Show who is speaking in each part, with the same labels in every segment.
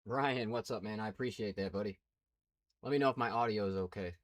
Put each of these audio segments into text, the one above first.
Speaker 1: Ryan, what's up, man? I appreciate that, buddy. Let me know if my audio is okay.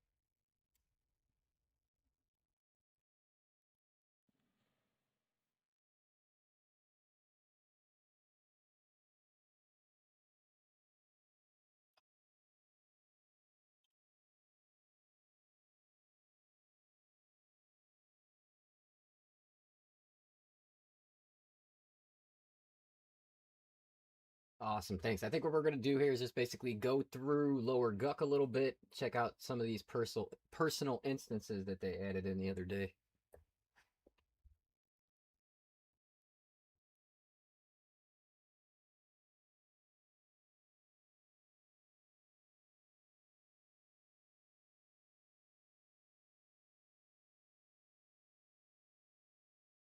Speaker 1: Awesome, thanks. I think what we're gonna do here is just basically go through Lower Guck a little bit, check out some of these personal instances that they added in the other day.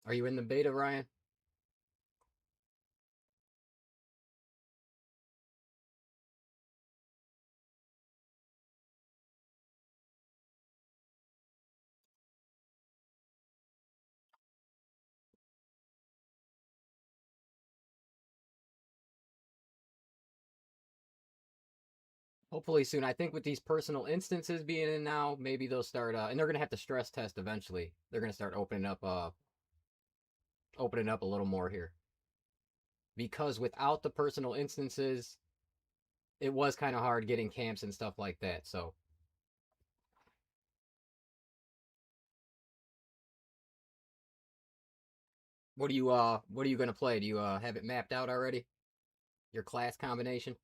Speaker 1: Are you in the beta, Ryan? Hopefully soon. I think with these personal instances being in now, maybe they'll start. And they're gonna have to stress test eventually. They're gonna start opening up a little more here because without the personal instances, it was kind of hard getting camps and stuff like that. So, what are you gonna play? Do you have it mapped out already? Your class combination?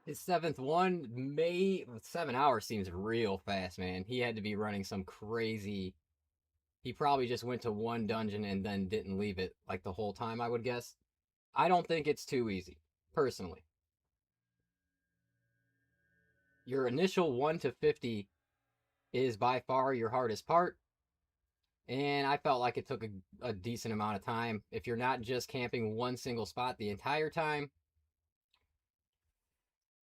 Speaker 1: His seventh one, may 7 hours seems real fast, man. He had to be running some crazy. He probably just went to one dungeon and then didn't leave it like the whole time, I would guess. I don't think it's too easy, personally. Your initial 1 to 50 is by far your hardest part, and I felt like it took a decent amount of time. If you're not just camping one single spot the entire time,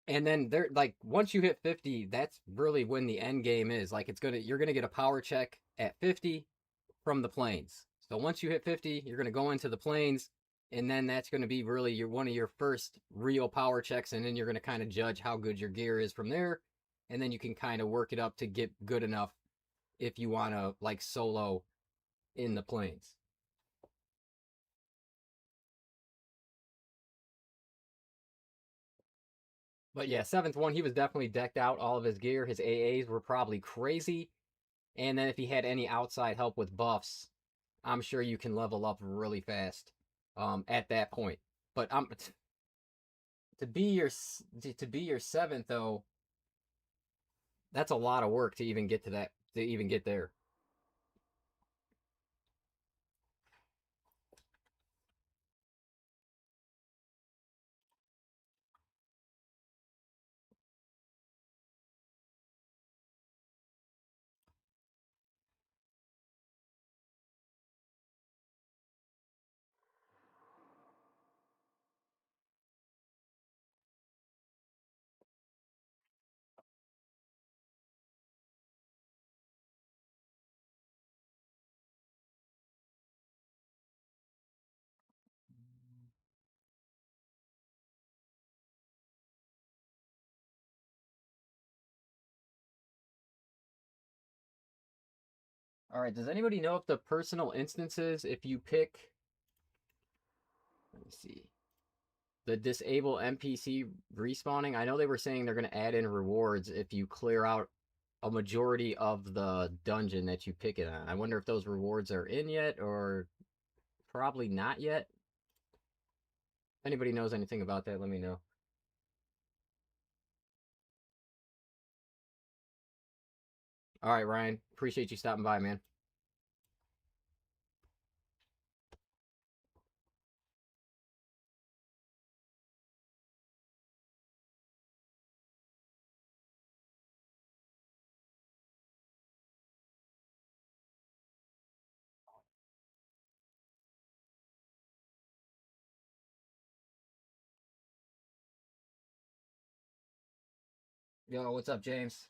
Speaker 1: and then there like once you hit 50, that's really when the end game is. Like you're gonna get a power check at 50 from the planes. So once you hit 50, you're gonna go into the planes, and then that's gonna be really your one of your first real power checks, and then you're gonna kind of judge how good your gear is from there, and then you can kind of work it up to get good enough if you wanna like solo in the planes. But yeah, seventh one, he was definitely decked out. All of his gear, his AAs were probably crazy. And then if he had any outside help with buffs, I'm sure you can level up really fast at that point. But to be your to be your seventh though, that's a lot of work to even get to that to even get there. All right, does anybody know if the personal instances, if you pick, let me see, the disable NPC respawning, I know they were saying they're going to add in rewards if you clear out a majority of the dungeon that you pick it on. I wonder if those rewards are in yet or probably not yet. If anybody knows anything about that, let me know. All right, Ryan, appreciate you stopping by, man. Yo, what's up, James?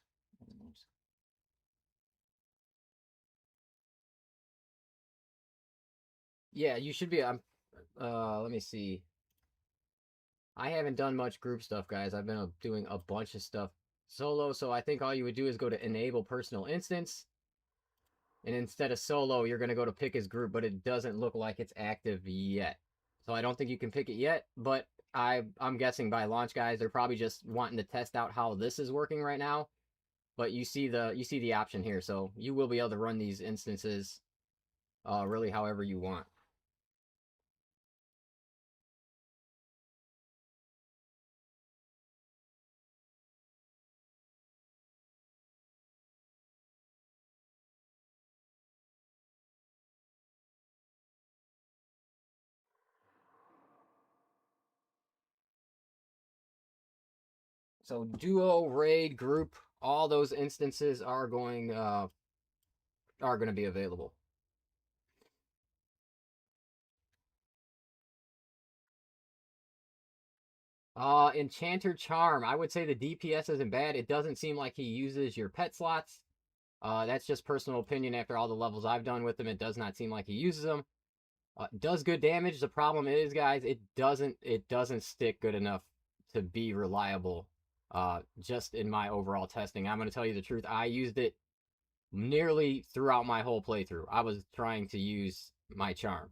Speaker 1: Yeah, you should be. Let me see. I haven't done much group stuff, guys. I've been doing a bunch of stuff solo, so I think all you would do is go to enable personal instance, and instead of solo, you're going to go to pick his group, but it doesn't look like it's active yet. So I don't think you can pick it yet, but I'm guessing by launch, guys, they're probably just wanting to test out how this is working right now. But you see the option here, so you will be able to run these instances really however you want. So duo, raid, group, all those instances are going to be available. Enchanter Charm. I would say the DPS isn't bad. It doesn't seem like he uses your pet slots. That's just personal opinion. After all the levels I've done with him, it does not seem like he uses them. Does good damage. The problem is, guys, it doesn't stick good enough to be reliable. Just in my overall testing, I'm going to tell you the truth. I used it nearly throughout my whole playthrough. I was trying to use my charm,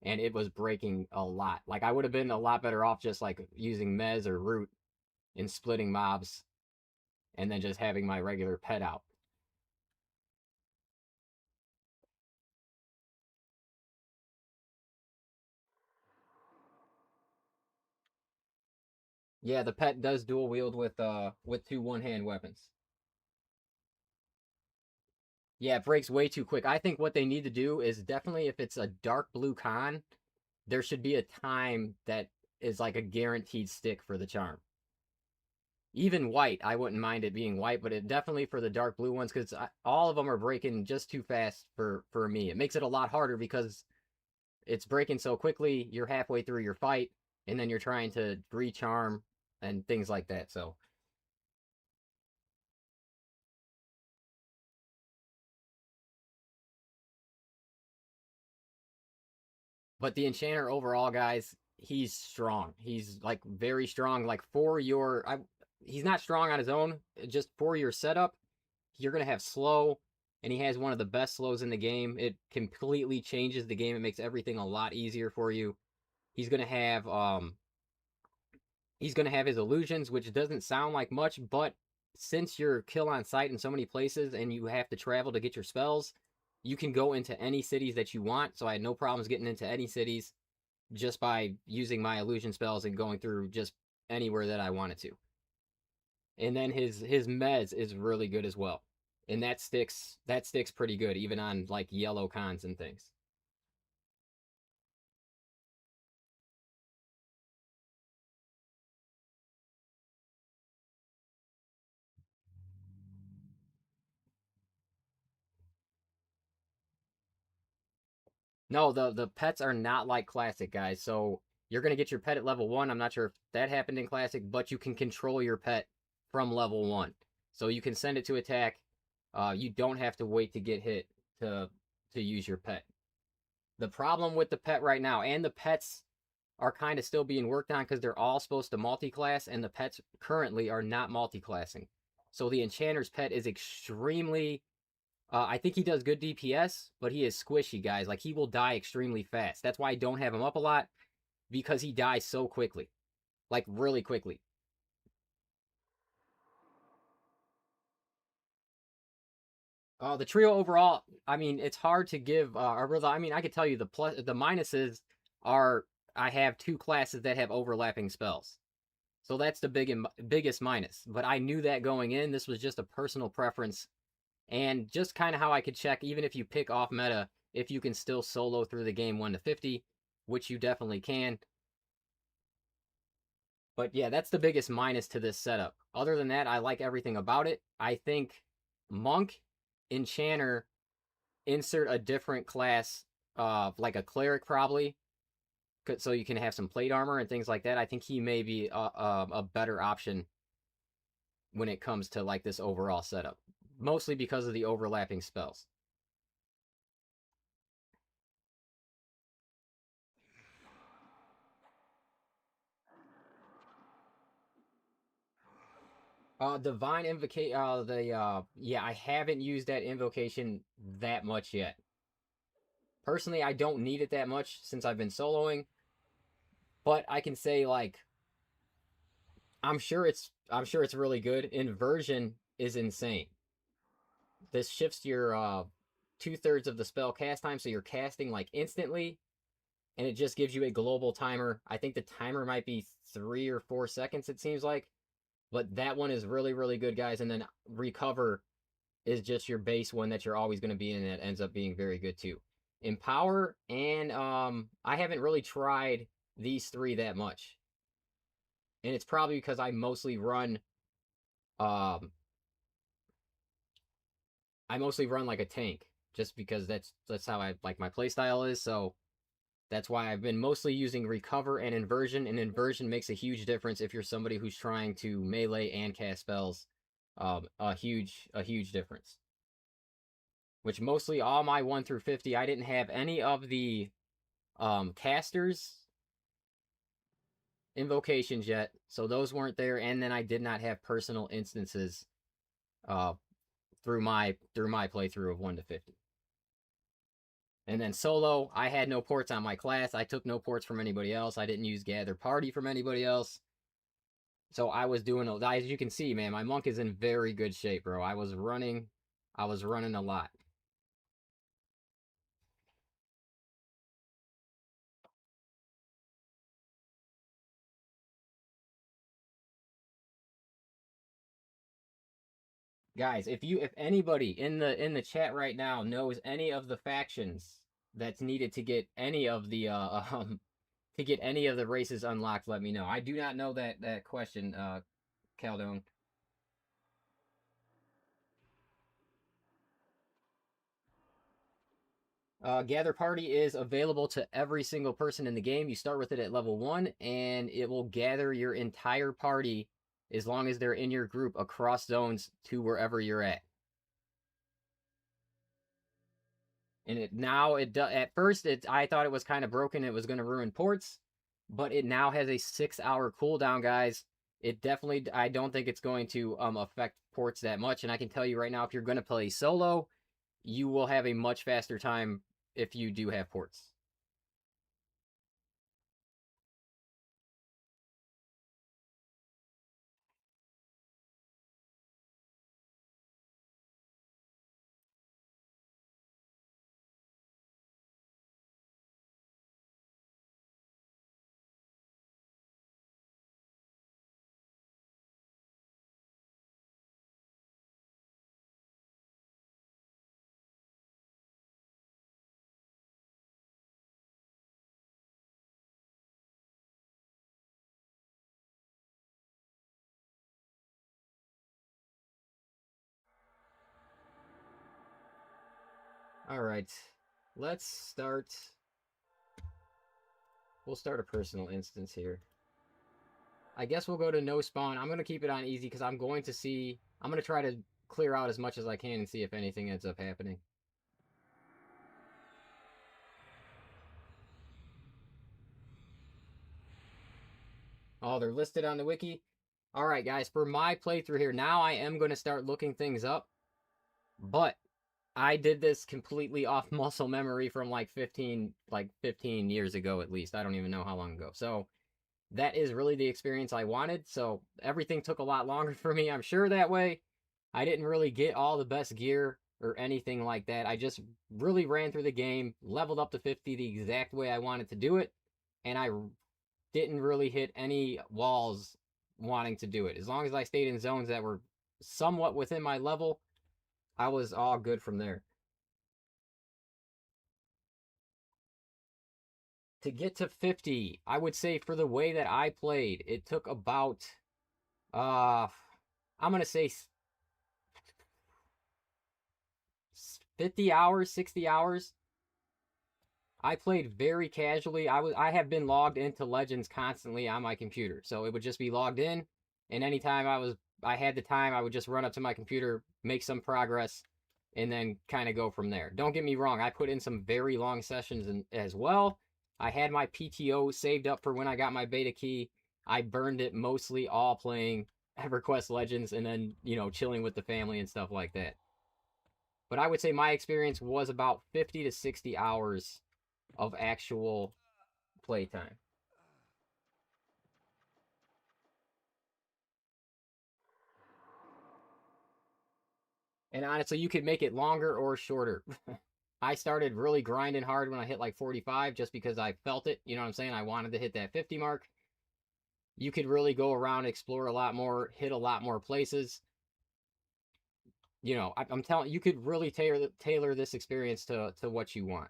Speaker 1: and it was breaking a lot. Like I would have been a lot better off just like using Mez or Root and splitting mobs, and then just having my regular pet out. Yeah, the pet does dual wield with two one hand weapons. Yeah, it breaks way too quick. I think what they need to do is definitely if it's a dark blue con, there should be a time that is like a guaranteed stick for the charm. Even white, I wouldn't mind it being white, but it definitely for the dark blue ones because all of them are breaking just too fast for me. It makes it a lot harder because it's breaking so quickly. You're halfway through your fight, and then you're trying to recharm and things like that. So, but the Enchanter overall, guys, he's strong. He's like very strong. Like for he's not strong on his own. Just for your setup, you're gonna have slow, and he has one of the best slows in the game. It completely changes the game. It makes everything a lot easier for you. He's gonna have he's going to have his illusions, which doesn't sound like much, but since you're kill on sight in so many places and you have to travel to get your spells, you can go into any cities that you want. So I had no problems getting into any cities just by using my illusion spells and going through just anywhere that I wanted to. And then his mez is really good as well. And that sticks pretty good even on like yellow cons and things. No, the pets are not like classic, guys. So you're gonna get your pet at level one. I'm not sure if that happened in classic, but you can control your pet from level one. So you can send it to attack. You don't have to wait to get hit to to use your pet. The problem with the pet right now, and the pets are kind of still being worked on because they're all supposed to multi-class, and the pets currently are not multi-classing. So the Enchanter's pet is extremely I think he does good DPS, but he is squishy, guys. Like, he will die extremely fast. That's why I don't have him up a lot, because he dies so quickly. Like, really quickly. The trio overall, I mean, it's hard to give. I mean, I could tell you the minuses are I have two classes that have overlapping spells, so that's the biggest minus. But I knew that going in. This was just a personal preference, and just kind of how I could check, even if you pick off meta, if you can still solo through the game 1 to 50, which you definitely can. But yeah, that's the biggest minus to this setup. Other than that, I like everything about it. I think Monk, Enchanter, insert a different class, like a cleric probably, so you can have some plate armor and things like that. I think he may be a better option when it comes to like this overall setup, mostly because of the overlapping spells. Divine invocation. Yeah, I haven't used that invocation that much yet. Personally, I don't need it that much since I've been soloing, but I can say like I'm sure it's really good. Inversion is insane. This shifts your 2/3 of the spell cast time, so you're casting like instantly, and it just gives you a global timer. I think the timer might be 3 or 4 seconds. It seems like, but that one is really really good, guys. And then recover is just your base one that you're always going to be in. That ends up being very good too. Empower and I haven't really tried these three that much, and it's probably because um I mostly run like a tank, just because that's how I like my playstyle is. So that's why I've been mostly using recover and inversion. And inversion makes a huge difference if you're somebody who's trying to melee and cast spells. A huge difference. Which mostly all my 1 through 50, I didn't have any of the casters invocations yet, so those weren't there. And then I did not have personal instances uh through my playthrough of 1 to 50. And then solo, I had no ports on my class. I took no ports from anybody else. I didn't use gather party from anybody else. So I was doing, as you can see, man, my monk is in very good shape, bro. I was running a lot. Guys, if anybody in the chat right now knows any of the factions that's needed to get any of the to get any of the races unlocked, let me know. I do not know that question, Caldone. Gather Party is available to every single person in the game. You start with it at level 1, and it will gather your entire party as long as they're in your group across zones to wherever you're at. And at first I thought it was kind of broken. It was going to ruin ports, but it now has a 6-hour cooldown, guys. It definitely, I don't think it's going to affect ports that much. And I can tell you right now, if you're going to play solo, you will have a much faster time if you do have ports. All right, let's start. We'll start a personal instance here. I guess we'll go to no spawn. I'm going to keep it on easy because I'm going to try to clear out as much as I can and see if anything ends up happening. Oh, they're listed on the wiki. All right, guys, for my playthrough here, now I am going to start looking things up. But I did this completely off muscle memory from like 15 years ago at least. I don't even know how long ago. So that is really the experience I wanted. So everything took a lot longer for me, I'm sure that way. I didn't really get all the best gear or anything like that. I just really ran through the game, leveled up to 50 the exact way I wanted to do it, and I didn't really hit any walls wanting to do it. As long as I stayed in zones that were somewhat within my level, I was all good from there. To get to 50, I would say for the way that I played, it took about uh I'm going to say 50 hours, 60 hours. I played very casually. I have been logged into Legends constantly on my computer. So it would just be logged in, and anytime I had the time, I would just run up to my computer, make some progress, and then kind of go from there. Don't get me wrong, I put in some very long sessions as well. I had my PTO saved up for when I got my beta key. I burned it mostly all playing Everquest Legends and then, chilling with the family and stuff like that. But I would say my experience was about 50 to 60 hours of actual playtime. And honestly, you could make it longer or shorter. I started really grinding hard when I hit like 45 just because I felt it. You know what I'm saying? I wanted to hit that 50 mark. You could really go around, explore a lot more, hit a lot more places. I'm telling you, could really tailor this experience to what you want.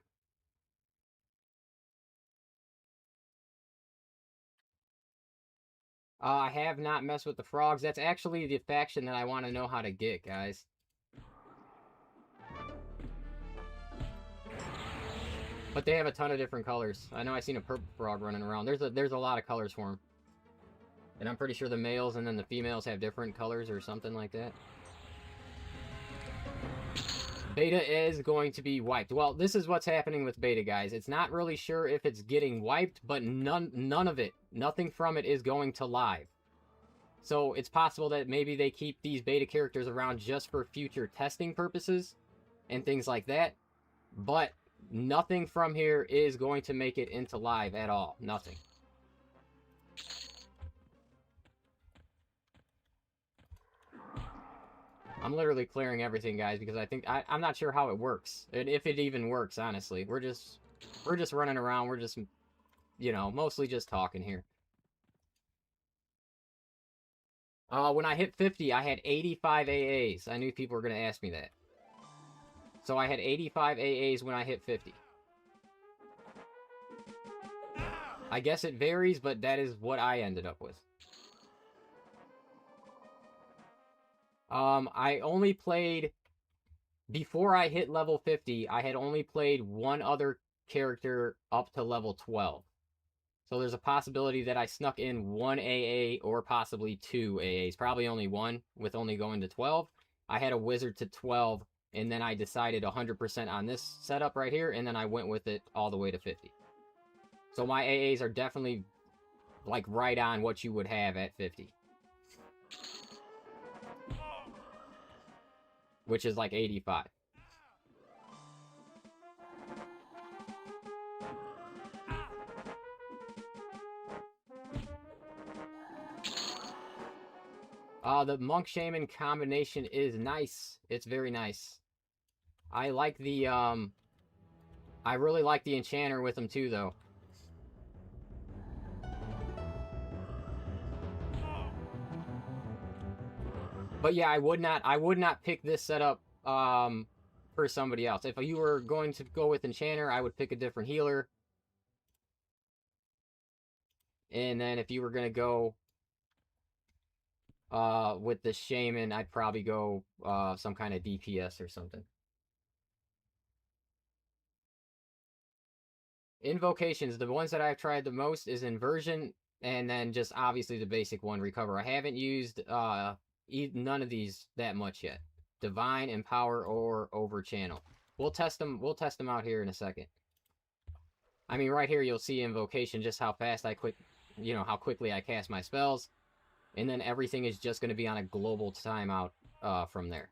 Speaker 1: I have not messed with the frogs. That's actually the faction that I want to know how to get, guys. But they have a ton of different colors. I know I seen a purple frog running around. There's a lot of colors for them. And I'm pretty sure the males and then the females have different colors or something like that. Beta is going to be wiped. Well, this is what's happening with beta, guys. It's not really sure if it's getting wiped, but none of it, nothing from it is going to live. So it's possible that maybe they keep these beta characters around just for future testing purposes and things like that. But nothing from here is going to make it into live at all. Nothing. I'm literally clearing everything, guys, because I'm not sure how it works, and if it even works. Honestly, we're just running around. We're just, mostly just talking here. When I hit 50, I had 85 AAs. I knew people were gonna ask me that, so I had 85 AAs when I hit 50. I guess it varies, but that is what I ended up with. I only played, before I hit level 50, I had only played one other character up to level 12. So there's a possibility that I snuck in one AA or possibly two AAs. Probably only one, with only going to 12. I had a wizard to 12, and then I decided 100% on this setup right here, and then I went with it all the way to 50. So my AAs are definitely like right on what you would have at 50. Which is like 85. The monk shaman combination is nice. It's very nice. I like the I really like the enchanter with them too, though. But yeah, I would not pick this setup for somebody else. If you were going to go with enchanter, I would pick a different healer. And then if you were gonna go with the shaman, I'd probably go some kind of DPS or something. Invocations, the ones that I've tried the most is inversion, and then just obviously the basic one, recover. I haven't used none of these that much yet. Divine, empower, or over channel. We'll test them out here in a second. I mean, right here you'll see invocation, just how fast how quickly I cast my spells, and then everything is just going to be on a global timeout from there.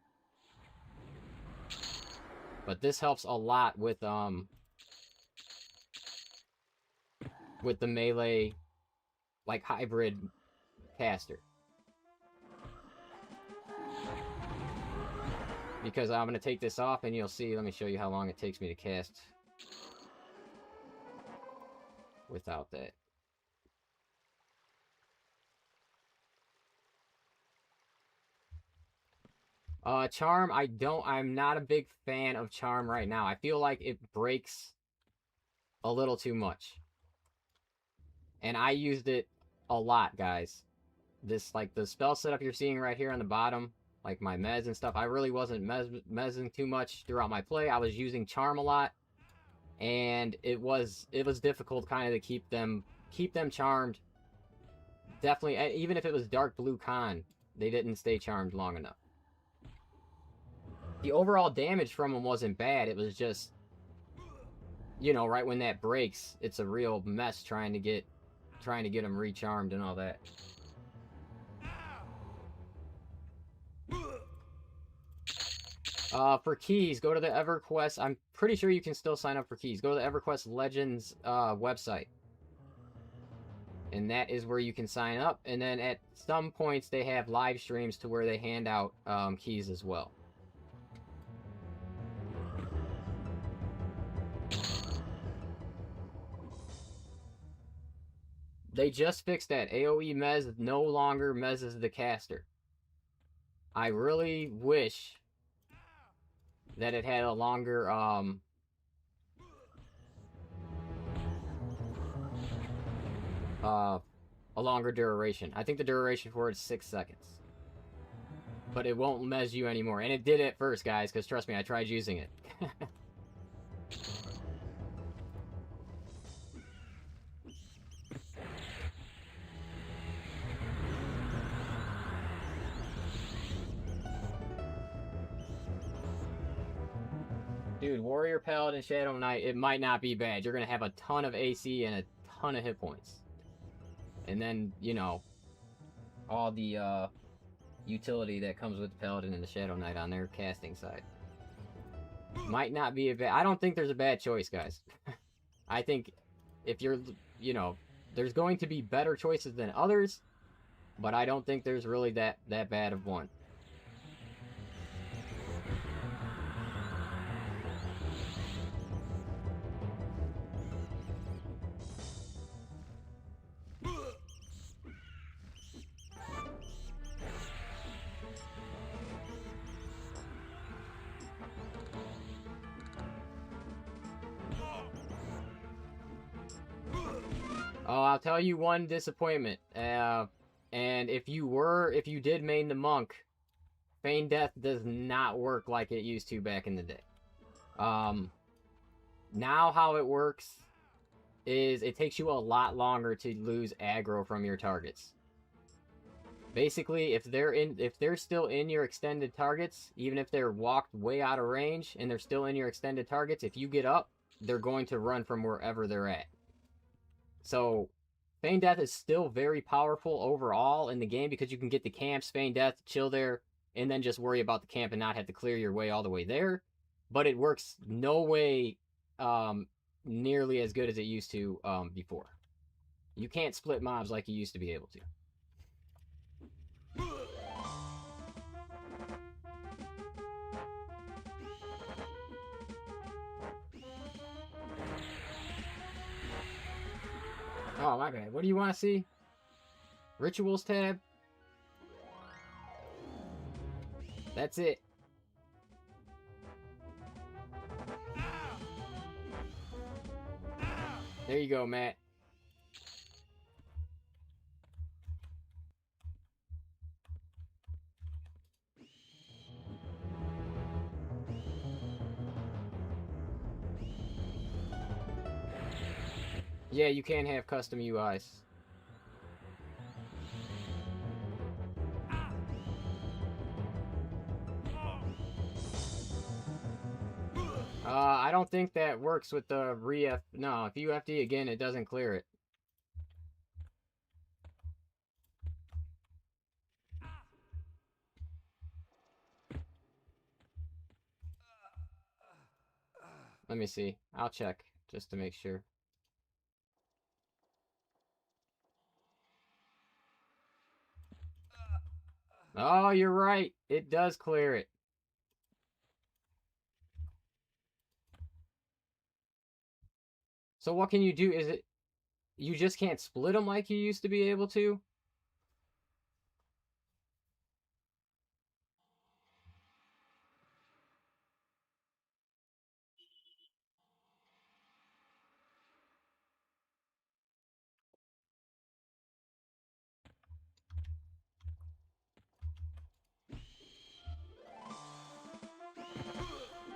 Speaker 1: But this helps a lot with the melee, like, hybrid caster. Because I'm going to take this off and you'll see, let me show you how long it takes me to cast without that. Charm, I'm not a big fan of Charm right now. I feel like it breaks a little too much. And I used it a lot, guys. This, like, the spell setup you're seeing right here on the bottom, like my mez and stuff, I really wasn't mezzing too much throughout my play. I was using Charm a lot, and it was difficult kind of to keep them charmed. Definitely, even if it was Dark Blue Con, they didn't stay charmed long enough. The overall damage from them wasn't bad. It was just, you know, right when that breaks, it's a real mess trying to get them recharmed and all that. For keys, go to the Everquest. I'm pretty sure you can still sign up for keys. Go to the Everquest Legends website. And that is where you can sign up. And then at some points, they have live streams to where they hand out keys as well. They just fixed that. AoE Mez no longer mezzes the caster. I really wish that it had a longer, a longer duration. I think the duration for it is 6 seconds. But it won't mez you anymore. And it did at first, guys, because trust me, I tried using it. Dude, Warrior Paladin Shadow Knight, it might not be bad. You're going to have a ton of AC and a ton of hit points. And then, you know, all the utility that comes with the Paladin and the Shadow Knight on their casting side. Might not be a bad... I don't think there's a bad choice, guys. I think if you're, you know, there's going to be better choices than others, but I don't think there's really that bad of one. Oh, I'll tell you one disappointment. And if you did main the monk, Feign Death does not work like it used to back in the day. Now how it works is it takes you a lot longer to lose aggro from your targets. Basically, if they're still in your extended targets, even if they're walked way out of range and they're still in your extended targets, if you get up, they're going to run from wherever they're at. So, Feign Death is still very powerful overall in the game because you can get the camps, Feign Death, chill there, and then just worry about the camp and not have to clear your way all the way there. But it works no way nearly as good as it used to before. You can't split mobs like you used to be able to. Oh, my bad. What do you want to see? Rituals tab? That's it. There you go, Matt. Yeah, you can have custom UIs. I don't think that works with the re-F. No, if you FD again, it doesn't clear it. Let me see. I'll check just to make sure. Oh, you're right. It does clear it. So what can you do? Is it you just can't split them like you used to be able to?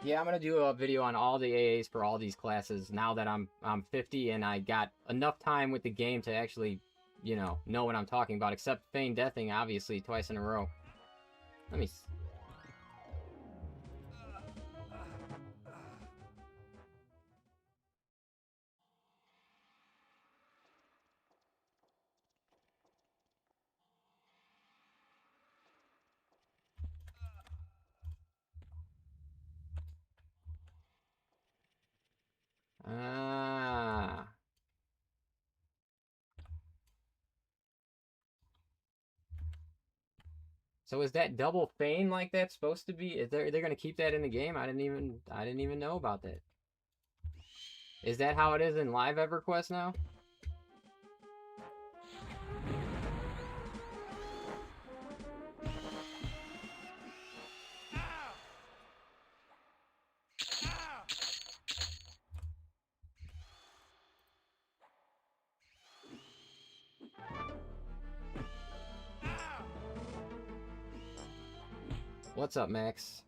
Speaker 1: Yeah, I'm gonna do a video on all the AAs for all these classes now that I'm 50 and I got enough time with the game to actually, you know what I'm talking about. Except Feign Deathing, obviously, twice in a row. Let me. Ah. So is that double Feign like that's supposed to be? Is they're gonna keep that in the game? I didn't even know about that. Is that how it is in live EverQuest now? What's up, Max?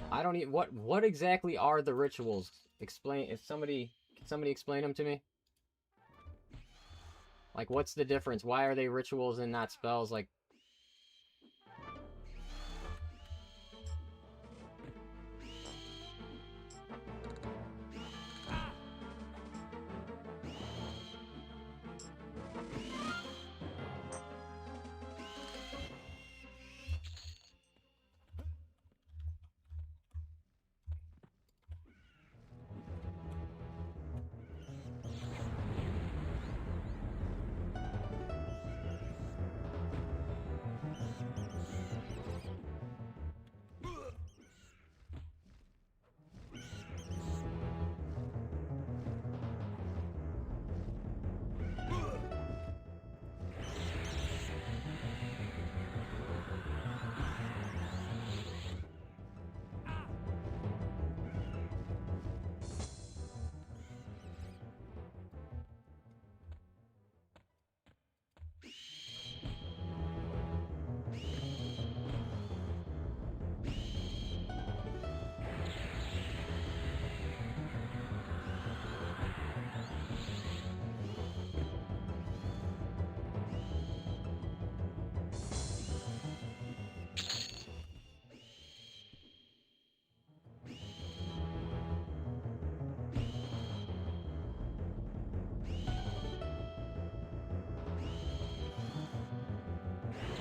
Speaker 1: I don't even what exactly are the rituals? Explain if somebody can somebody explain them to me? Like what's the difference? Why are they rituals and not spells? Like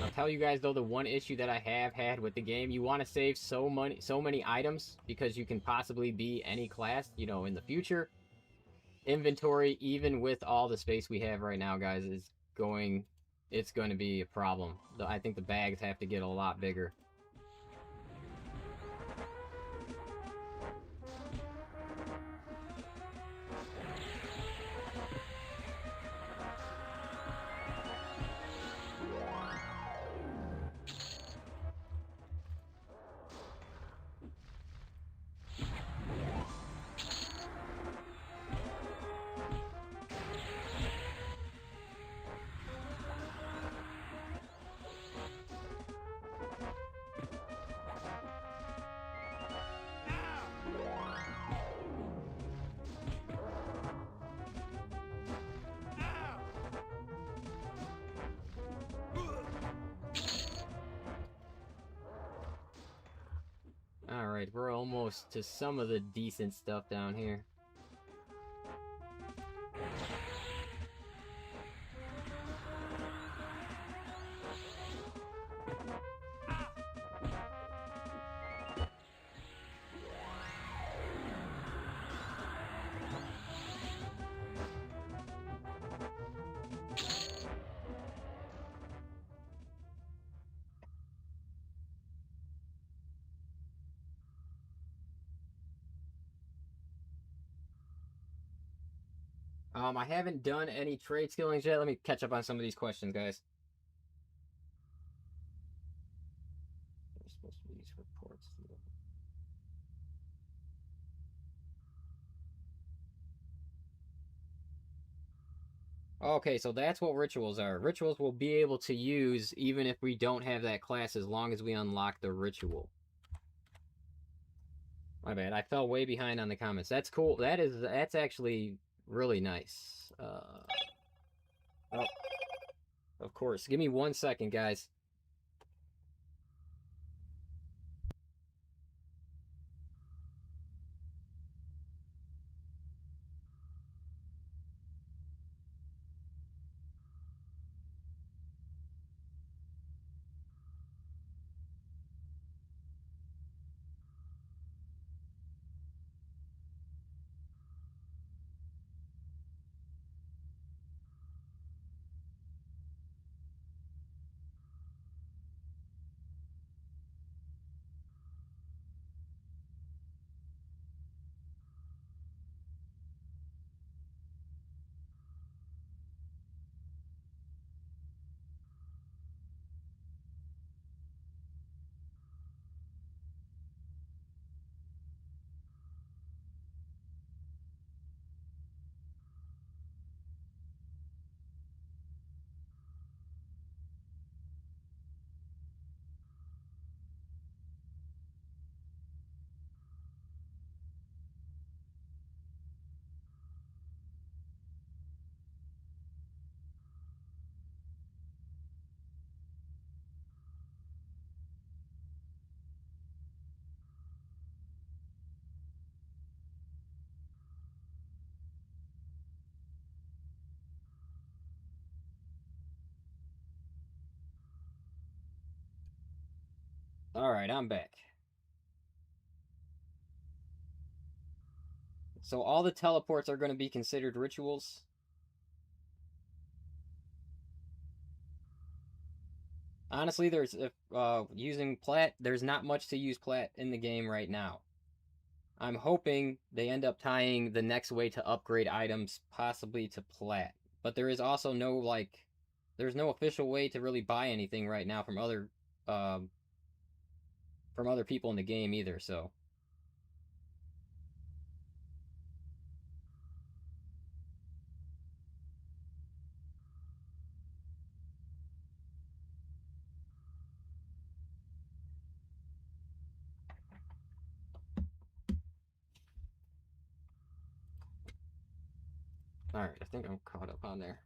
Speaker 1: I'll tell you guys though, the one issue that I have had with the game, you want to save so many items because you can possibly be any class, in the future. Inventory, even with all the space we have right now, guys, it's going to be a problem. I think the bags have to get a lot bigger. Alright, we're almost to some of the decent stuff down here. I haven't done any trade skillings yet. Let me catch up on some of these questions, guys. There's supposed to be these reports. Okay, so that's what rituals are. Rituals we'll be able to use even if we don't have that class as long as we unlock the ritual. My bad. I fell way behind on the comments. That's cool. That's actually really nice. Oh, of course. Give me 1 second, guys. All right, I'm back. So all the teleports are going to be considered rituals. Honestly, there's if using plat, there's not much to use plat in the game right now. I'm hoping they end up tying the next way to upgrade items possibly to plat. But there is also no there's no official way to really buy anything right now um from other people in the game either, so alright, I think I'm caught up on there.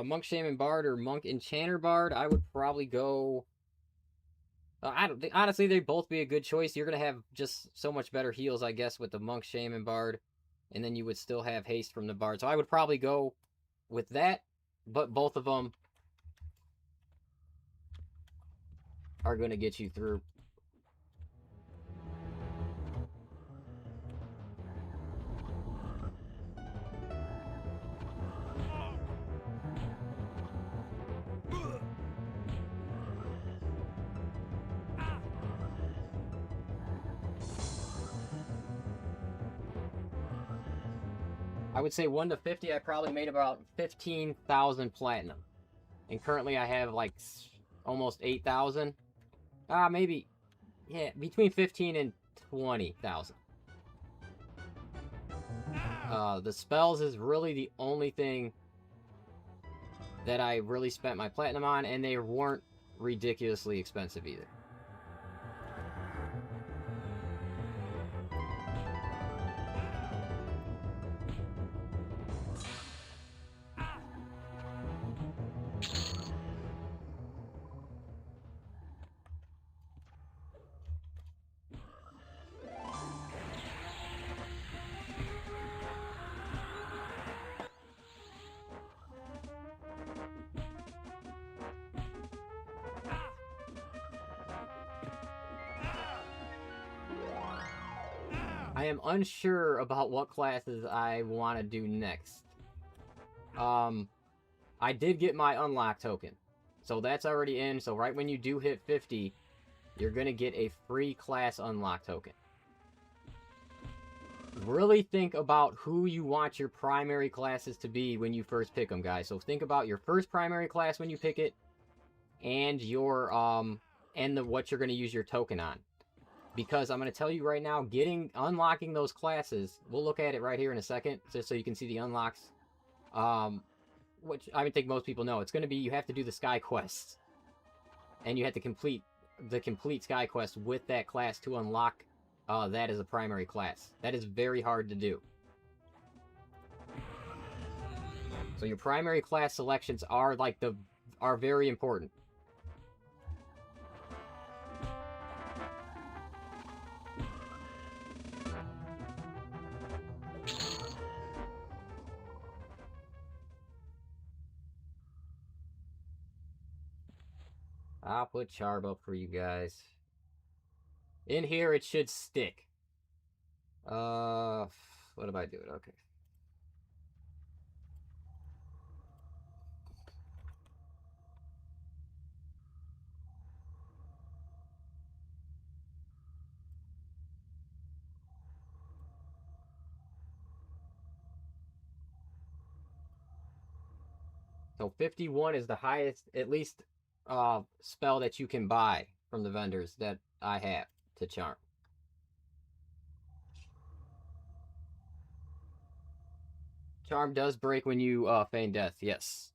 Speaker 1: Monk Shaman Bard or Monk Enchanter Bard, I would probably go. I don't think, honestly, they'd both be a good choice. You're gonna have just so much better heals, I guess, with the Monk Shaman Bard, and then you would still have haste from the Bard. So I would probably go with that, but both of them are gonna get you through. I would say 1 to 50, I probably made about 15,000 platinum. And currently I have like almost 8,000. Maybe, yeah, between 15 and 20,000. The spells is really the only thing that I really spent my platinum on, and they weren't ridiculously expensive either. I am unsure about what classes I want to do next. I did get my unlock token. So that's already in. So right when you do hit 50, you're going to get a free class unlock token. Really think about who you want your primary classes to be when you first pick them, guys. So think about your first primary class when you pick it, and your what you're going to use your token on. Because I'm going to tell you right now, unlocking those classes, we'll look at it right here in a second, just so you can see the unlocks. Which I think most people know. It's going to be, you have to do the Sky Quest. And you have to complete the complete Sky Quest with that class to unlock that as a primary class. That is very hard to do. So your primary class selections are very important. I'll put Charb up for you guys. In here, it should stick. What am I doing? Okay. So 51 is the highest, at least, spell that you can buy from the vendors that I have to charm. Charm does break when you feign death, yes.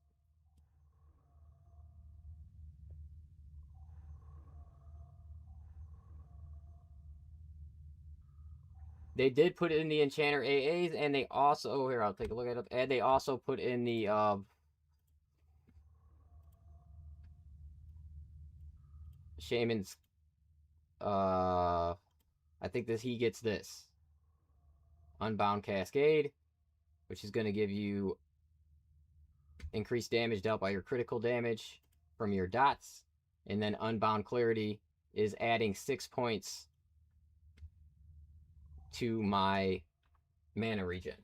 Speaker 1: They did put it in the Enchanter AAs, and they also, here, I'll take a look at it, and they also put in the Shaman's, I think he gets this. Unbound Cascade, which is going to give you increased damage dealt by your critical damage from your dots. And then Unbound Clarity is adding 6 points to my mana regen.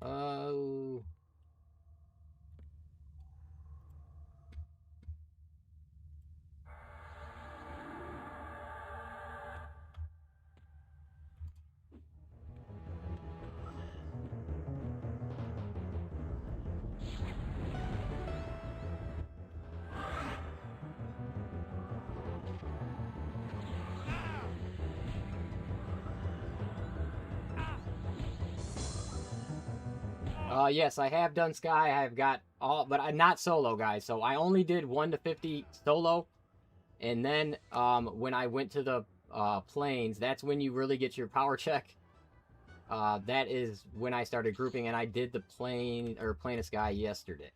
Speaker 1: Oh. Yes, I have done Sky. I've got all, but I'm not solo, guys. So I only did 1 to 50 solo. And then when I went to the planes, that's when you really get your power check. That is when I started grouping, and I did the plane of Sky yesterday.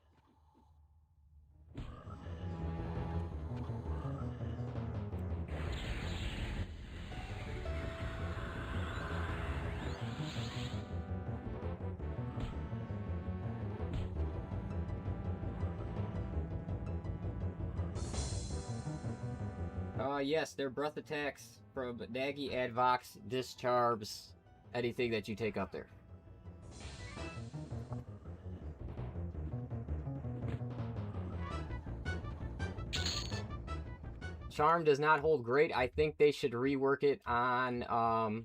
Speaker 1: Yes, they're breath attacks from Nagi, Advox, Discharbs, anything that you take up there. Charm does not hold great. I think they should rework it on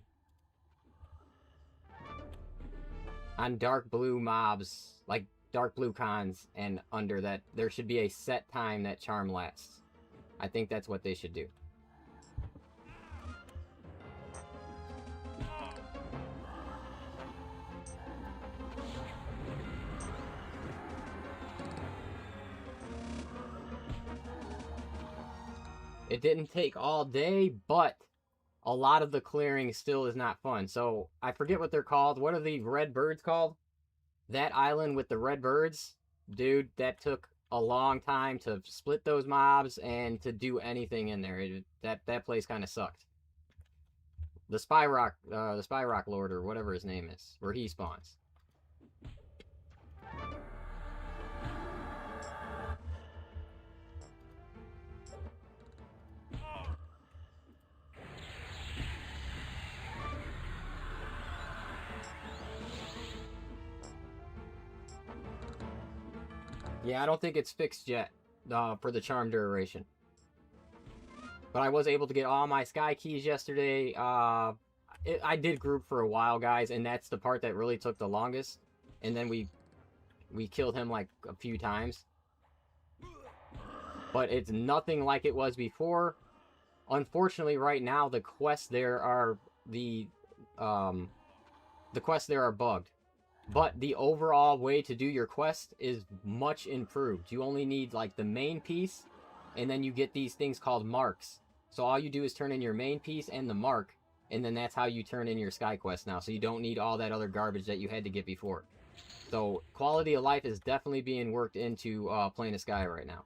Speaker 1: dark blue mobs, like dark blue cons, and under that there should be a set time that charm lasts. I think that's what they should do. It didn't take all day, but a lot of the clearing still is not fun. So I forget what they're called. What are the red birds called? That island with the red birds, dude, that took a long time to split those mobs and to do anything in there. That place kind of sucked. The Spy Rock Lord or whatever his name is, where he spawns. Yeah, I don't think it's fixed yet for the charm duration. But I was able to get all my sky keys yesterday. I did group for a while, guys, and that's the part that really took the longest. And then we killed him like a few times. But it's nothing like it was before. Unfortunately, right now the quests there are bugged. But the overall way to do your quest is much improved. You only need like the main piece, and then you get these things called marks. So all you do is turn in your main piece and the mark, and then that's how you turn in your sky quest now. So you don't need all that other garbage that you had to get before. So quality of life is definitely being worked into Plane of Sky right now.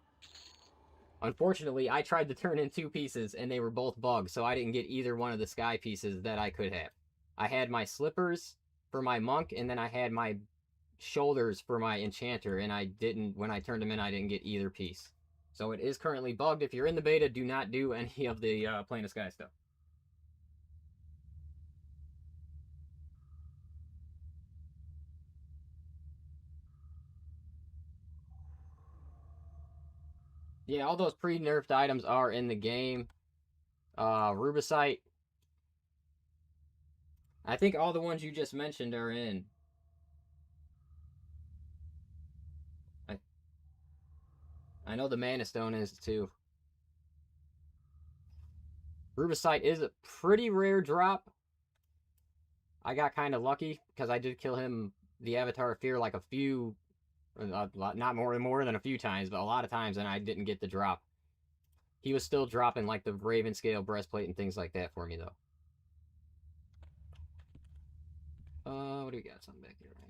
Speaker 1: Unfortunately, I tried to turn in 2 pieces, and they were both bugged, so I didn't get either one of the sky pieces that I could have. I had my slippers for my monk, and then I had my shoulders for my enchanter, and I didn't, when I turned them in, I didn't get either piece. So it is currently bugged. If you're in the beta, do not do any of the Plane of Sky stuff. Yeah, all those pre-nerfed items are in the game. Rubicite. I think all the ones you just mentioned are in. I know the Mana Stone is too. Rubicite is a pretty rare drop. I got kind of lucky because I did kill him, the Avatar of Fear, like a few, not more than a few times, but a lot of times, and I didn't get the drop. He was still dropping like the Raven Scale breastplate and things like that for me though. What do we got? Something back here, right?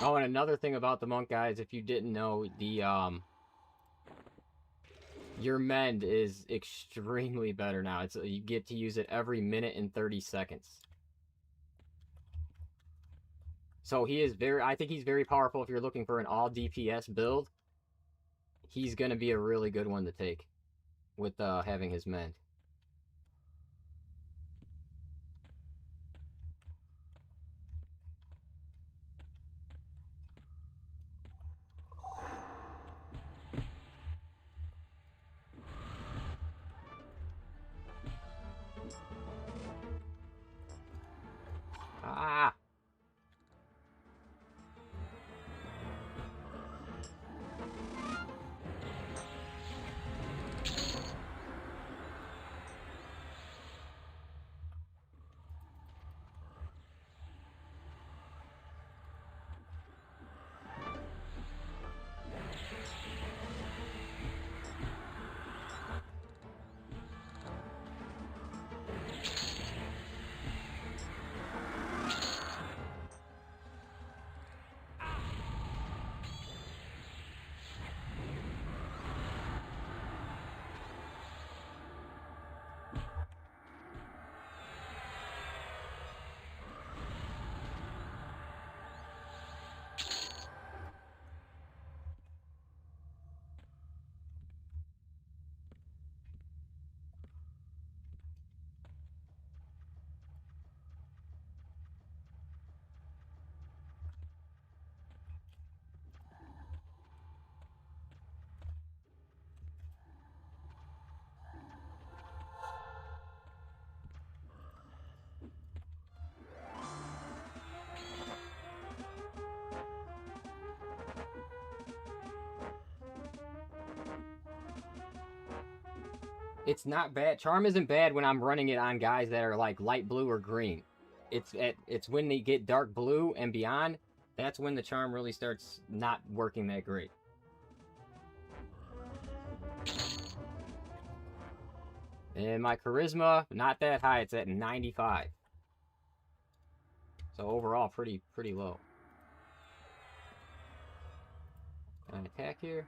Speaker 1: Oh, and another thing about the monk, guys, if you didn't know, your mend is extremely better now. You get to use it every minute and 30 seconds. So he is I think he's very powerful if you're looking for an all DPS build. He's going to be a really good one to take with having his mend. Ah! It's not bad. Charm isn't bad when I'm running it on guys that are like light blue or green. It's when they get dark blue and beyond, that's when the charm really starts not working that great. And my charisma, not that high. It's at 95. So overall, pretty low. Can I attack here?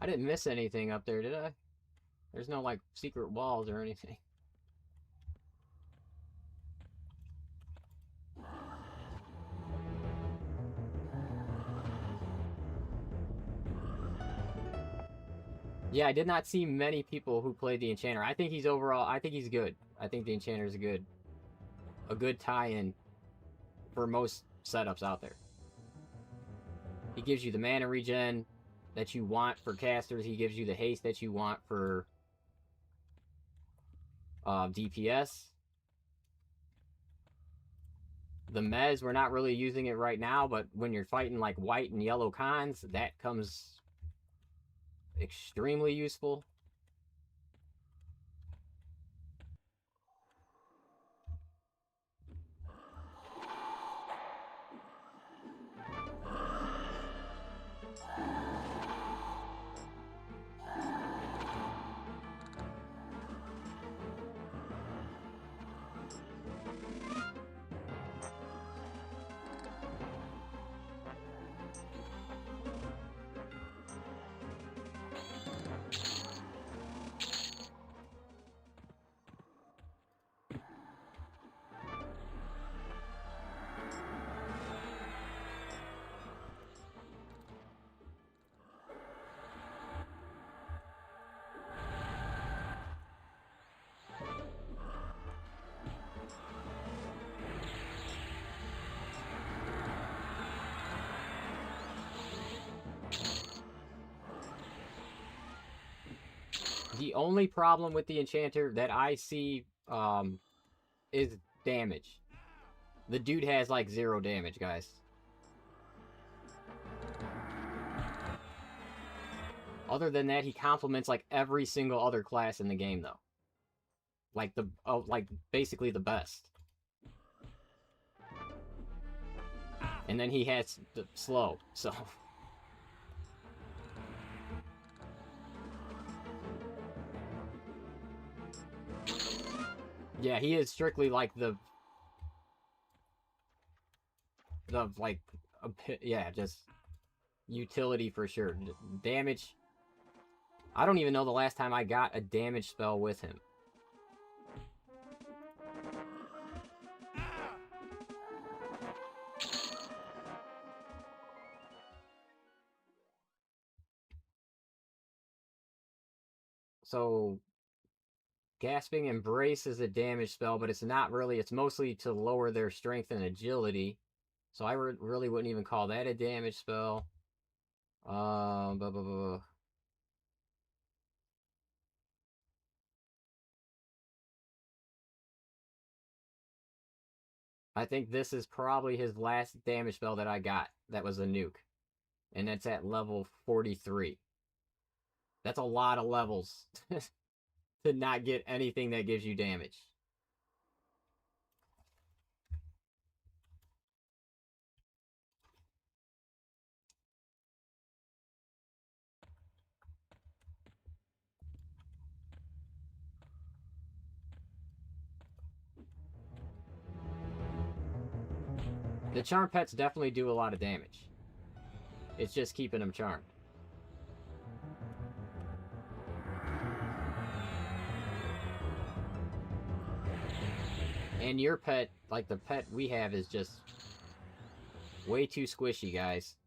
Speaker 1: I didn't miss anything up there, did I? There's no, like, secret walls or anything. Yeah, I did not see many people who played the Enchanter. I think he's overall, I think he's good. I think the Enchanter is a good tie-in for most setups out there. He gives you the mana regen that you want for casters. He gives you the haste that you want for DPS. The Mez, we're not really using it right now, but when you're fighting like white and yellow cons, that comes extremely useful. The only problem with the Enchanter that I see is damage. The dude has like 0 damage, guys. Other than that, he complements like every single other class in the game, though. Like like basically the best. And then he has the slow, so. Yeah, he is strictly like the like, yeah, just utility for sure. Damage. I don't even know the last time I got a damage spell with him. So, Gasping Embrace is a damage spell, but it's not really. It's mostly to lower their strength and agility. So I really wouldn't even call that a damage spell. Blah, blah, blah, blah. I think this is probably his last damage spell that I got. That was a nuke. And that's at level 43. That's a lot of levels to not get anything that gives you damage. The charm pets definitely do a lot of damage. It's just keeping them charmed. And your pet, like the pet we have, is just way too squishy, guys.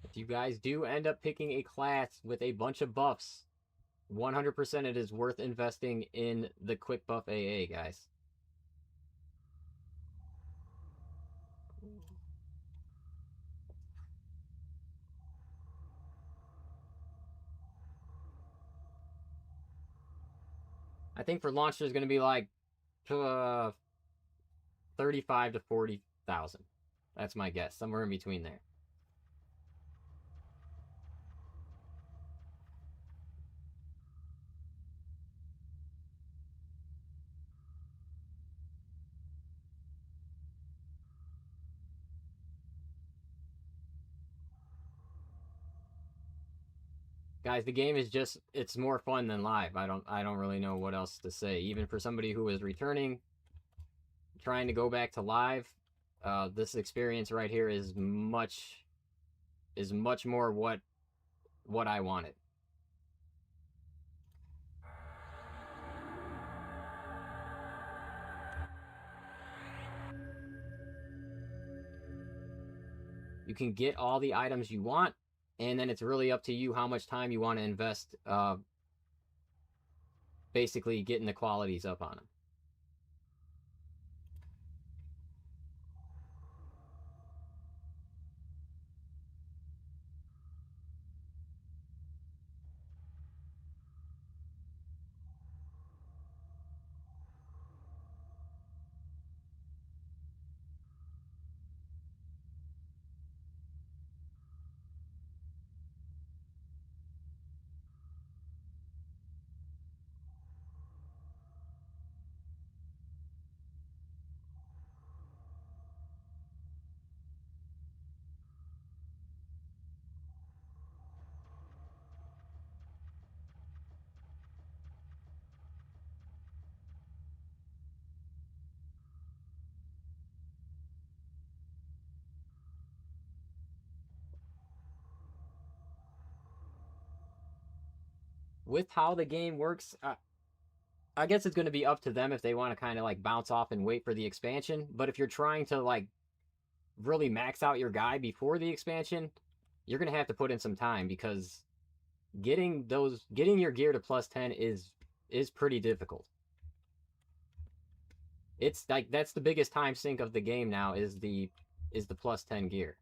Speaker 1: If you guys do end up picking a class with a bunch of buffs, 100% it is worth investing in the quick buff AA, guys. I think for launch there's going to be like 35 to 40,000. That's my guess, somewhere in between there. Guys, the game is just, it's more fun than live. I don't really know what else to say. Even for somebody who is returning, trying to go back to live, this experience right here is much more what I wanted. You can get all the items you want, and then it's really up to you how much time you want to invest basically getting the qualities up on them. With how the game works, I guess it's going to be up to them if they want to kind of like bounce off and wait for the expansion. But if you're trying to like really max out your guy before the expansion, you're going to have to put in some time, because getting your gear to plus 10 is pretty difficult. It's like that's the biggest time sink of the game now, is the plus 10 gear.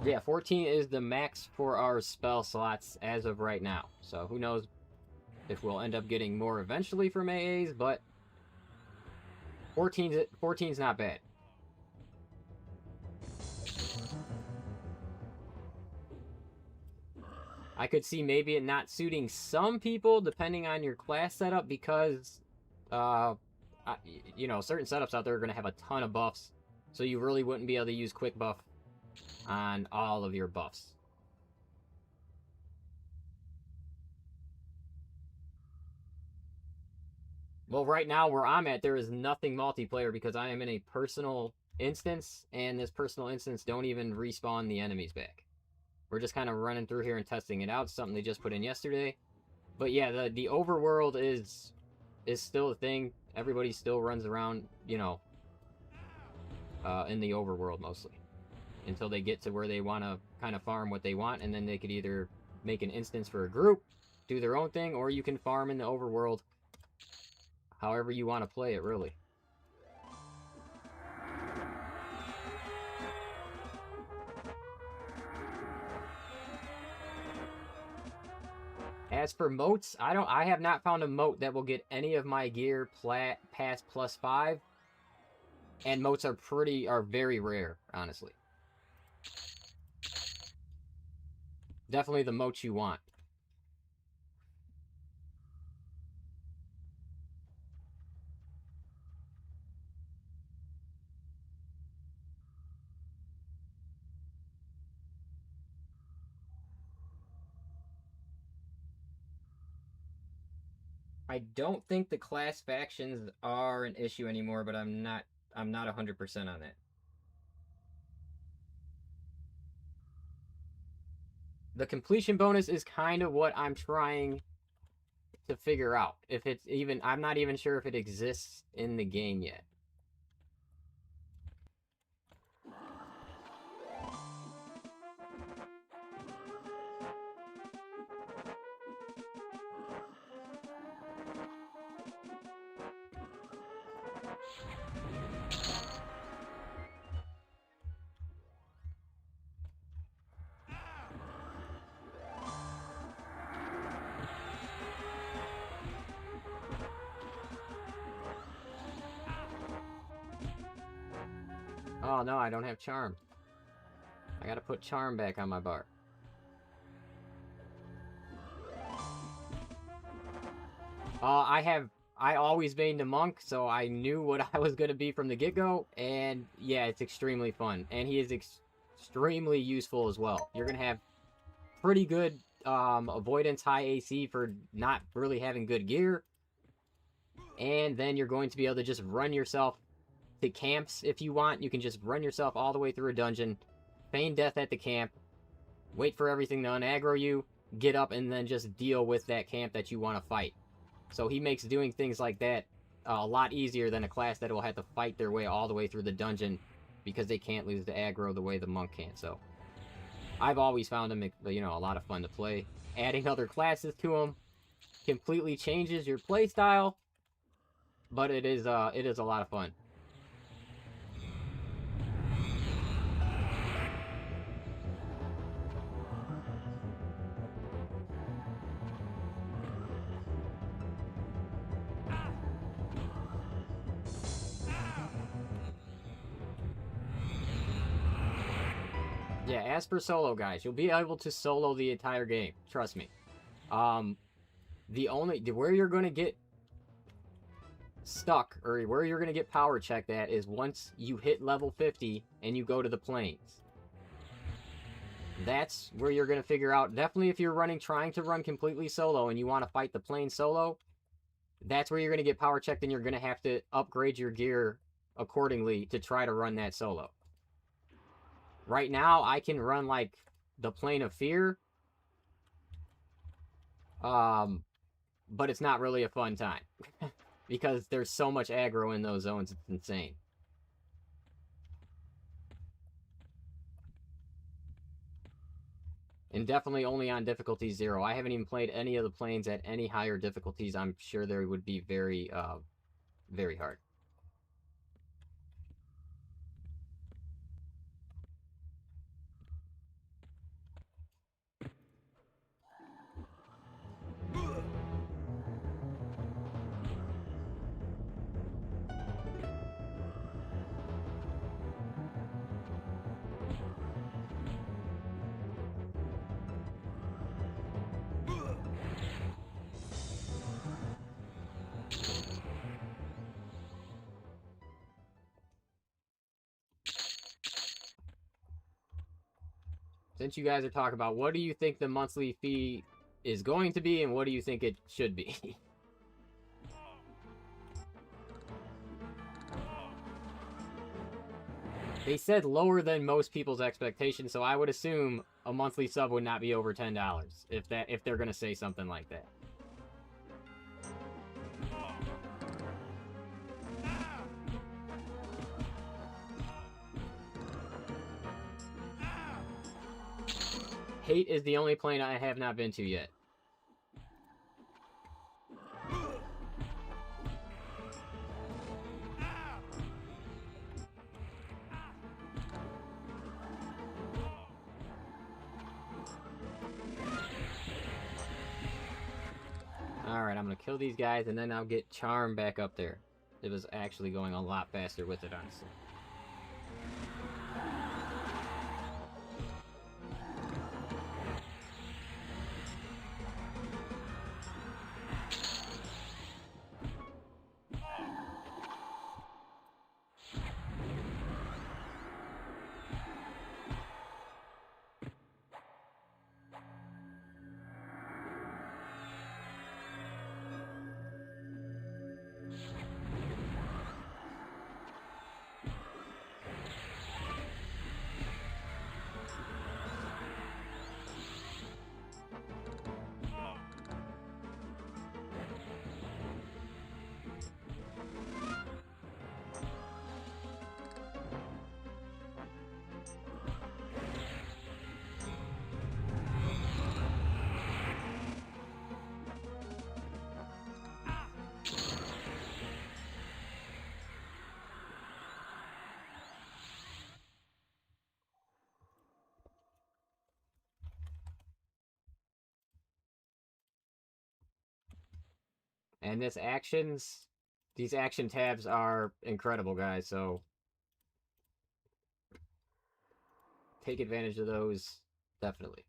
Speaker 1: Yeah, 14 is the max for our spell slots as of right now. So who knows if we'll end up getting more eventually from AAs, but 14's not bad. I could see maybe it not suiting some people depending on your class setup because, uh, you know, certain setups out there are going to have a ton of buffs. So you really wouldn't be able to use quick buff on all of your buffs. Well, right now where I'm at, there is nothing multiplayer because I am in a personal instance, and this personal instance don't even respawn the enemies back. We're just kind of running through here and testing it out. Something they just put in yesterday. But yeah, the overworld is still a thing. Everybody still runs around, you know, in the overworld mostly until they get to where they want to kind of farm what they want, and then they could either make an instance for a group, do their own thing, or you can farm in the overworld however you want to play it, really. As for moats, I have not found a moat that will get any of my gear past +5, and moats are very rare, honestly. Definitely the moats you want. I don't think the class factions are an issue anymore, but I'm not 100% on that. The completion bonus is kind of what I'm trying to figure out. If it's even, I'm not even sure if it exists in the game yet. Oh no, I don't have charm. I gotta put charm back on my bar. I always been the monk, so I knew what I was gonna be from the get-go, and yeah, it's extremely fun. And he is extremely useful as well. You're gonna have pretty good avoidance, high AC for not really having good gear. And then you're going to be able to just run yourself to camps if you want. You can just run yourself all the way through a dungeon, feign death at the camp, wait for everything to unaggro you, get up, and then just deal with that camp that you want to fight. So he makes doing things like that a lot easier than a class that will have to fight their way all the way through the dungeon because they can't lose the aggro the way the monk can. So I've always found him, you know, a lot of fun to play. Adding other classes to him completely changes your play style, but it is a lot of fun. Yeah, as for solo guys, you'll be able to solo the entire game. Trust me. Um, where you're gonna get stuck or where you're gonna get power checked at is once you hit level 50 and you go to the plains. That's where you're gonna figure out. Definitely, if you're trying to run completely solo and you want to fight the plain solo, that's where you're gonna get power checked, and you're gonna have to upgrade your gear accordingly to try to run that solo. Right now, I can run like the Plane of Fear, but it's not really a fun time because there's so much aggro in those zones. It's insane. And definitely only on difficulty 0. I haven't even played any of the planes at any higher difficulties. I'm sure they would be very, very hard. since you guys are talking about, what do you think the monthly fee is going to be, and what do you think it should be? They said lower than most people's expectations, so I would assume a monthly sub would not be over $10 if they're gonna say something like that. Hate is the only plane I have not been to yet. Alright, I'm gonna kill these guys, and then I'll get Charm back up there. It was actually going a lot faster with it, honestly. And these action tabs are incredible, guys, so take advantage of those, definitely.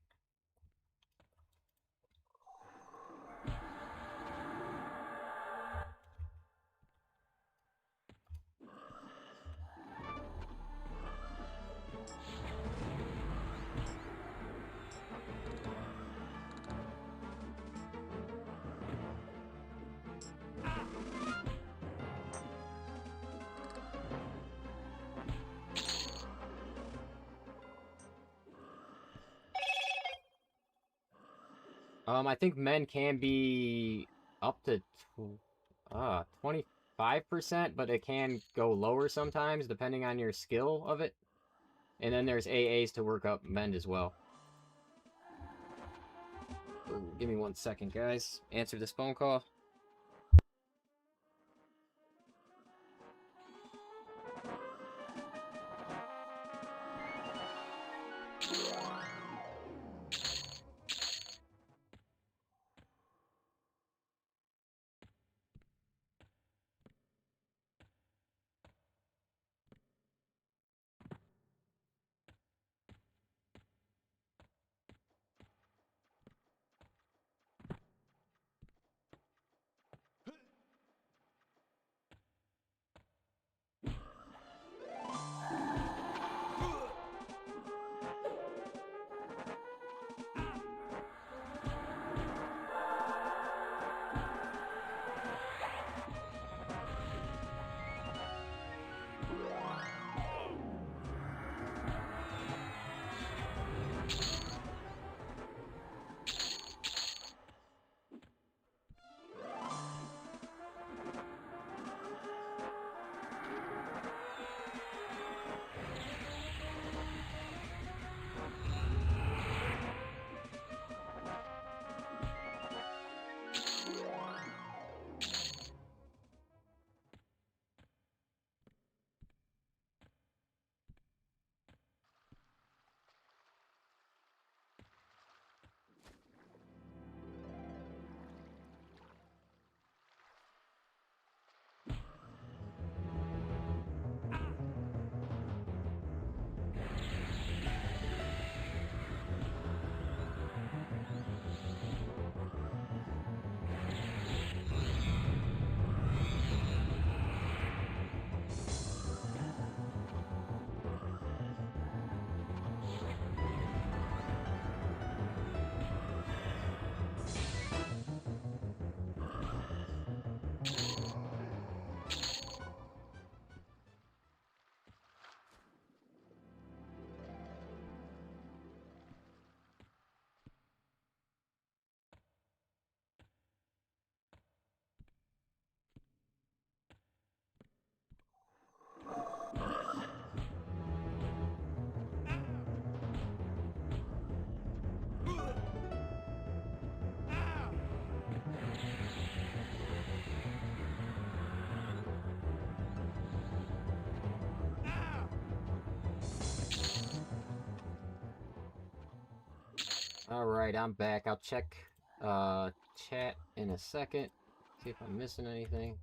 Speaker 1: I think men can be up to 25%, but it can go lower sometimes, depending on your skill of it. And then there's AAs to work up men as well. Ooh, give me 1 second, guys. Answer this phone call. Alright, I'm back. I'll check chat in a second. See if I'm missing anything.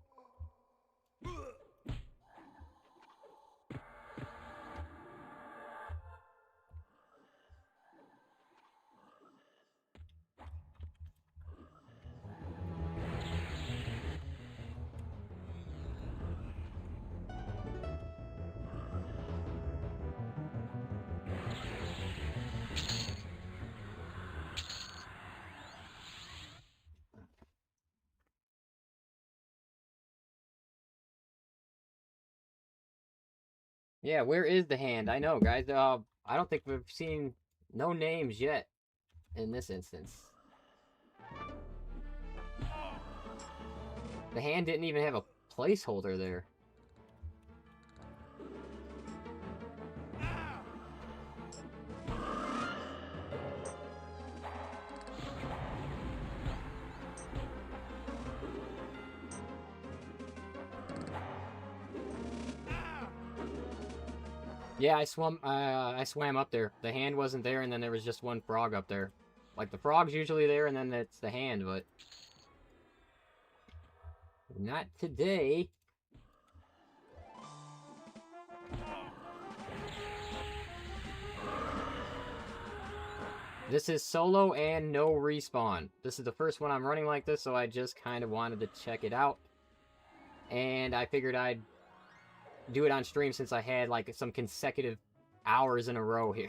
Speaker 1: Yeah, where is the hand? I know, guys. I don't think we've seen no names yet in this instance. The hand didn't even have a placeholder there. Yeah, I swam up there. The hand wasn't there, and then there was just one frog up there. Like, the frog's usually there, and then it's the hand, but... not today. This is solo and no respawn. This is the first one I'm running like this, so I just kind of wanted to check it out. And I figured I'd do it on stream since I had, like, some consecutive hours in a row here.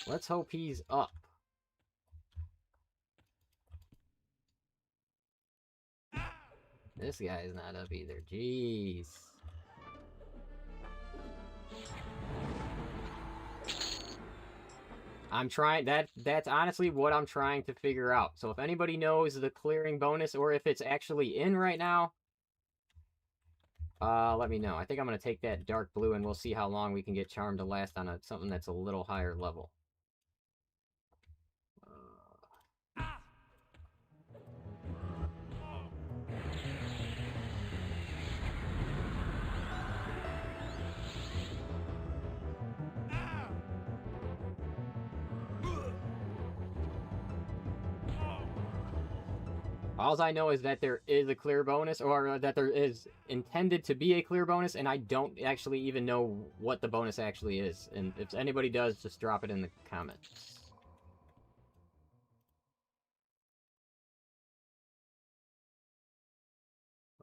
Speaker 1: Let's hope he's up. This guy's not up either. Jeez. I'm trying, that's honestly what I'm trying to figure out. So if anybody knows the clearing bonus or if it's actually in right now, let me know. I think I'm going to take that dark blue and we'll see how long we can get Charm to last on something that's a little higher level. All I know is that there is a clear bonus, or that there is intended to be a clear bonus, and I don't actually even know what the bonus actually is. And if anybody does, just drop it in the comments.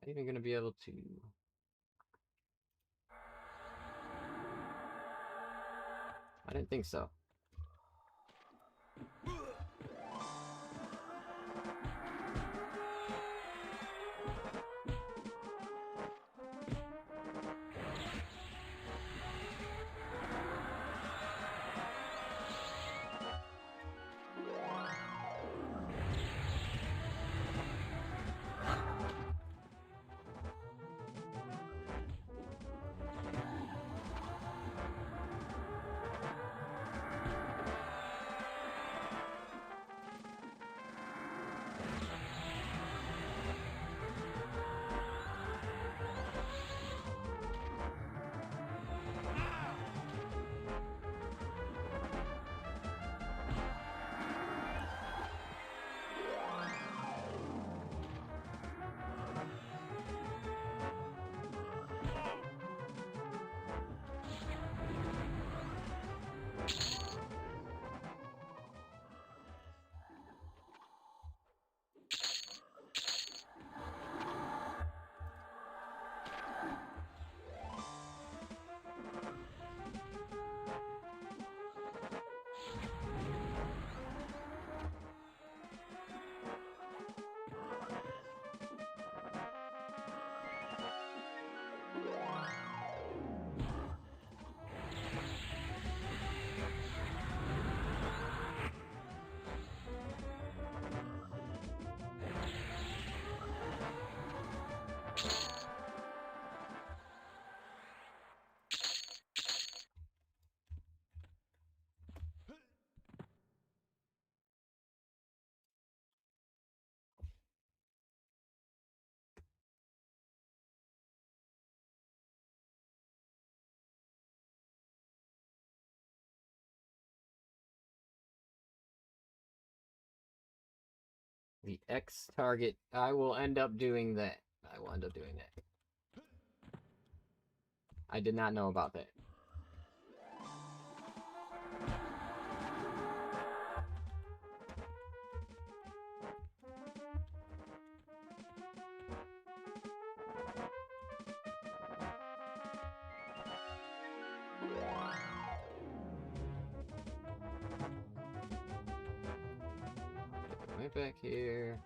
Speaker 1: Am I even going to be able to... I didn't think so. The X target. I will end up doing that. I will end up doing that. I did not know about that. Right back here.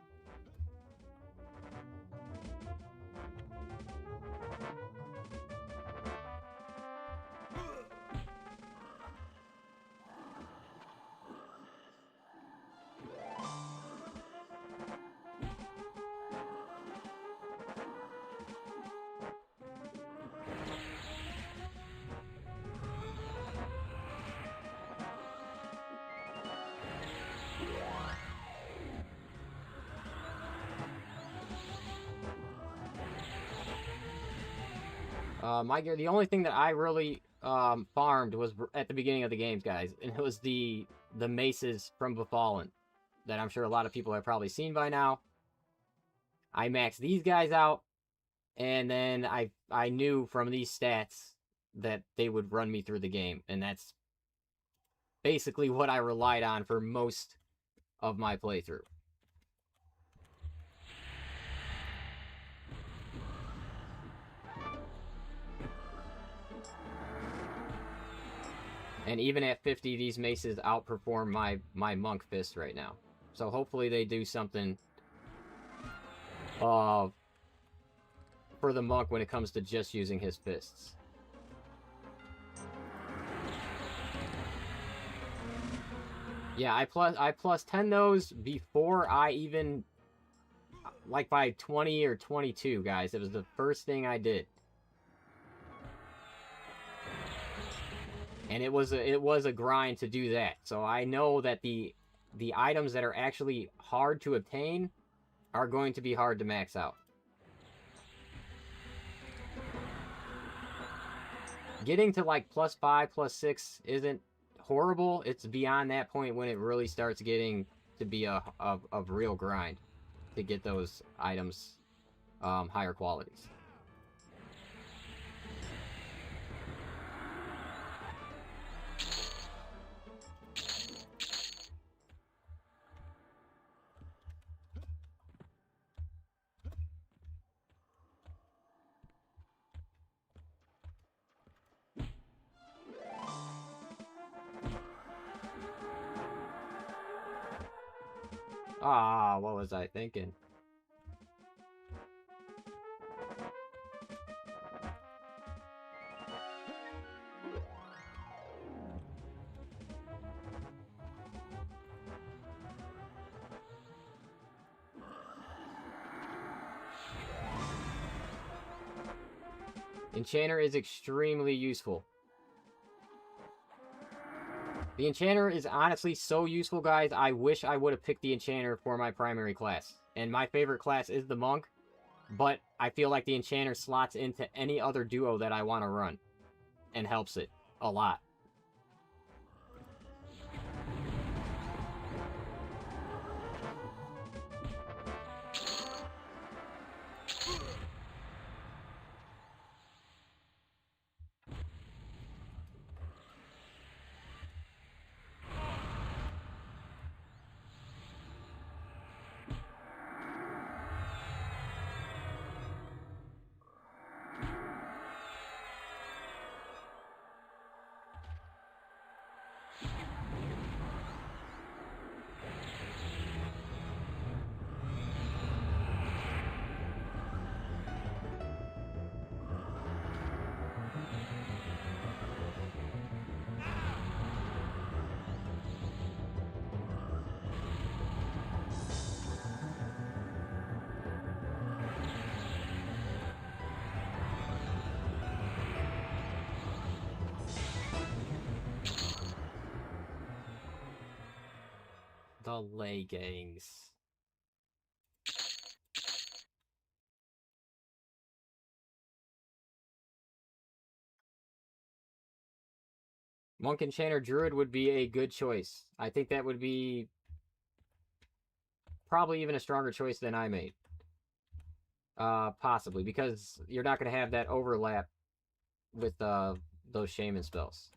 Speaker 1: My gear, the only thing that I really farmed was at the beginning of the games, guys, and it was the maces from Befallen that I'm sure a lot of people have probably seen by now. I maxed these guys out, and then I knew from these stats that they would run me through the game, and that's basically what I relied on for most of my playthrough. And even at 50, these maces outperform my monk fist right now. So hopefully they do something for the monk when it comes to just using his fists. Yeah, I plus 10 those before I even, like by 20 or 22, guys. It was the first thing I did. And it was a grind to do that. So I know that the items that are actually hard to obtain are going to be hard to max out. Getting to like +5, +6 isn't horrible. It's beyond that point when it really starts getting to be a real grind to get those items higher qualities. Ah, what was I thinking? Enchanter is extremely useful. The Enchanter is honestly so useful, guys. I wish I would have picked the Enchanter for my primary class. And my favorite class is the Monk, but I feel like the Enchanter slots into any other duo that I want to run and helps it a lot. The leggings. Monk, Enchanter, Druid would be a good choice. I think that would be probably even a stronger choice than I made. Possibly, because you're not going to have that overlap with those shaman spells.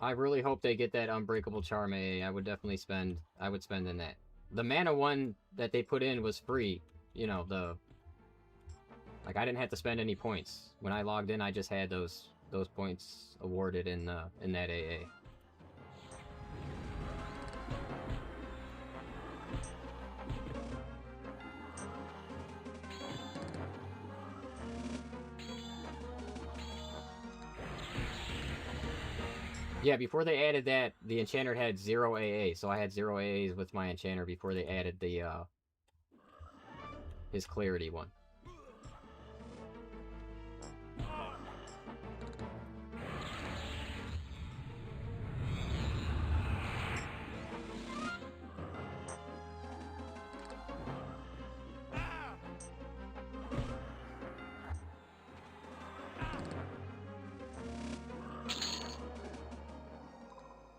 Speaker 1: I really hope they get that Unbreakable Charm AA. I would definitely spend. I would spend in that. The mana one that they put in was free. You know, the like I didn't have to spend any points when I logged in. I just had those points awarded in that AA. Yeah, before they added that, the Enchanter had 0 AA, so I had 0 AAs with my Enchanter before they added the his Clarity one.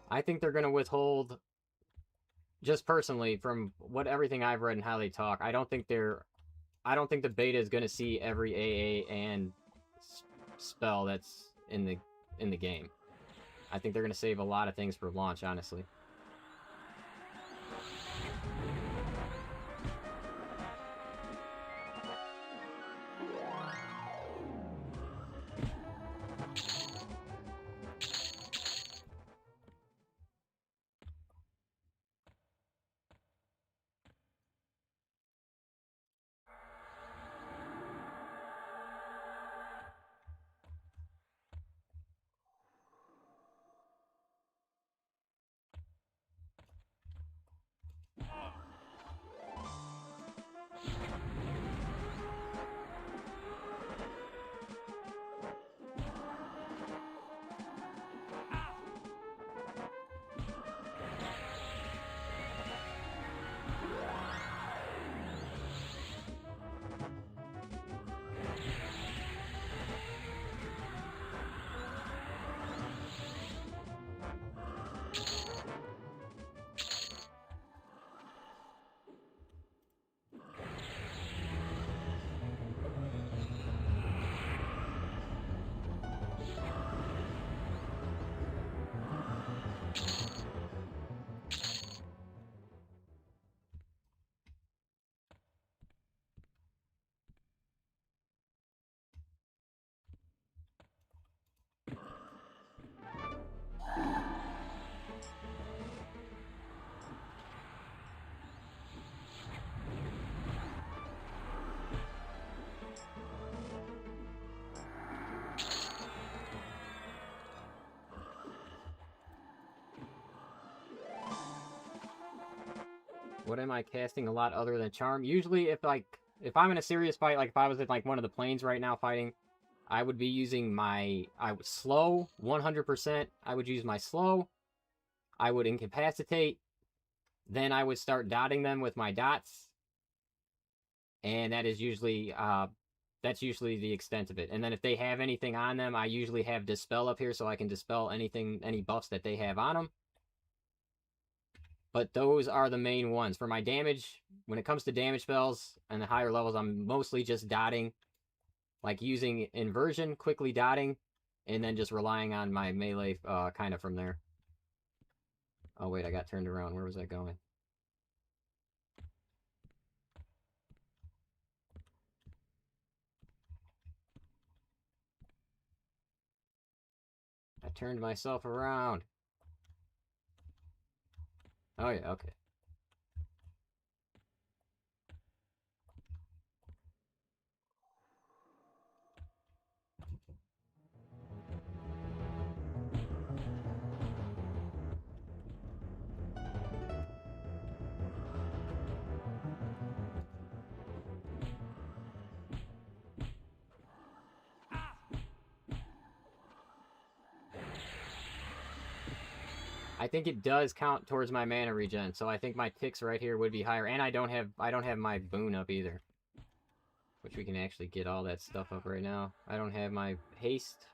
Speaker 1: I think they're gonna withhold, just personally, from what everything I've read and how they talk. I don't think the beta is gonna see every AA and spell that's in the game. I think they're gonna save a lot of things for launch, honestly. What am I casting a lot other than Charm? Usually, if I'm in a serious fight, like if I was at like one of the planes right now fighting, I would be using slow 100%. I would use my slow. I would incapacitate. Then I would start dotting them with my dots. And that is usually, that's usually the extent of it. And then if they have anything on them, I usually have Dispel up here so I can dispel anything, any buffs that they have on them. But those are the main ones. For my damage, when it comes to damage spells and the higher levels, I'm mostly just dotting. Like using Inversion, quickly dotting, and then just relying on my melee kind of from there. Oh wait, I got turned around. Where was I going? I turned myself around. Oh yeah, okay. I think it does count towards my mana regen, so I think my ticks right here would be higher. And I don't have my boon up either. Which we can actually get all that stuff up right now. I don't have my haste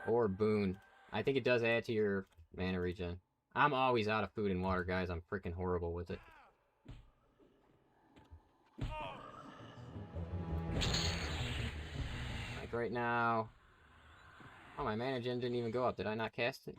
Speaker 1: or boon. I think it does add to your mana regen. I'm always out of food and water, guys. I'm freaking horrible with it. Like right now... Oh, my mana gen didn't even go up. Did I not cast it?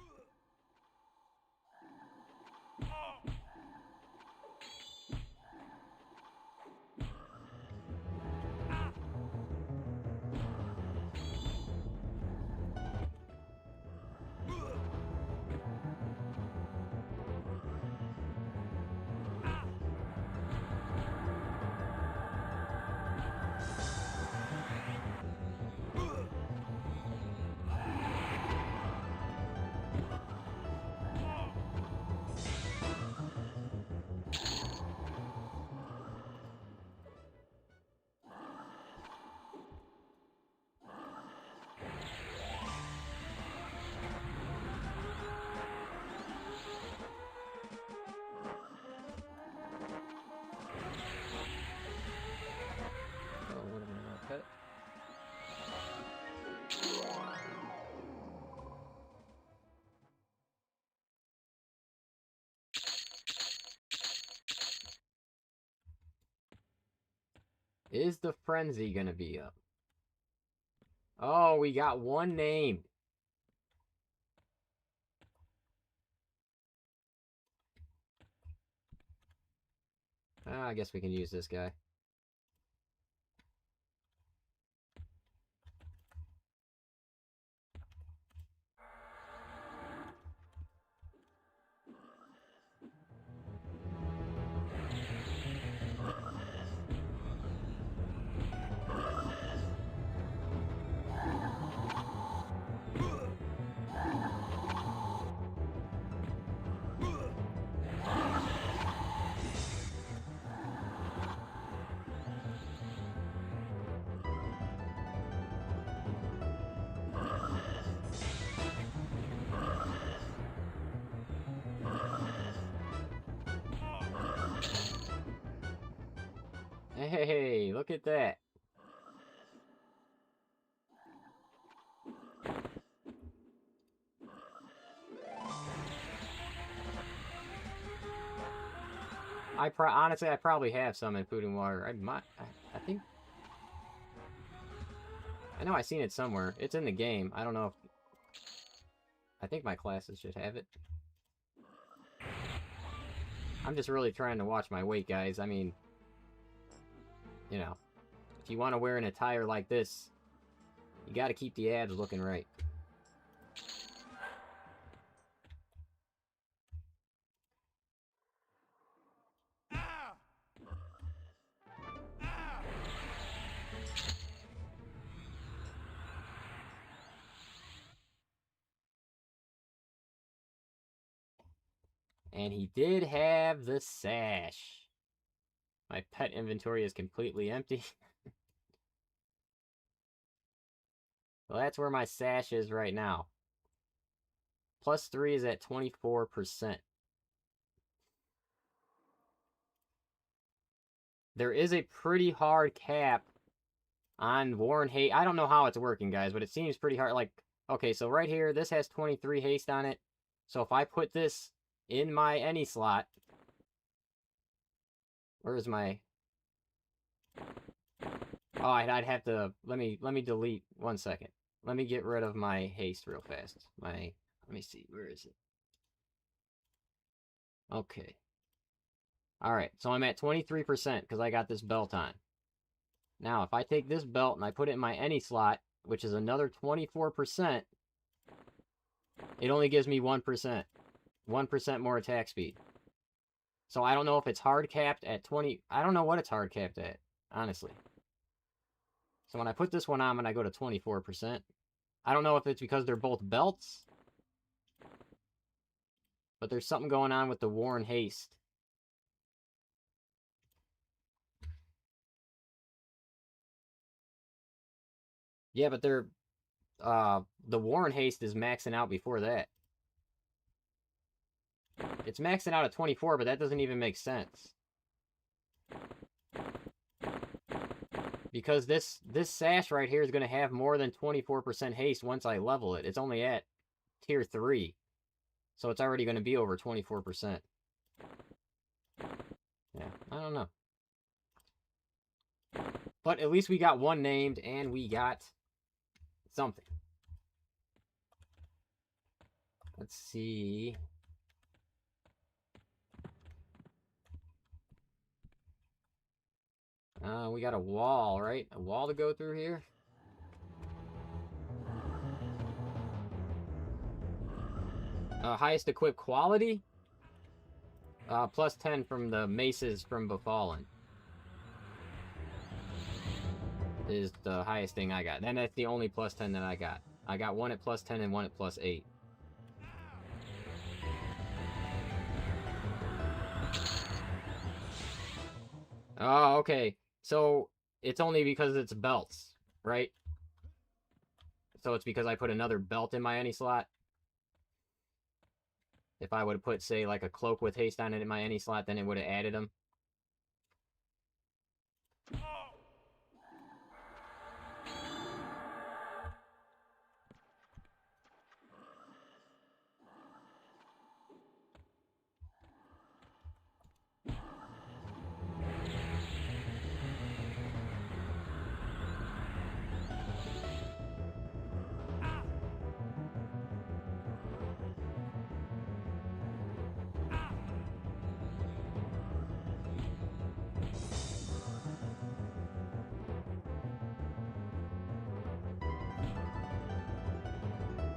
Speaker 1: Is the frenzy gonna be up? Oh, we got one name. I guess we can use this guy. Hey, look at that. Honestly, I probably have some in food and water. I think... I know I seen it somewhere. It's in the game. I don't know if... I think my classes should have it. I'm just really trying to watch my weight, guys. I mean... You know. If you want to wear an attire like this, you gotta keep the abs looking right. And he did have the sash. My pet inventory is completely empty. So that's where my sash is right now. +3 is at 24%. There is a pretty hard cap on Warren Haste. I don't know how it's working, guys, but it seems pretty hard. Like, okay, so right here, this has 23 haste on it. So if I put this in my any slot, where's my... Oh, I'd have to... Let me delete 1 second. Let me get rid of my haste real fast. Let me see, where is it? Okay. Alright, so I'm at 23% because I got this belt on. Now, if I take this belt and I put it in my any slot, which is another 24%, it only gives me 1%. 1% more attack speed. So I don't know if it's hard capped at 20... I don't know what it's hard capped at, honestly. So when I put this one on and I go to 24%, I don't know if it's because they're both belts, but there's something going on with the Warren Haste. Yeah, but they're... the Warren Haste is maxing out before that. It's maxing out at 24, but that doesn't even make sense. Because this sash right here is going to have more than 24% haste once I level it. It's only at tier 3. So it's already going to be over 24%. Yeah, I don't know. But at least we got one named, and we got something. Let's see. We got a wall, right? A wall to go through here. Highest equipped quality. +10 from the maces from Befallen. Is the highest thing I got. And that's the only +10 that I got. I got one at +10 and one at +8. Oh, okay. So it's only because it's belts, right? So it's because I put another belt in my any slot. If I would have put, say, like a cloak with haste on it in my any slot, then it would have added them.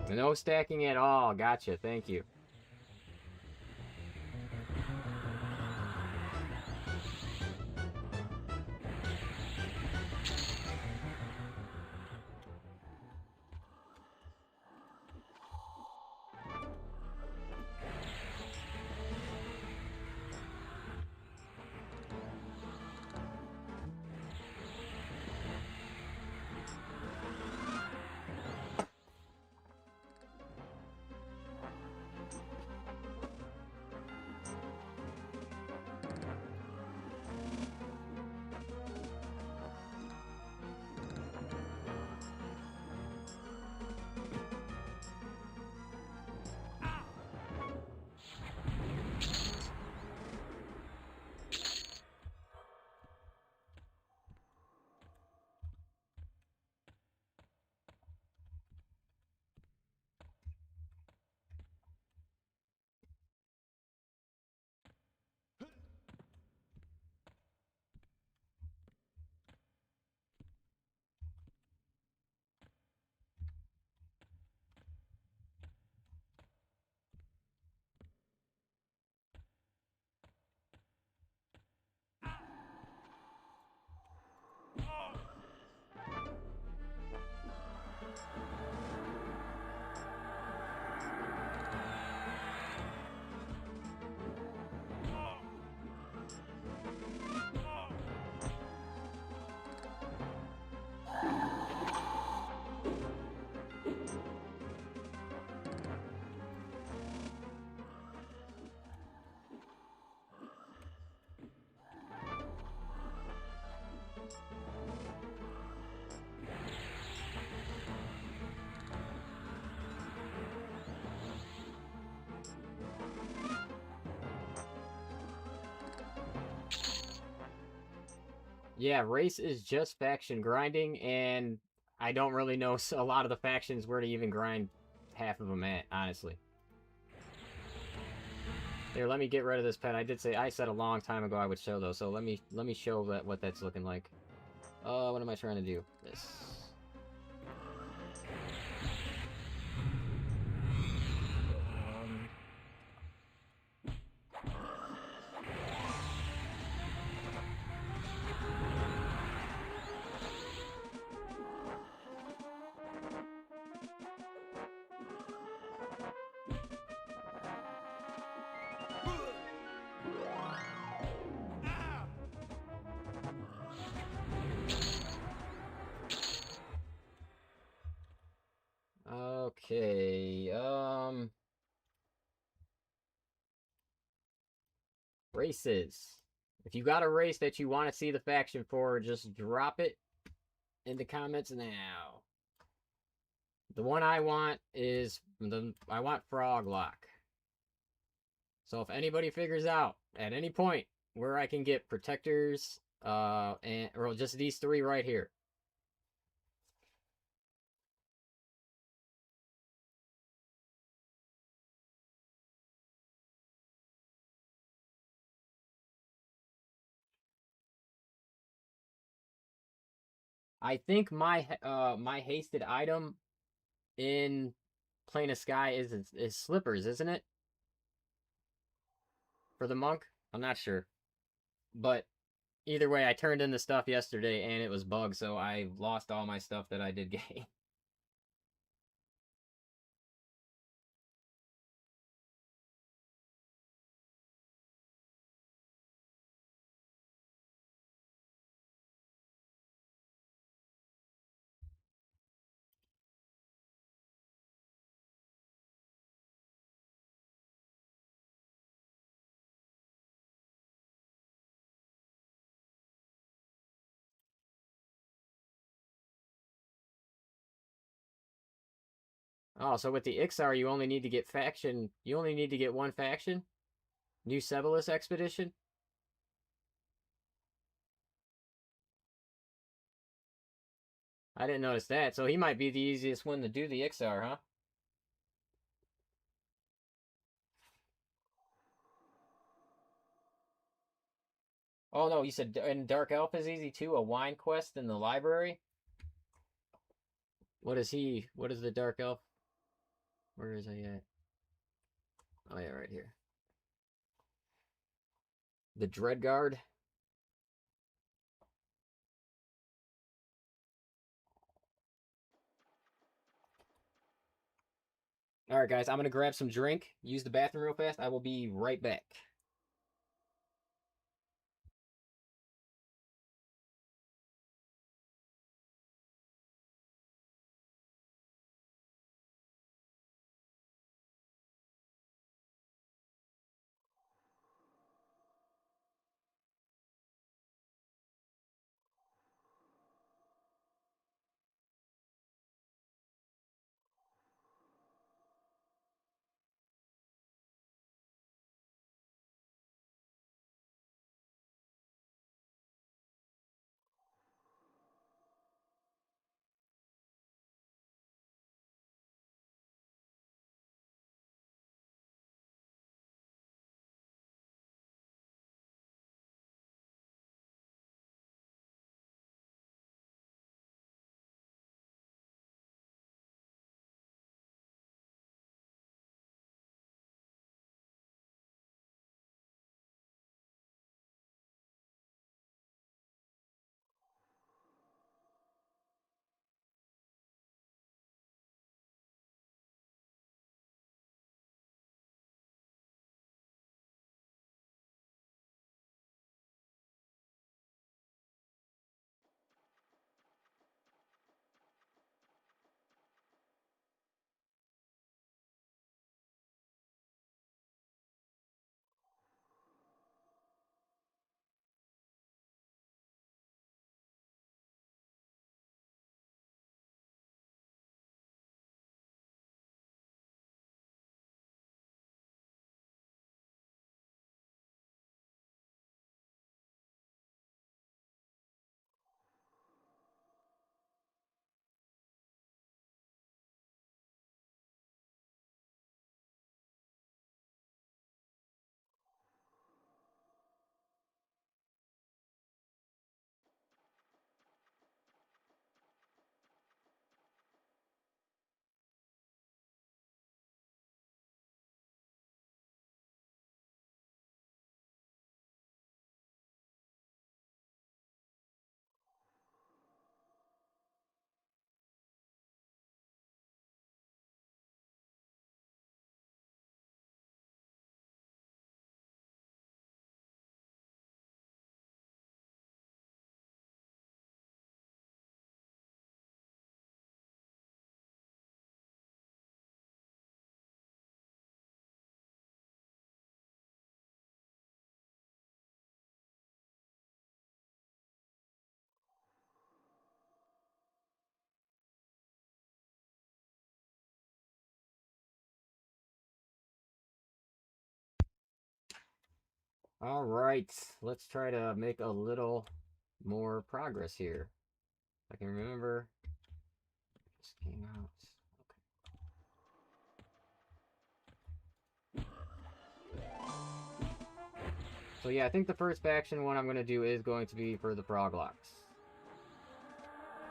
Speaker 1: No stacking at all. Gotcha. Thank you. Yeah, race is just faction grinding, and I don't really know a lot of the factions where to even grind half of them at, honestly. Here, let me get rid of this pet. I said a long time ago I would show those, so let me show what that's looking like. What am I trying to do? This. Um, okay. Races. If you got a race that you want to see the faction for, just drop it in the comments now. The one I want is I want Froglock. So if anybody figures out at any point where I can get protectors, and or just these three right here. I think my hasted item in Plane of Sky is slippers, isn't it? For the monk? I'm not sure. But either way, I turned in the stuff yesterday and it was bugged, so I lost all my stuff that I did gain. Oh, so with the Ixar, you only need to get faction. You only need to get one faction. New Sebalus Expedition. I didn't notice that, so he might be the easiest one to do the Ixar, huh? Oh no, you said and Dark Elf is easy too. A wine quest in the library. What is he? What is the Dark Elf? Where is he at? Oh yeah, right here. The Dreadguard. All right, guys, I'm gonna grab some drink. Use the bathroom real fast. I will be right back. All right, let's try to make a little more progress here. I can remember. Just came out. So yeah, I think the first faction one I'm going to do is going to be for the Proglocks.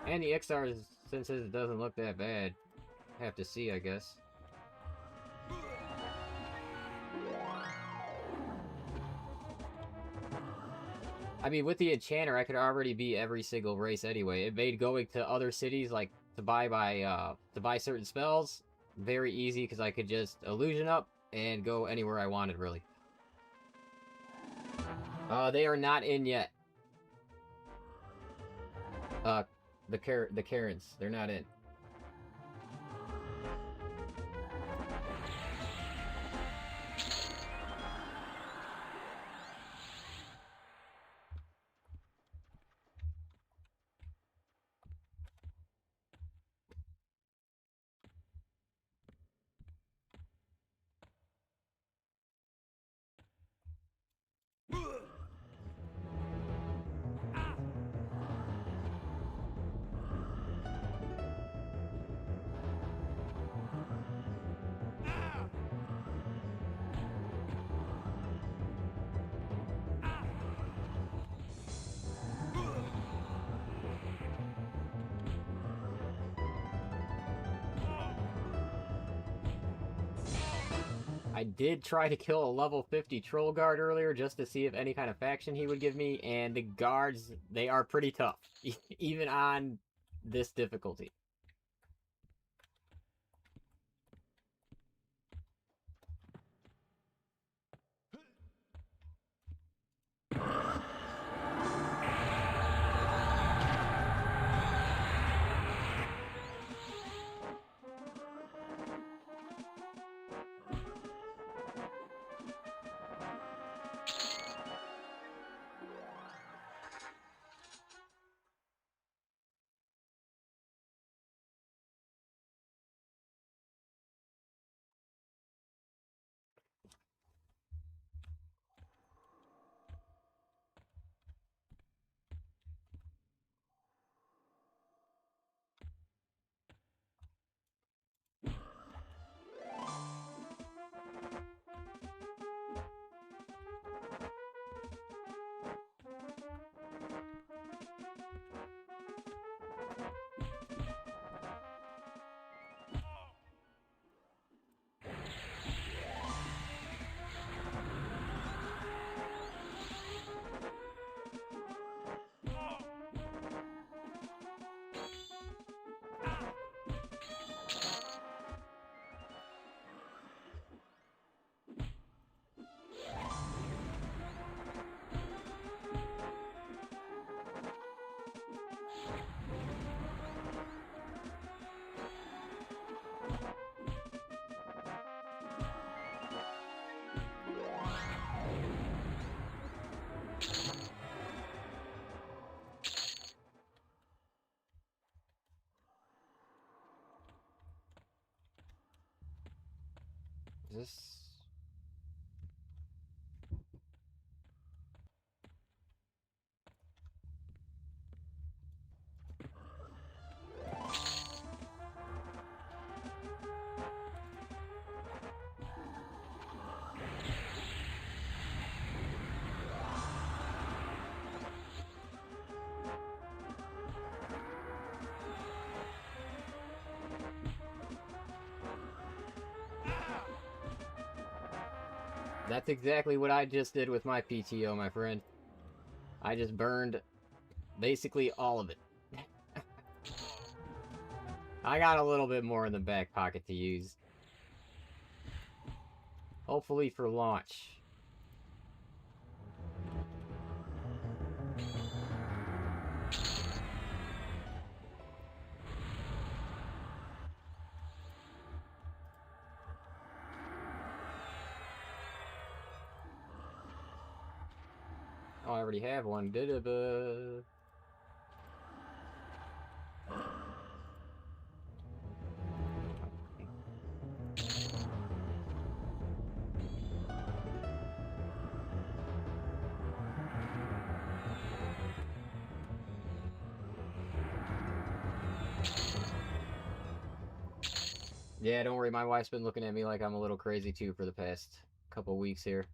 Speaker 1: And the Ixars, since it doesn't look that bad, have to see, I guess. I mean, with the Enchanter, I could already be every single race anyway. It made going to other cities, like, to buy certain spells, very easy, because I could just illusion up and go anywhere I wanted, really. They are not in yet. The Karens, they're not in. I did try to kill a level 50 troll guard earlier just to see if any kind of faction he would give me, and the guards, they are pretty tough, even on this difficulty. Is this... That's exactly what I just did with my PTO, my friend. I just burned basically all of it. I got a little bit more in the back pocket to use. Hopefully for launch. Oh, I already have one. Da-da-ba. Yeah, don't worry. My wife's been looking at me like I'm a little crazy too for the past couple weeks here.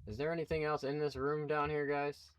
Speaker 1: Is there anything else in this room down here, guys?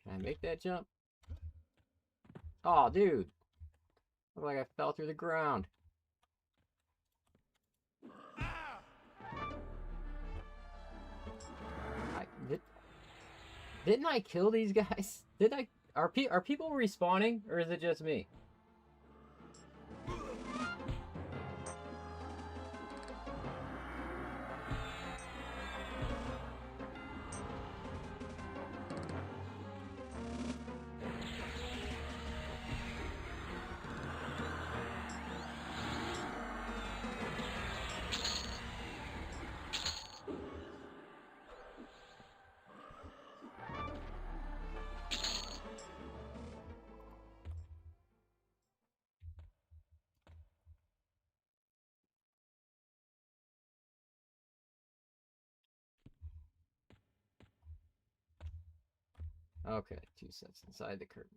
Speaker 1: Can I make that jump? Oh, dude. Looked like I fell through the ground. Didn't I kill these guys? Did I? Are people respawning, or is it just me? Okay, 2 sets inside the curtains.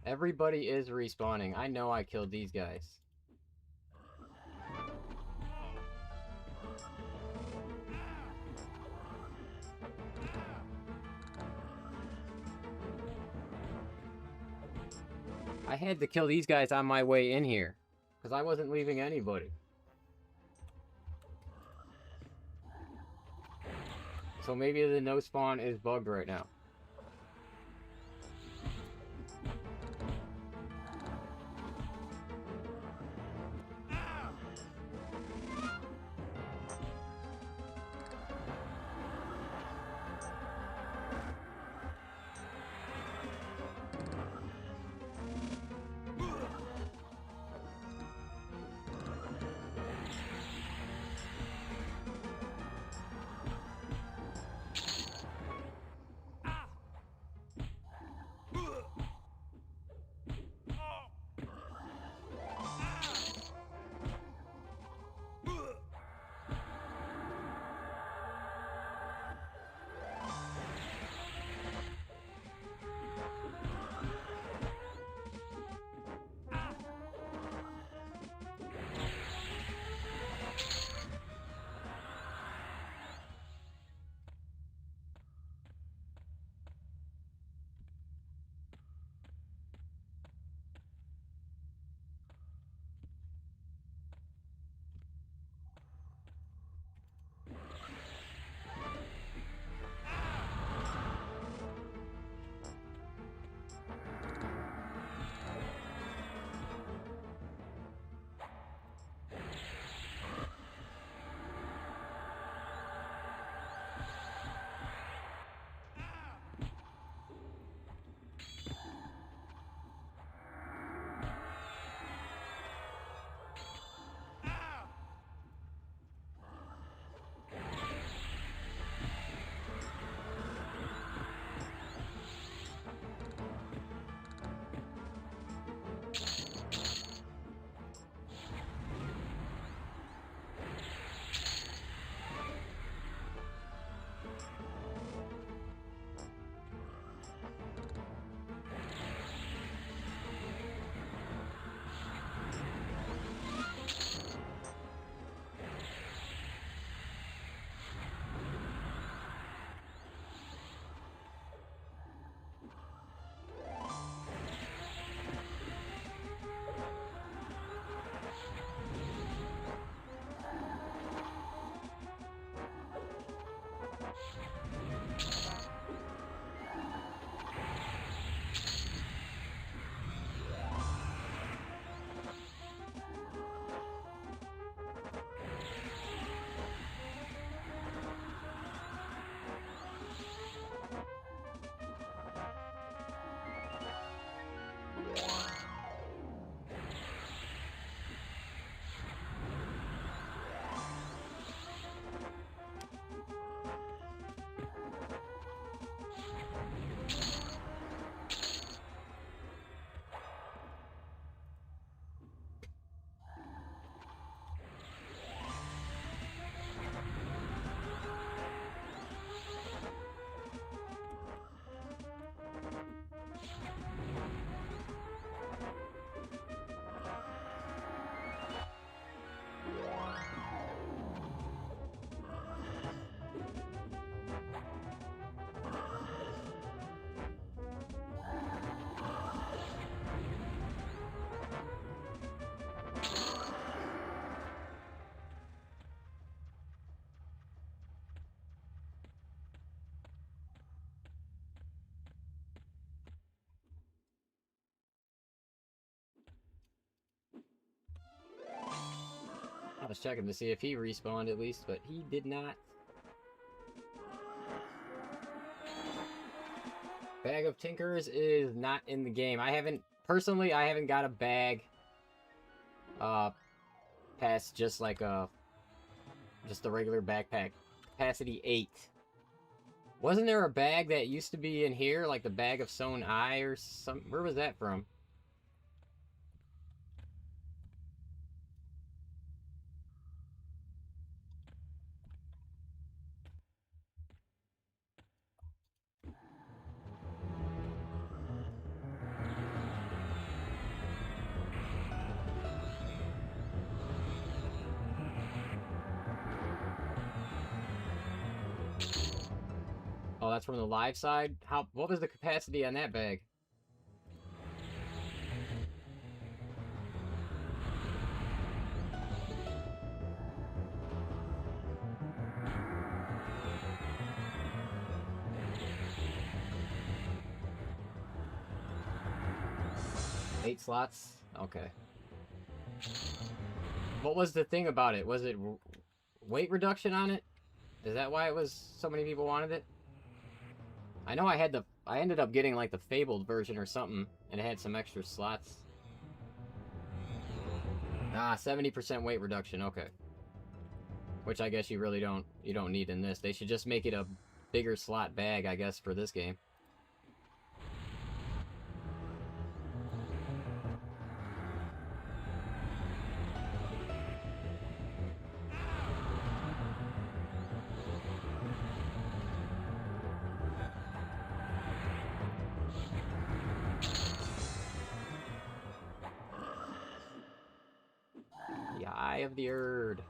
Speaker 1: Everybody is respawning. I know I killed these guys. I had to kill these guys on my way in here, because I wasn't leaving anybody. So maybe the no spawn is bugged right now. was checking to see if he respawned at least, but he did not. Bag of Tinkers is not in the game. Personally, I haven't got a bag past just like just the regular backpack. Capacity 8. Wasn't there a bag that used to be in here, like the bag of sewn eye or something? Where was that from? Oh, that's from the live side? What was the capacity on that bag? Eight slots? Okay. What was the thing about it? Was it weight reduction on it? Is that why it was so many people wanted it? I know I ended up getting like the fabled version or something, and it had some extra slots. Ah, 70% weight reduction, okay. Which I guess you don't need in this. They should just make it a bigger slot bag, I guess, for this game. The Eye of the Erd.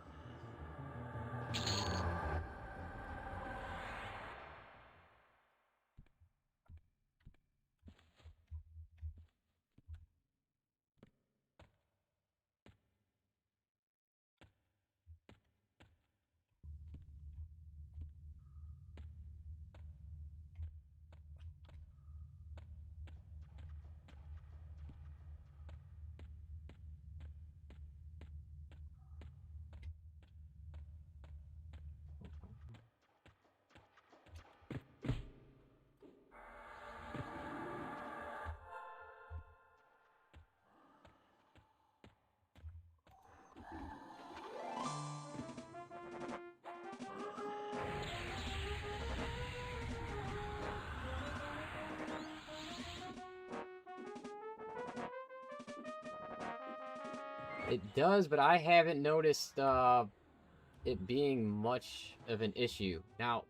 Speaker 1: It does, but I haven't noticed it being much of an issue. Now,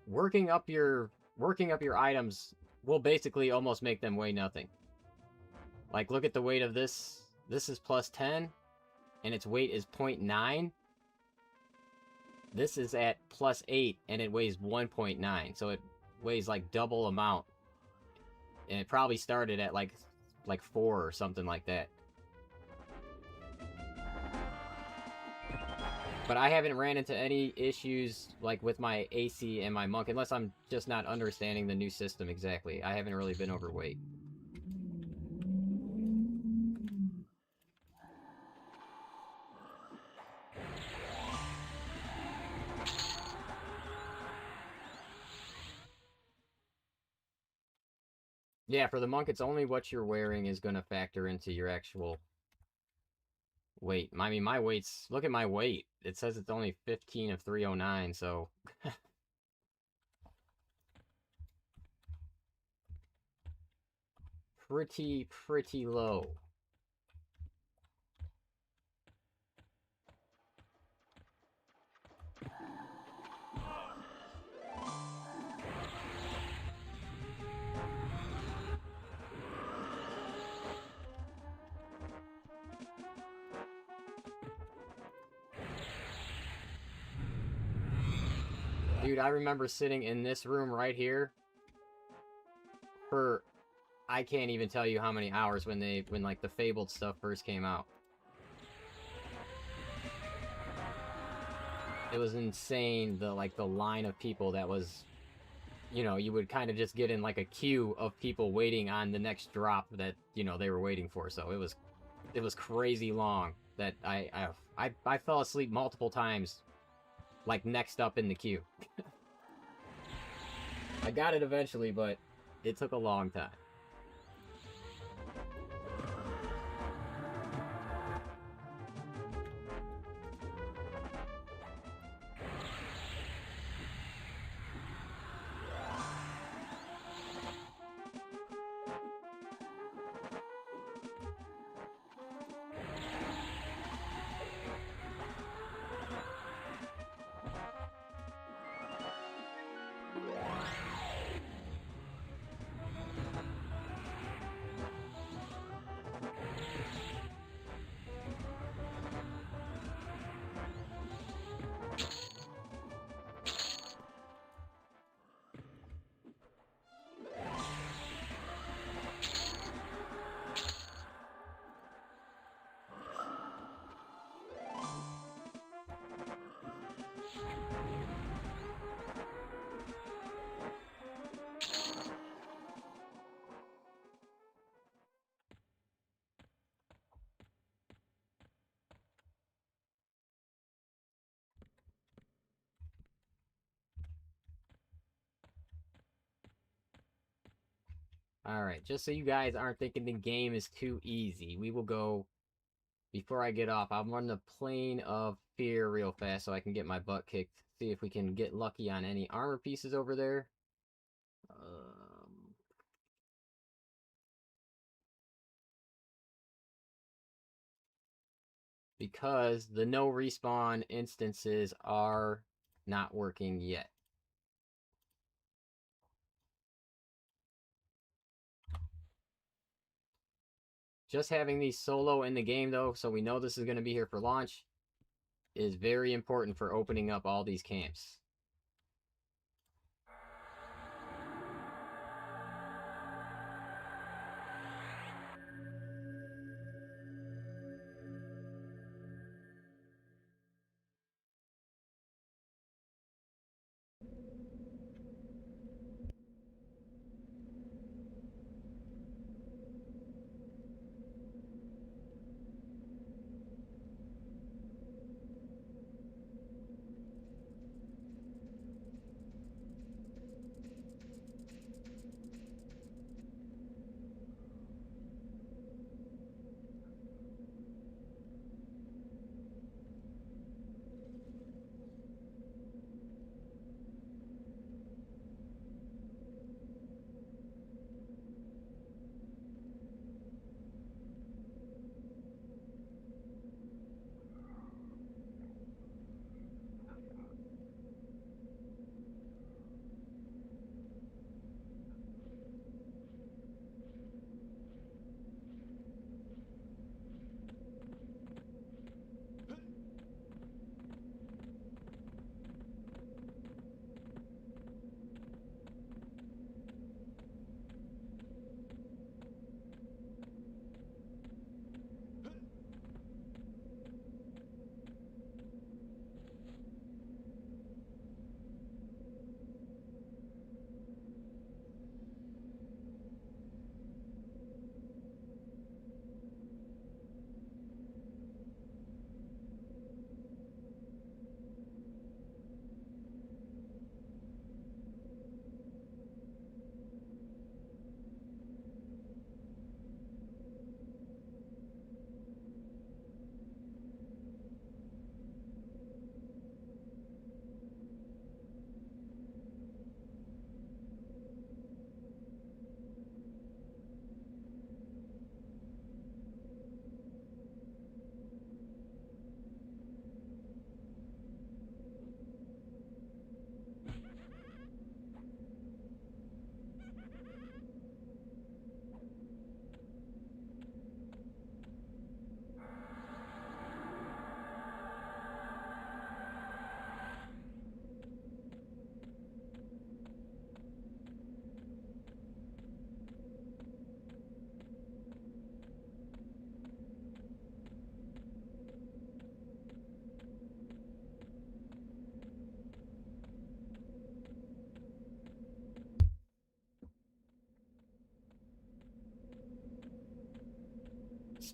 Speaker 1: working up your items will basically almost make them weigh nothing. Like, look at the weight of this. This is plus 10, and its weight is 0.9. This is at plus 8, and it weighs 1.9, so it weighs like double amount. And it probably started at like 4 or something like that. But I haven't ran into any issues like with my AC and my monk, unless I'm just not understanding the new system exactly. I haven't really been overweight. Yeah, for the monk, it's only what you're wearing is going to factor into your actual weight. I mean, my weight's... Look at my weight. It says it's only 15 of 309, so... pretty low. Dude, I remember sitting in this room right here for... I can't even tell you how many hours when like the Fabled stuff first came out. It was insane, the line of people that was, you know, you would kind of just get in like a queue of people waiting on the next drop that, you know, they were waiting for. So it was crazy long. that I fell asleep multiple times, like next up in the queue. I got it eventually, but it took a long time. Alright, just so you guys aren't thinking the game is too easy, we will go, before I get off, I'll run the plane of fear real fast so I can get my butt kicked. See if we can get lucky on any armor pieces over there. Because the no respawn instances are not working yet. Just having these solo in the game, though, so we know this is going to be here for launch, is very important for opening up all these camps.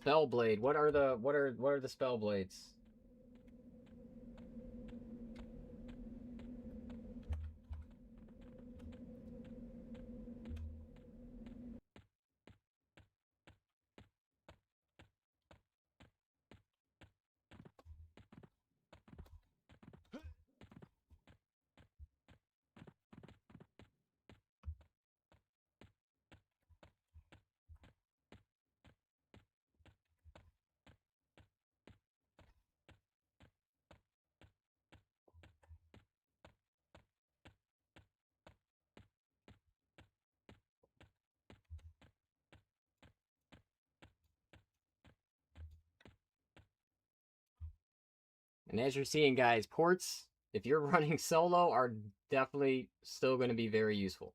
Speaker 1: spell blade. What are the spell blades? And as you're seeing, guys, ports, if you're running solo, are definitely still going to be very useful.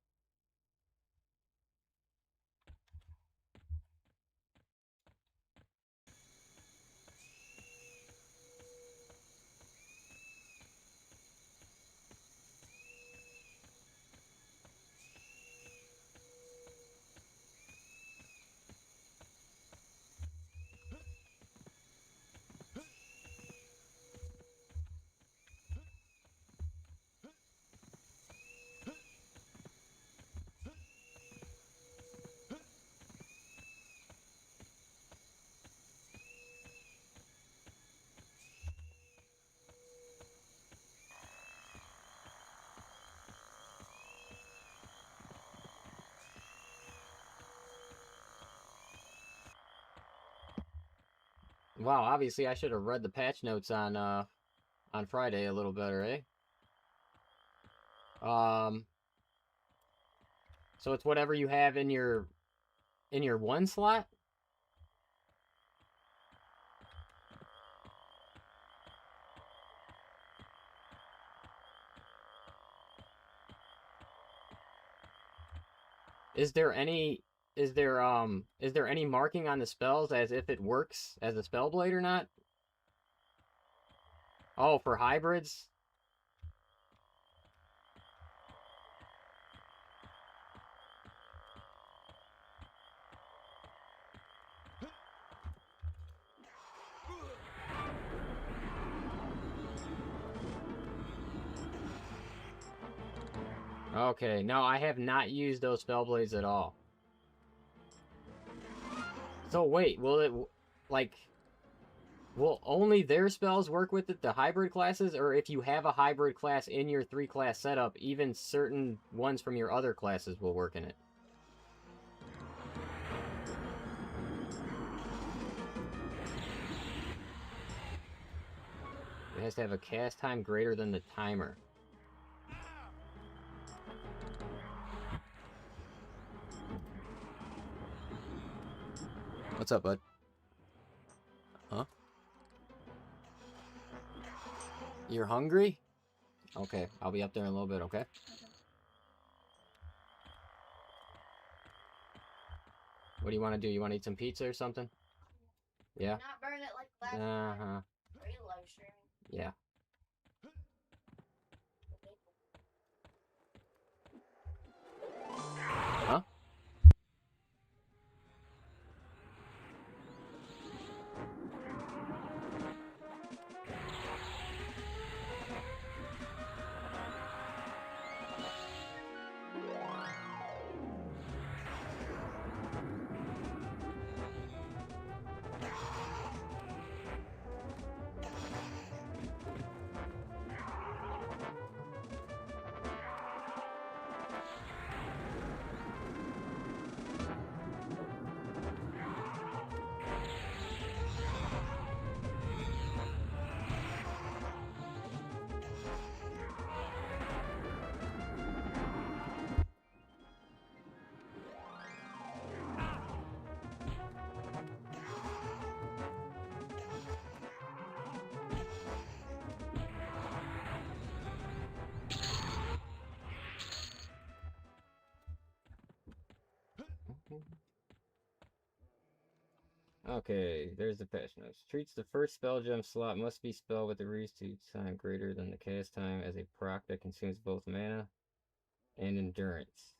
Speaker 1: Wow, obviously I should have read the patch notes on Friday a little better, eh? So it's whatever you have in your one slot? Is there any is there any marking on the spells as if it works as a spell blade or not? Oh, for hybrids? Okay, no, I have not used those spell blades at all. So wait, will it like will only their spells work with it, the hybrid classes, or if you have a hybrid class in your 3-class setup, even certain ones from your other classes will work in it? It has to have a cast time greater than the timer. What's up, bud? Huh? You're hungry? Okay, I'll be up there in a little bit, okay? What do you want to do? You want to eat some pizza or something? Yeah?
Speaker 2: Not burn it like last
Speaker 1: Uh-huh.
Speaker 2: live streaming.
Speaker 1: Yeah. Huh? Okay, there's the patch notes. Treats the first spell gem slot must be spelled with a reuse time greater than the cast time as a proc that consumes both mana and endurance.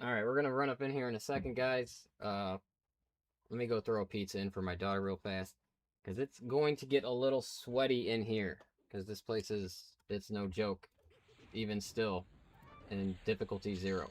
Speaker 1: All right, we're gonna run up in here in a second, guys. Let me go throw a pizza in for my daughter real fast, because it's going to get a little sweaty in here, because this place it's no joke, even still, in difficulty 0.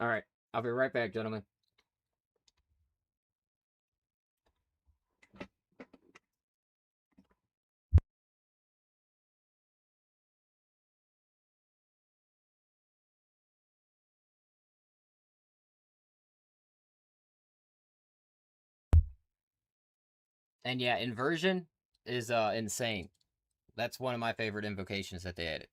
Speaker 1: All right, I'll be right back, gentlemen. And yeah, inversion is insane. That's one of my favorite invocations that they added.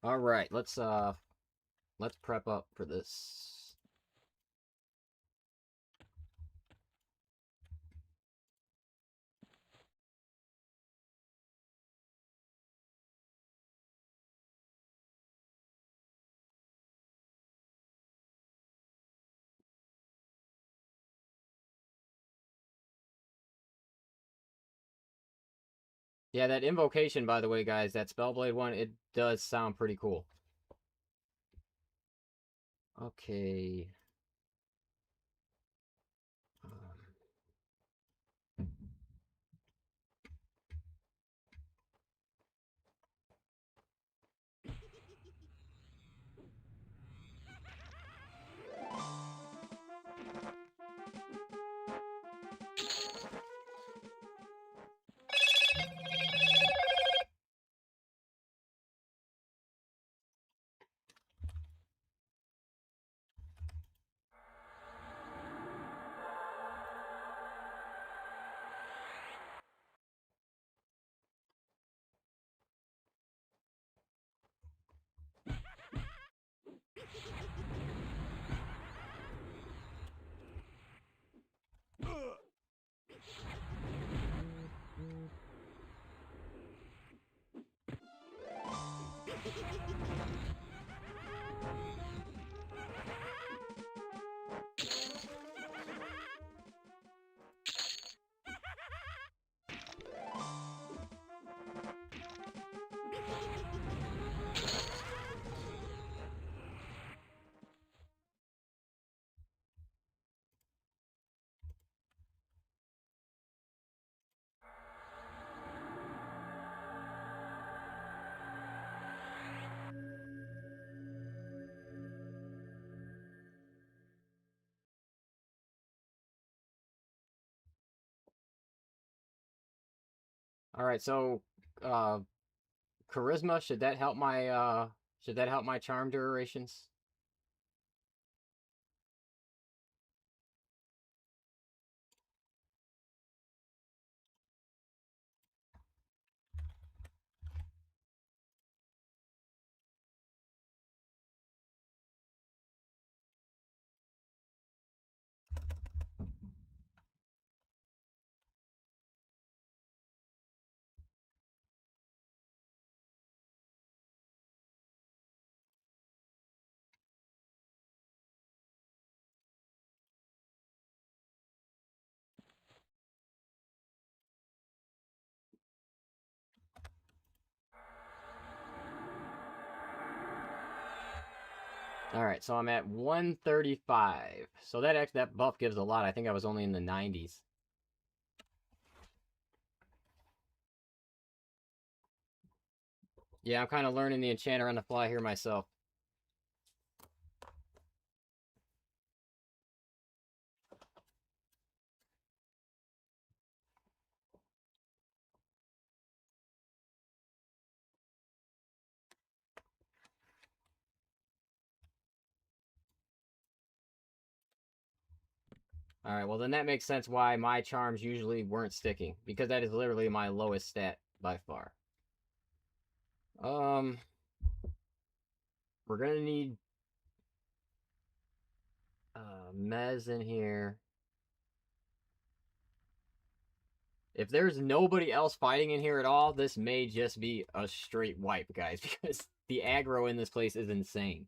Speaker 1: All right, let's prep up for this. Yeah, that invocation, by the way, guys, that Spellblade one, it does sound pretty cool. Okay. All right, so uh charisma, should that help my charm durations? All right, so I'm at 135. So that buff gives a lot. I think I was only in the 90s. Yeah, I'm kind of learning the Enchanter on the fly here myself. All right, well then that makes sense why my charms usually weren't sticking, because that is literally my lowest stat by far. Um, we're gonna need Mez in here. If there's nobody else fighting in here at all, this may just be a straight wipe, guys, because the aggro in this place is insane.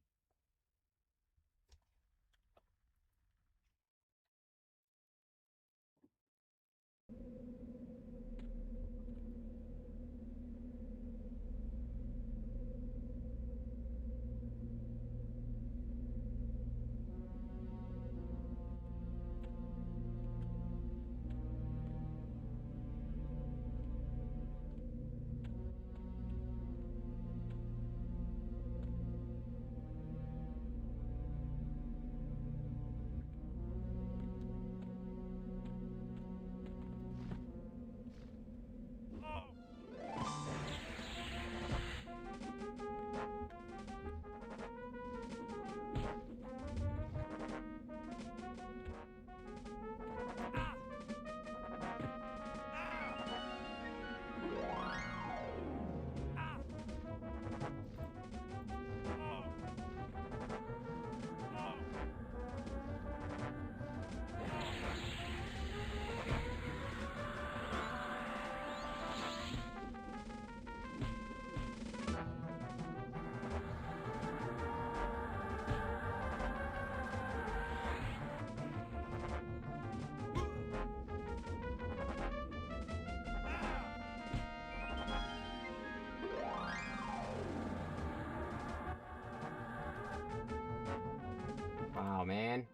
Speaker 1: man.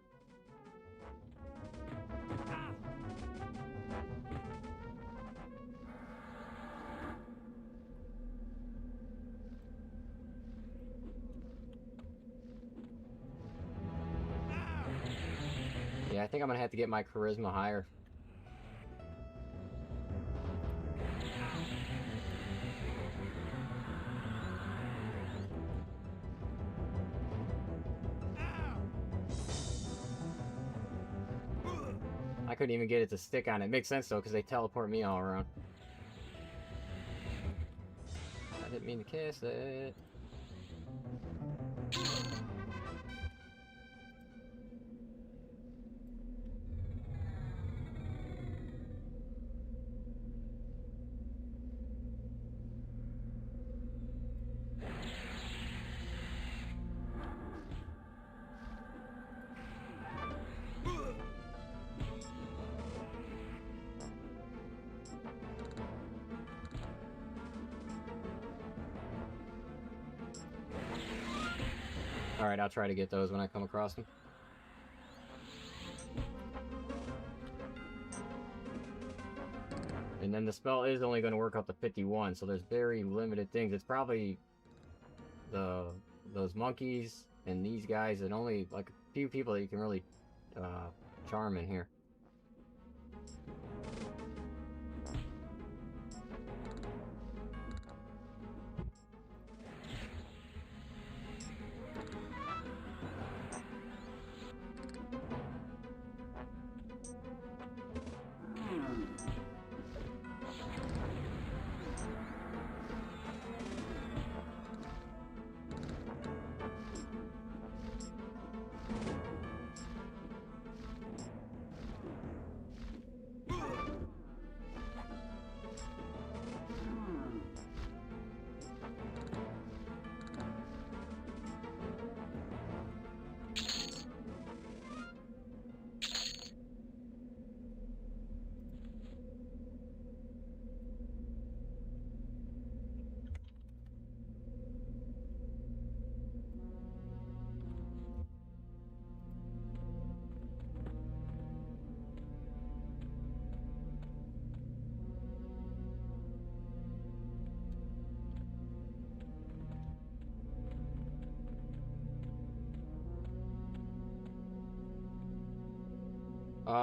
Speaker 1: Yeah, I think I'm gonna have to get my charisma higher. I couldn't even get it to stick on it. Makes sense though, because they teleport me all around. I didn't mean to cast it. Alright, I'll try to get those when I come across them. And then the spell is only going to work up to 51, so there's very limited things. It's probably those monkeys and these guys, and only like a few people that you can really charm in here.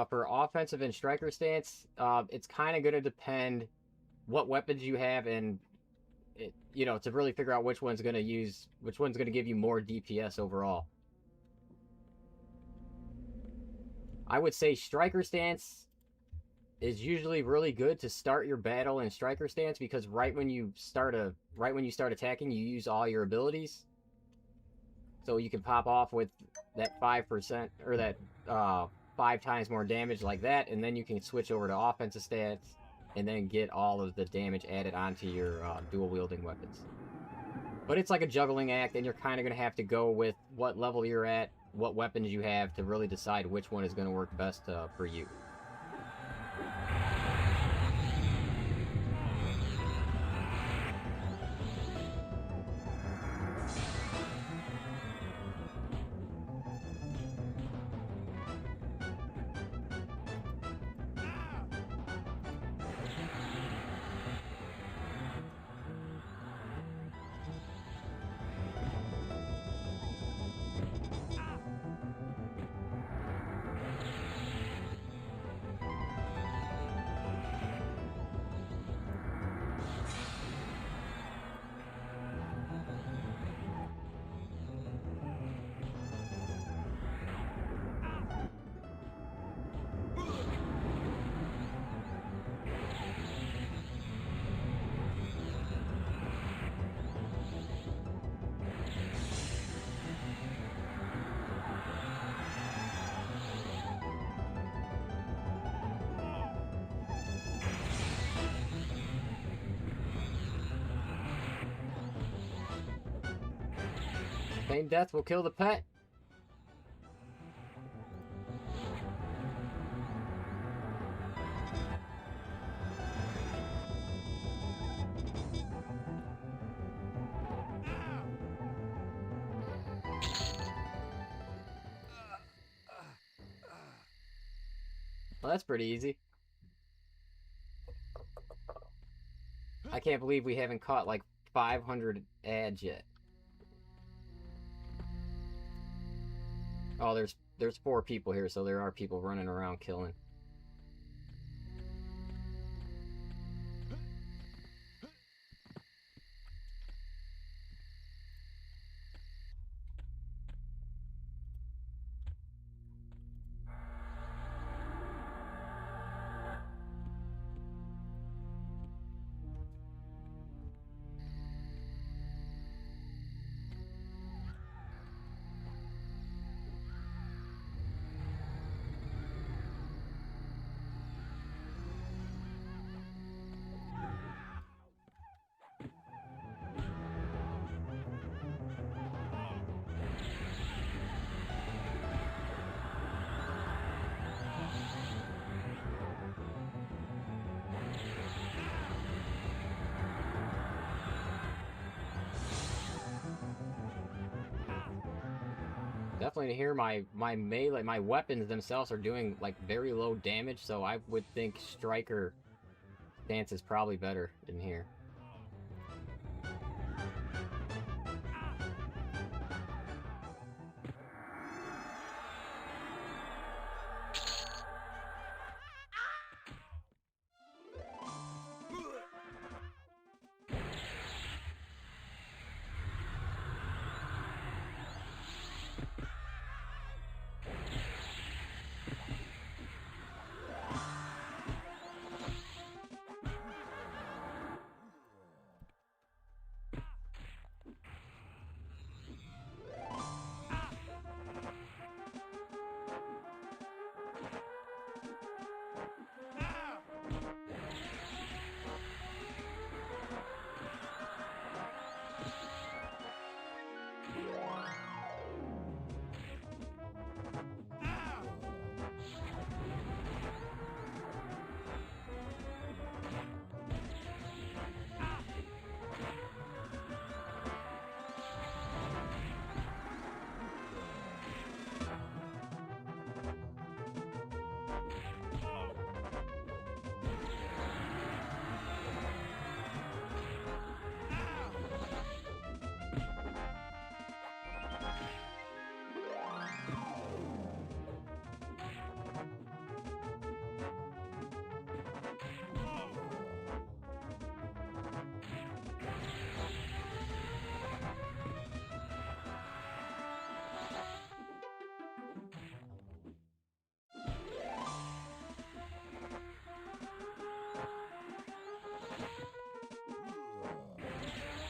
Speaker 1: For offensive and striker stance, it's kind of going to depend what weapons you have, and to really figure out which one's going to give you more DPS overall. I would say striker stance is usually really good to start your battle in striker stance, because right when you start attacking, you use all your abilities. So you can pop off with that 5% or that 5 times more damage like that, and then you can switch over to offensive stats and then get all of the damage added onto your dual wielding weapons. But it's like a juggling act, and you're kind of going to have to go with what level you're at, what weapons you have, to really decide which one is going to work best for you. Feign death will kill the pet. Well, that's pretty easy. I can't believe we haven't caught like 500 ads yet. Oh, there's 4 people here, so there are people running around killing. Definitely to hear my melee, my weapons themselves are doing like very low damage, so I would think striker stance is probably better in here.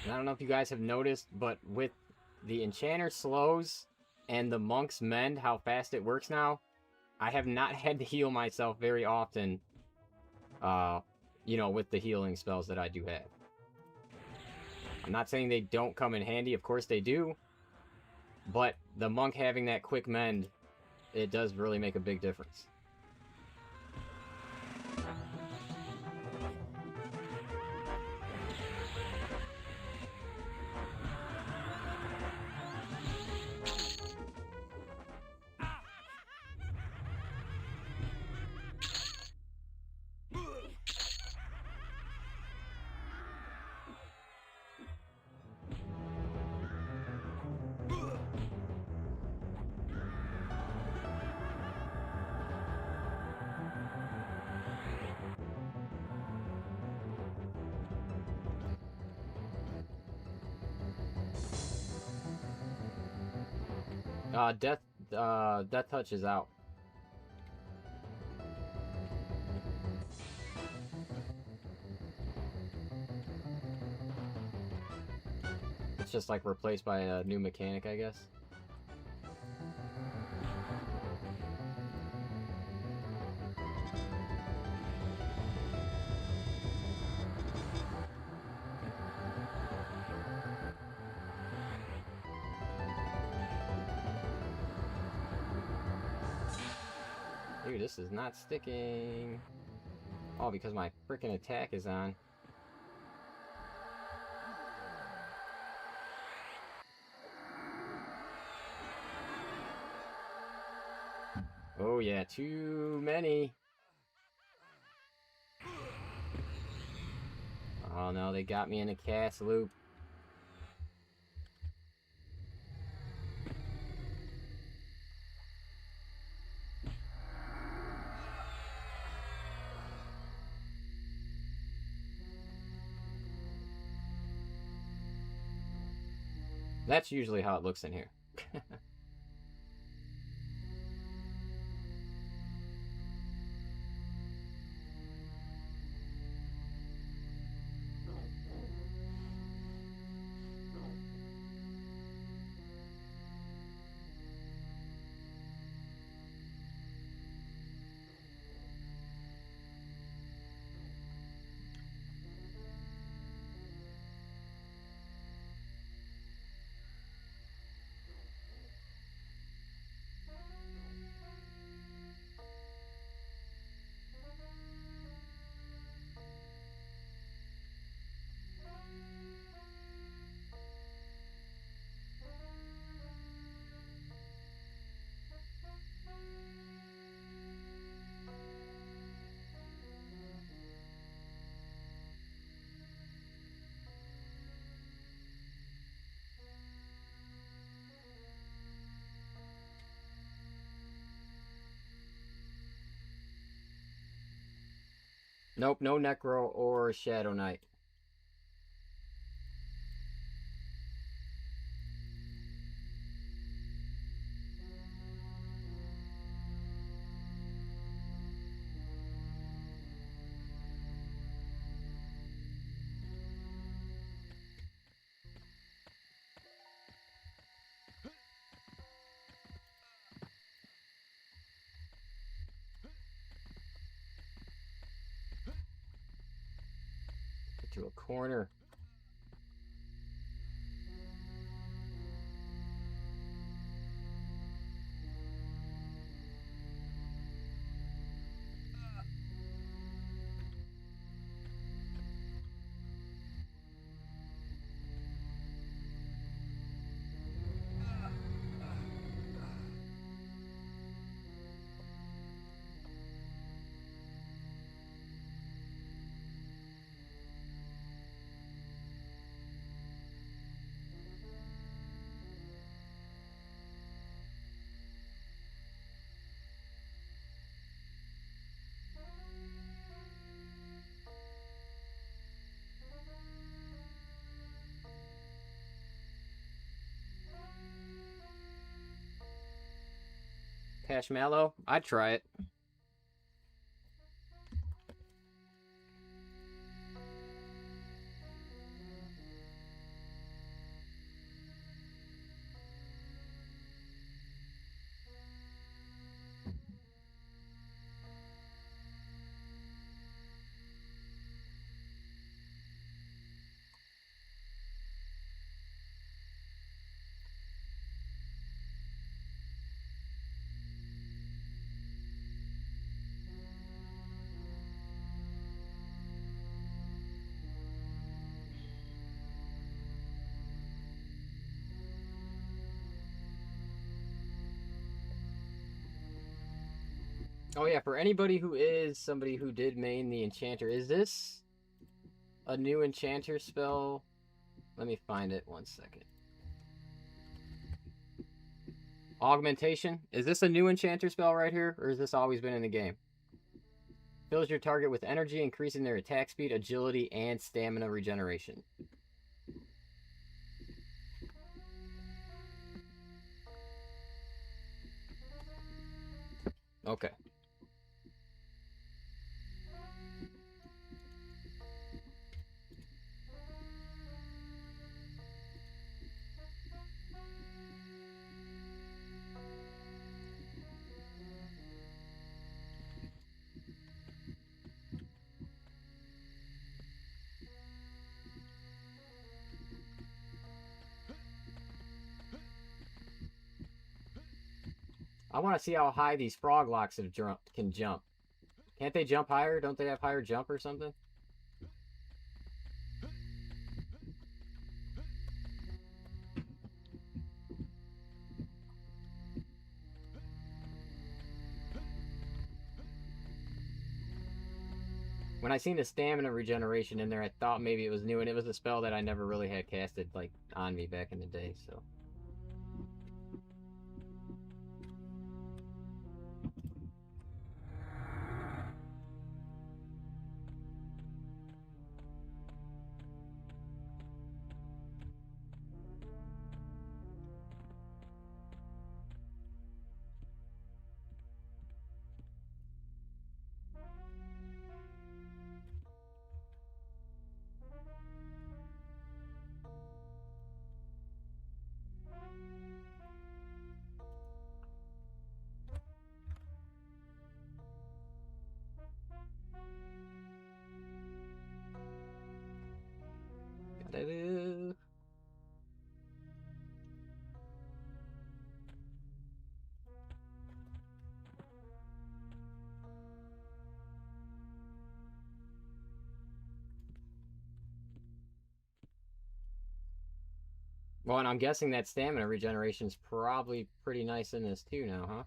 Speaker 1: And I don't know if you guys have noticed, but with the Enchanter slows and the Monk's mend, how fast it works now, I have not had to heal myself very often, you know, with the healing spells that I do have. I'm not saying they don't come in handy, of course they do, but the Monk having that quick mend, it does really make a big difference. Death, Death Touch is out. It's just like replaced by a new mechanic, I guess. Dude, this is not sticking. Oh, because my freaking attack is on. Oh yeah, too many. Oh no, they got me in a cast loop. That's usually how it looks in here. Nope, no Necro or Shadow Knight. Get to a corner. Cashmallow? I'd try it. Oh yeah, for anybody who is somebody who did main the Enchanter, is this a new Enchanter spell? Let me find it 1 second. Augmentation? Is this a new Enchanter spell right here, or has this always been in the game? Fills your target with energy, increasing their attack speed, agility, and stamina regeneration. Okay. I want to see how high these frog locks can jump. Can't they jump higher? Don't they have higher jump or something? When When I seen the stamina regeneration in there, I thought maybe it was new, and it was a spell that I never really had casted like on me back in the day. So. Da-da-da. Well, and I'm guessing that stamina regeneration is probably pretty nice in this too now, huh?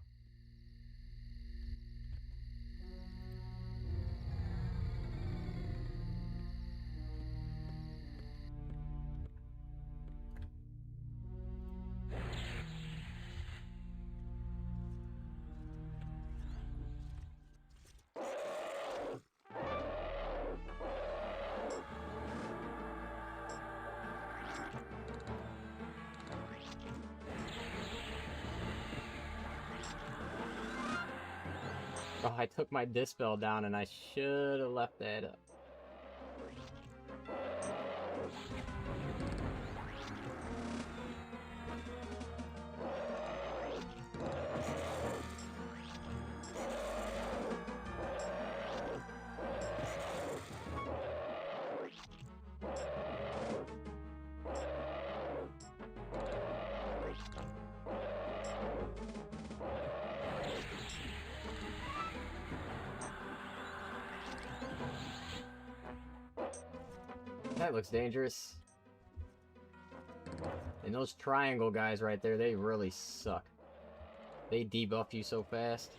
Speaker 1: Oh, I took my dispel down and I should have left that up. That looks dangerous. And those triangle guys right there, they really suck. They debuff you so fast.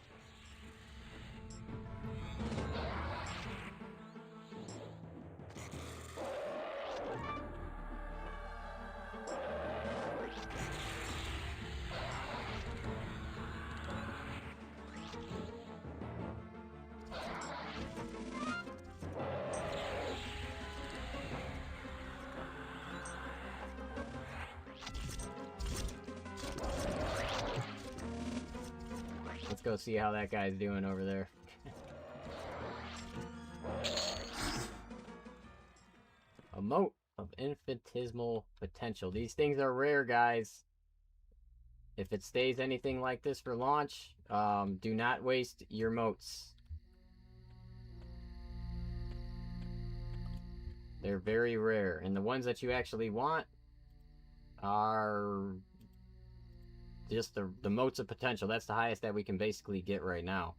Speaker 1: Let's go see how that guy's doing over there. A moat of infinitesimal potential. These things are rare, guys. If it stays anything like this for launch, do not waste your moats. They're very rare. And the ones that you actually want are just the moats of potential. That's the highest that we can basically get right now.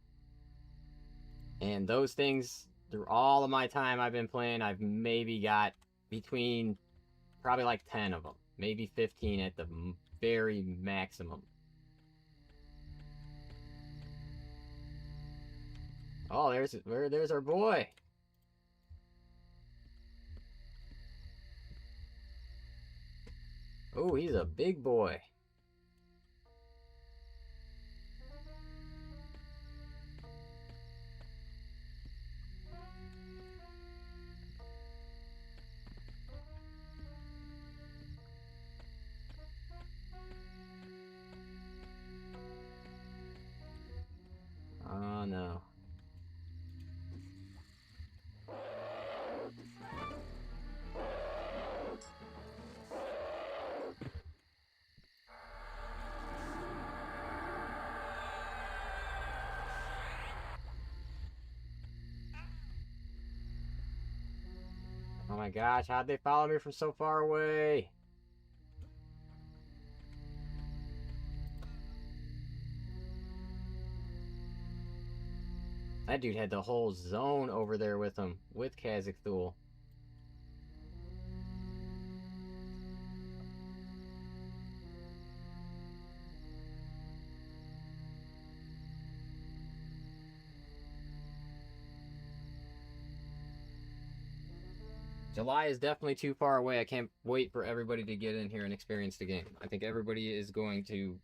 Speaker 1: And those things, through all of my time I've been playing, I've maybe got between probably like 10 of them. Maybe 15 at the very maximum. Oh, there's our boy. Oh, he's a big boy. Oh no. Oh my gosh, how'd they follow me from so far away? That dude had the whole zone over there with him, with Kazakhthul. July is definitely too far away. I can't wait for everybody to get in here and experience the game. I think everybody is going to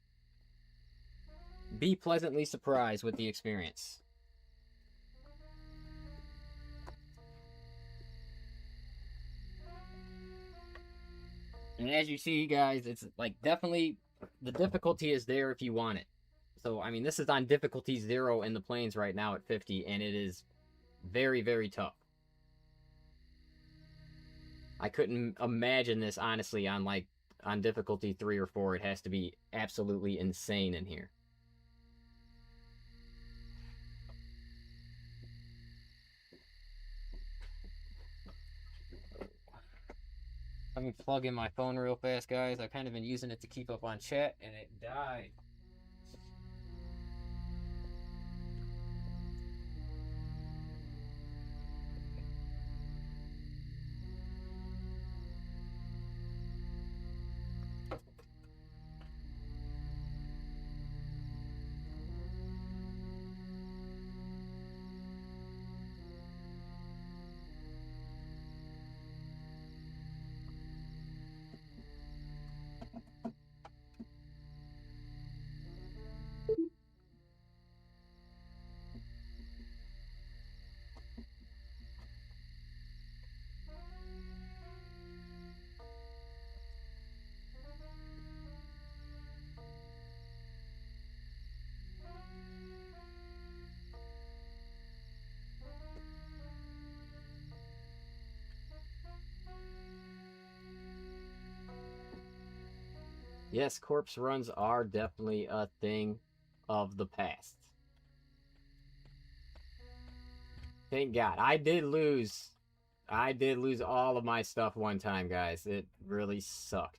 Speaker 1: be pleasantly surprised with the experience. And as you see, guys, it's like definitely the difficulty is there if you want it. So, I mean, this is on difficulty 0 in the plains right now at 50, and it is very, very tough. I couldn't imagine this, honestly, on difficulty 3 or 4. It has to be absolutely insane in here. Let me plug in my phone real fast, guys. I've kind of been using it to keep up on chat, and it died. Yes, corpse runs are definitely a thing of the past. Thank God. I did lose all of my stuff one time, guys. It really sucked.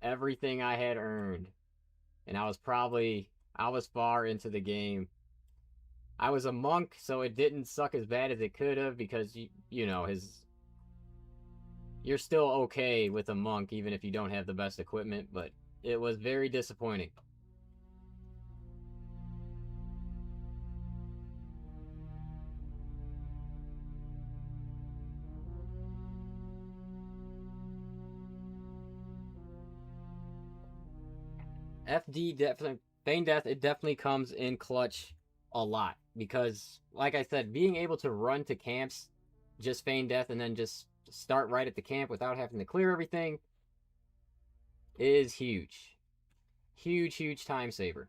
Speaker 1: Everything I had earned. And I was far into the game. I was a monk, so it didn't suck as bad as it could have because you know, you're still okay with a monk even if you don't have the best equipment, but it was very disappointing. FD definitely Feign Death, it definitely comes in clutch a lot because like I said, being able to run to camps, just Feign Death and then just start right at the camp without having to clear everything is huge. Huge, huge time saver.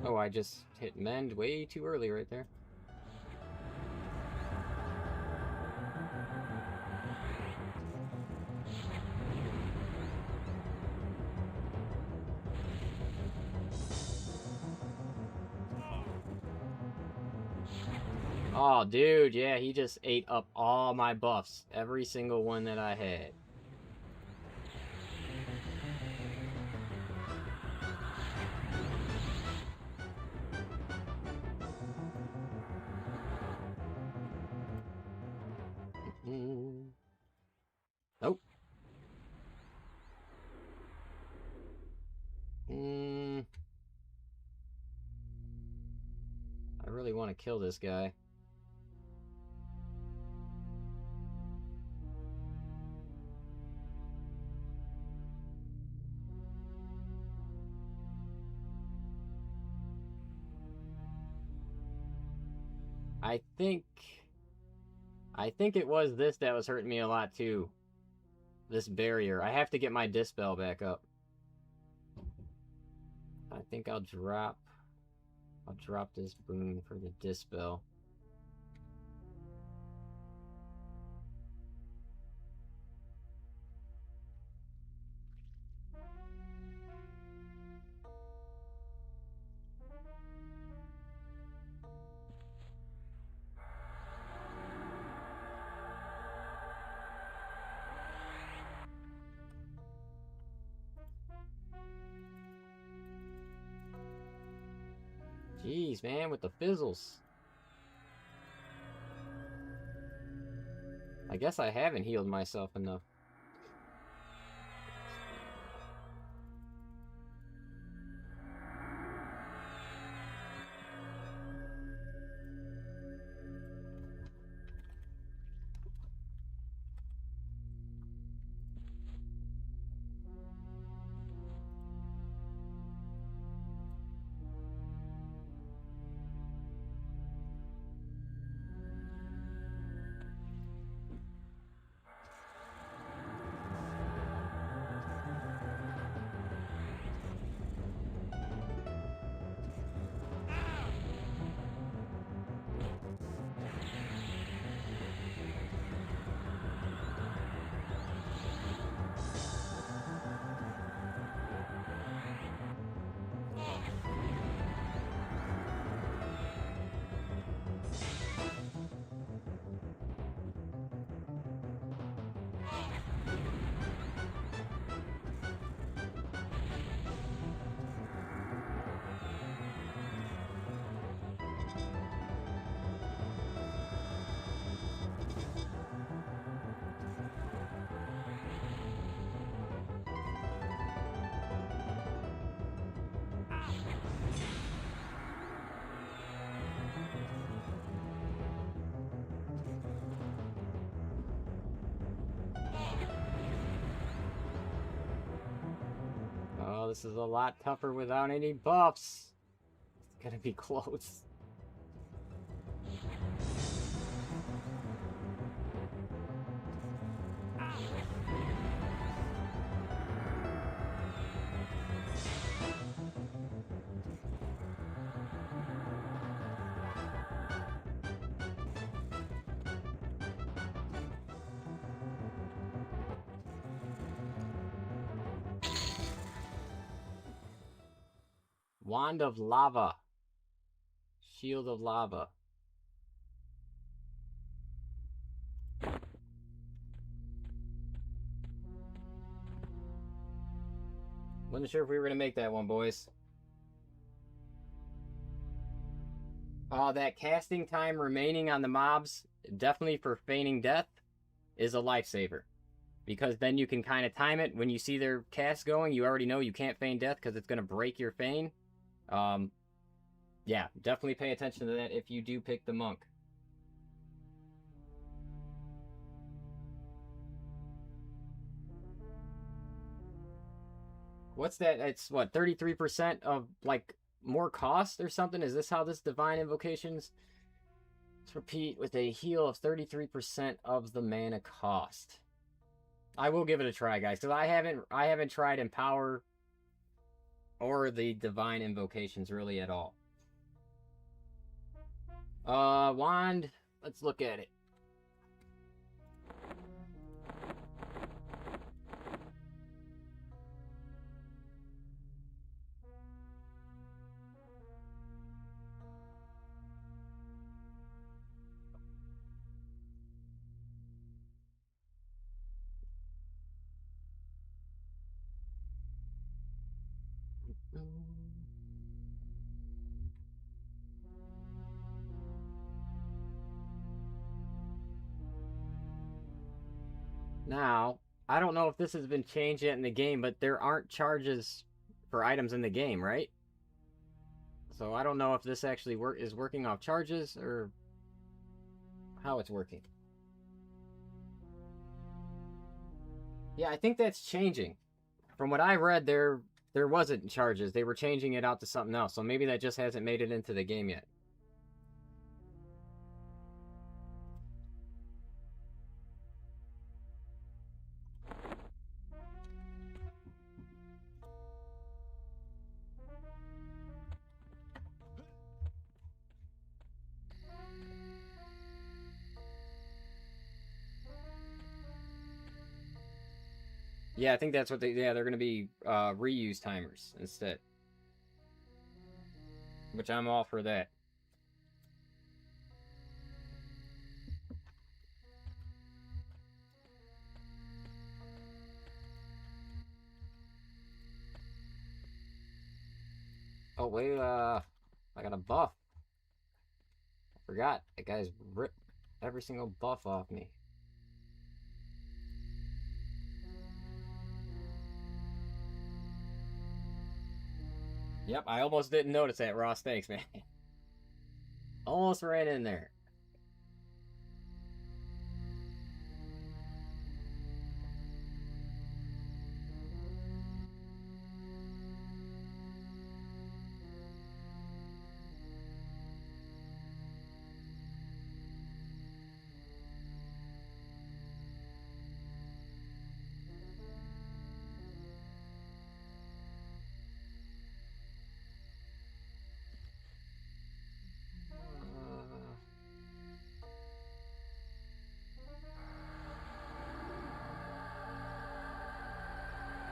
Speaker 1: Oh, I just hit mend way too early right there. Oh, dude, yeah, he just ate up all my buffs. Every single one that I had. Nope. I really want to kill this guy. I think it was this that was hurting me a lot too. This barrier. I have to get my dispel back up. I think I'll drop this boon for the dispel. Jeez, man, with the fizzles. I guess I haven't healed myself enough. Oh, this is a lot tougher without any buffs. It's gonna be close. Wand of Lava. Shield of Lava. Wasn't sure if we were gonna make that one, boys. That casting time remaining on the mobs, definitely for feigning death, is a lifesaver. Because then you can kind of time it. When you see their cast going, you already know you can't feign death because it's going to break your feign. Yeah, definitely pay attention to that if you do pick the monk. What's that? It's what, 33% of like more cost or something? Is this how this divine invocations? Let's repeat with a heal of 33% of the mana cost. I will give it a try, guys, because I haven't tried Empower or the divine invocations really at all. Wand. Let's look at it. Now, I don't know if this has been changed yet in the game, but there aren't charges for items in the game, right? So I don't know if this actually is working off charges or how it's working. Yeah, I think that's changing. From what I read, there wasn't charges. They were changing it out to something else. So maybe that just hasn't made it into the game yet. Yeah, I think that's what they're going to be reuse timers instead. Which I'm all for that. Oh, wait, I got a buff. I forgot. That guy's ripped every single buff off me. Yep, I almost didn't notice that, Ross. Thanks, man. Almost ran in there.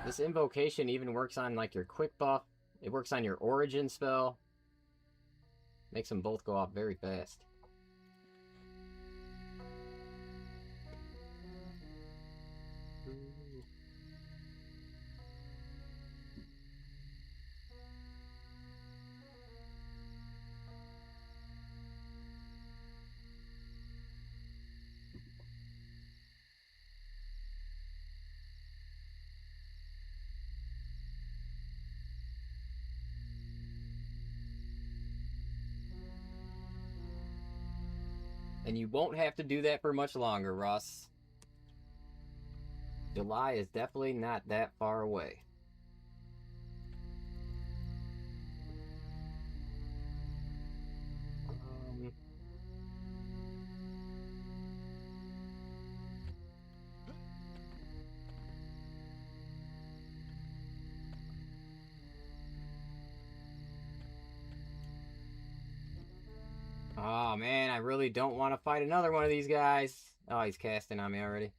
Speaker 1: This invocation even works on like your quick buff. It works on your origin spell. Makes them both go off very fast. And you won't have to do that for much longer, Russ. July is definitely not that far away. Oh man, I really don't want to fight another one of these guys. Oh, he's casting on me already.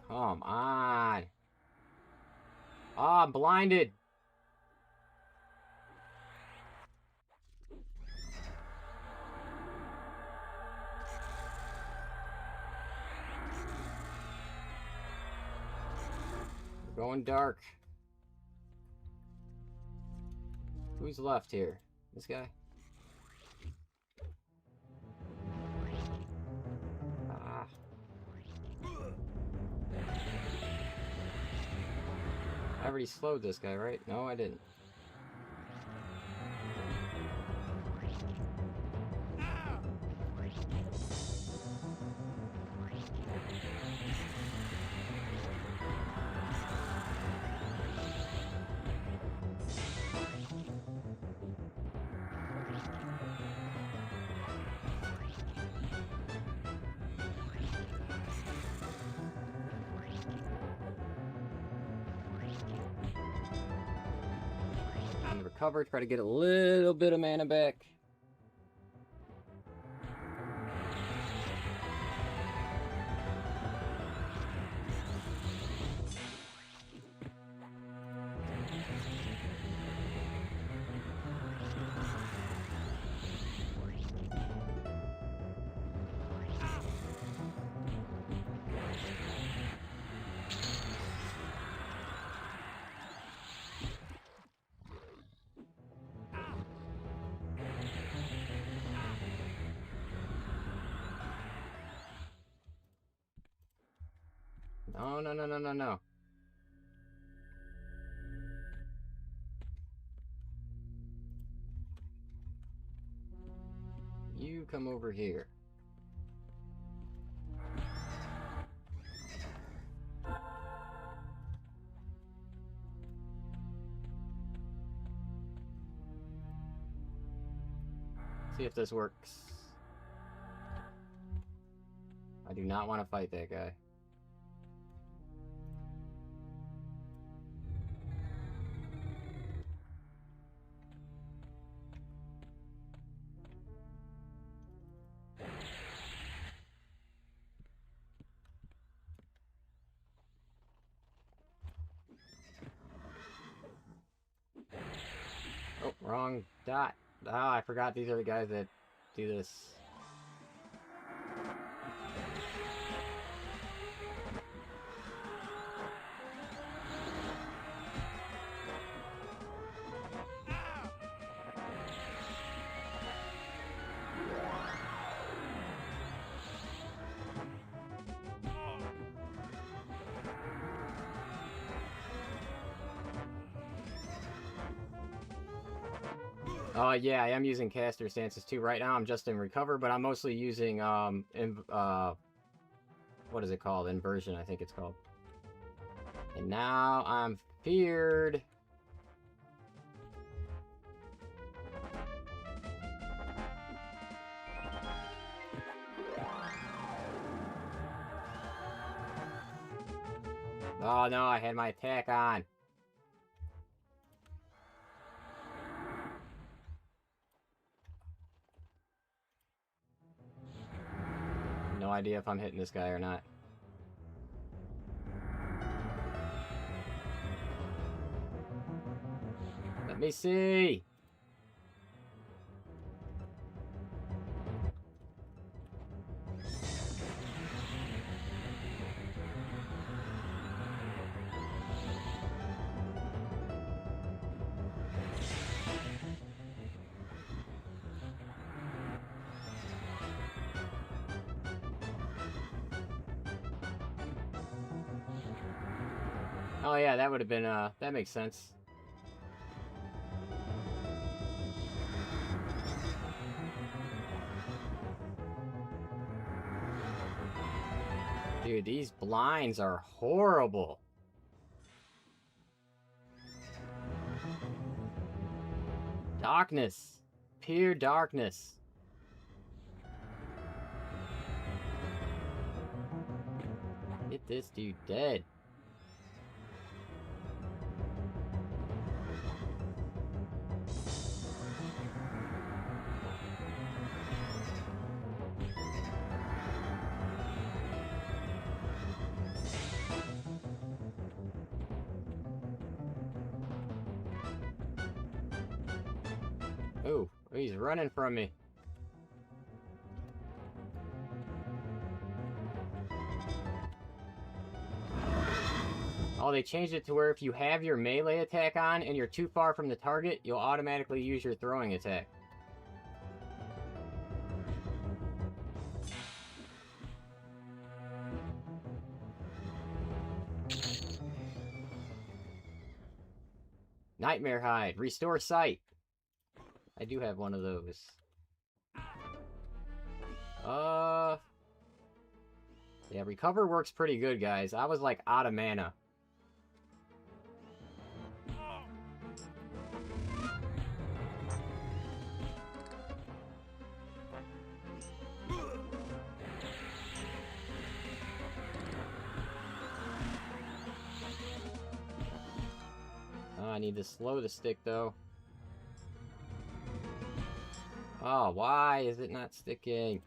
Speaker 1: Come on. Oh, I'm blinded. We're going dark. Who's left here? This guy? Ah. I already slowed this guy, right? No, I didn't. Recover, try to get a little bit of mana back. No, no, no, no, no, no. You come over here. See if this works. I do not want to fight that guy. Wrong dot. Ah, I forgot these are the guys that do this. Yeah, I am using caster stances too. Right now I'm just in recover, but I'm mostly using, what is it called? Inversion, I think it's called. And now I'm feared. Oh no, I had my attack on. No idea if I'm hitting this guy or not. Let me see. Oh yeah, that would have been, that makes sense. Dude, these blinds are horrible. Darkness. Pure darkness. Get this dude dead. Oh, he's running from me. Oh, they changed it to where if you have your melee attack on and you're too far from the target, you'll automatically use your throwing attack. Nightmare Hide. Restore sight. I do have one of those. Yeah, recover works pretty good, guys. I was like out of mana. Oh, I need to slow the stick, though. Oh, why is it not sticking?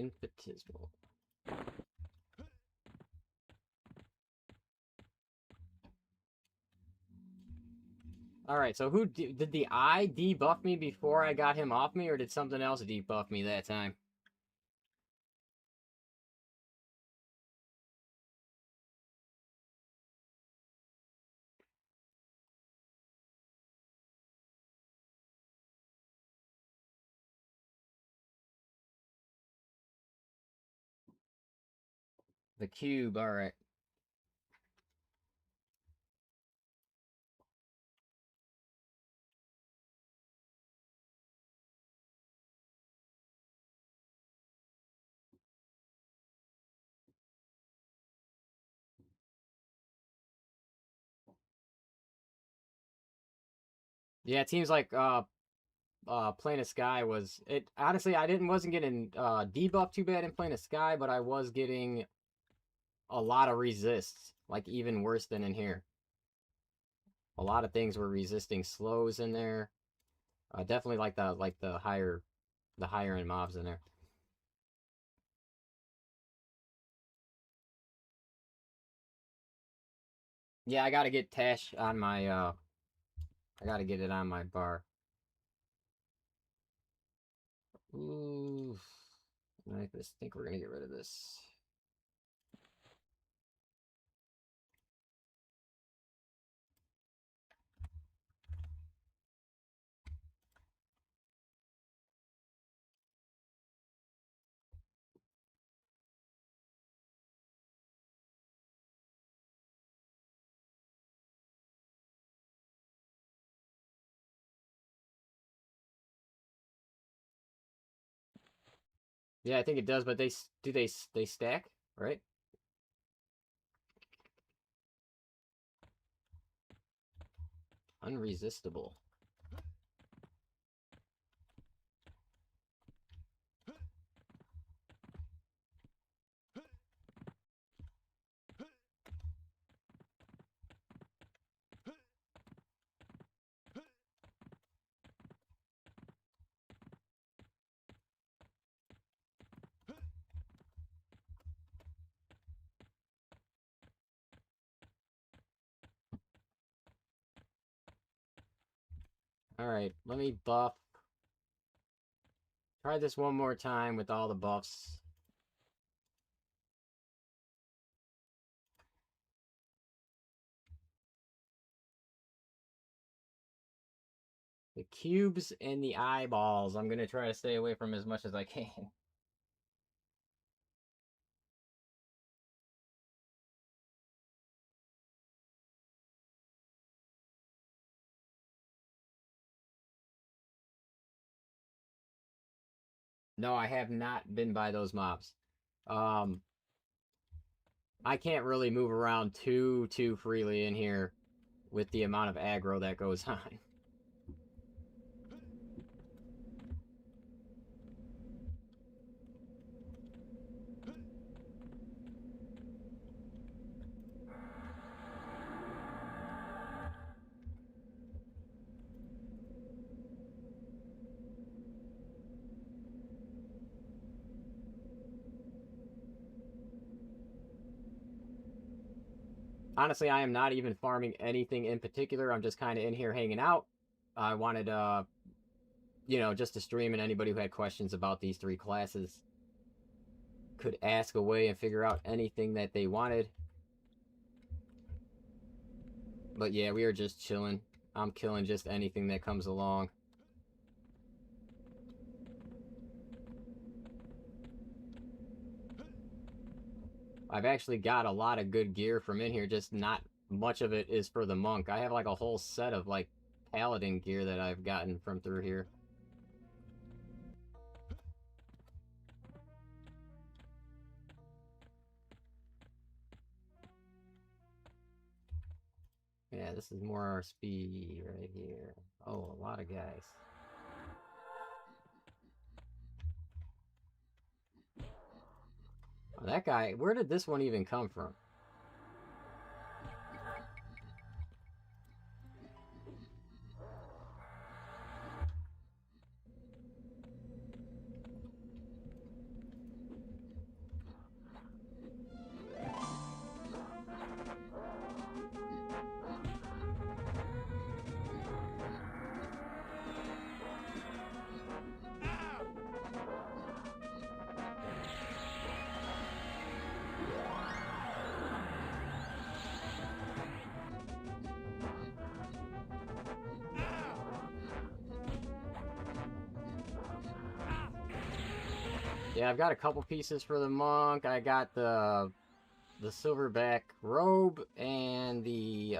Speaker 1: Infinitesimal. Alright, so who did the eye debuff me before I got him off me, or did something else debuff me that time? The cube, alright. Yeah, it seems like Plane of Sky was it. Honestly, I wasn't getting debuff too bad in Plane of Sky, but I was getting a lot of resists, like even worse than in here. A lot of things were resisting slows in there. Definitely like the higher end mobs in there. Yeah, I gotta get Tash on my I gotta get it on my bar. Ooh, I just think we're gonna get rid of this. Yeah, I think it does, but they stack, right? Unresistible. Alright, let me buff. Try this one more time with all the buffs. The cubes and the eyeballs, I'm gonna try to stay away from as much as I can. No, I have not been by those mobs. Um, I can't really move around too freely in here with the amount of aggro that goes on. Honestly, I am not even farming anything in particular. I'm just kind of in here hanging out. I wanted, you know, just to stream, and anybody who had questions about these three classes could ask away and figure out anything that they wanted. But yeah, we are just chilling. I'm killing just anything that comes along. I've actually got a lot of good gear from in here, just not much of it is for the monk. I have like a whole set of like paladin gear that I've gotten from through here. Yeah, this is more our speed right here. Oh, a lot of guys. Oh, that guy, where did this one even come from? Yeah, I've got a couple pieces for the monk. I got the silverback robe and the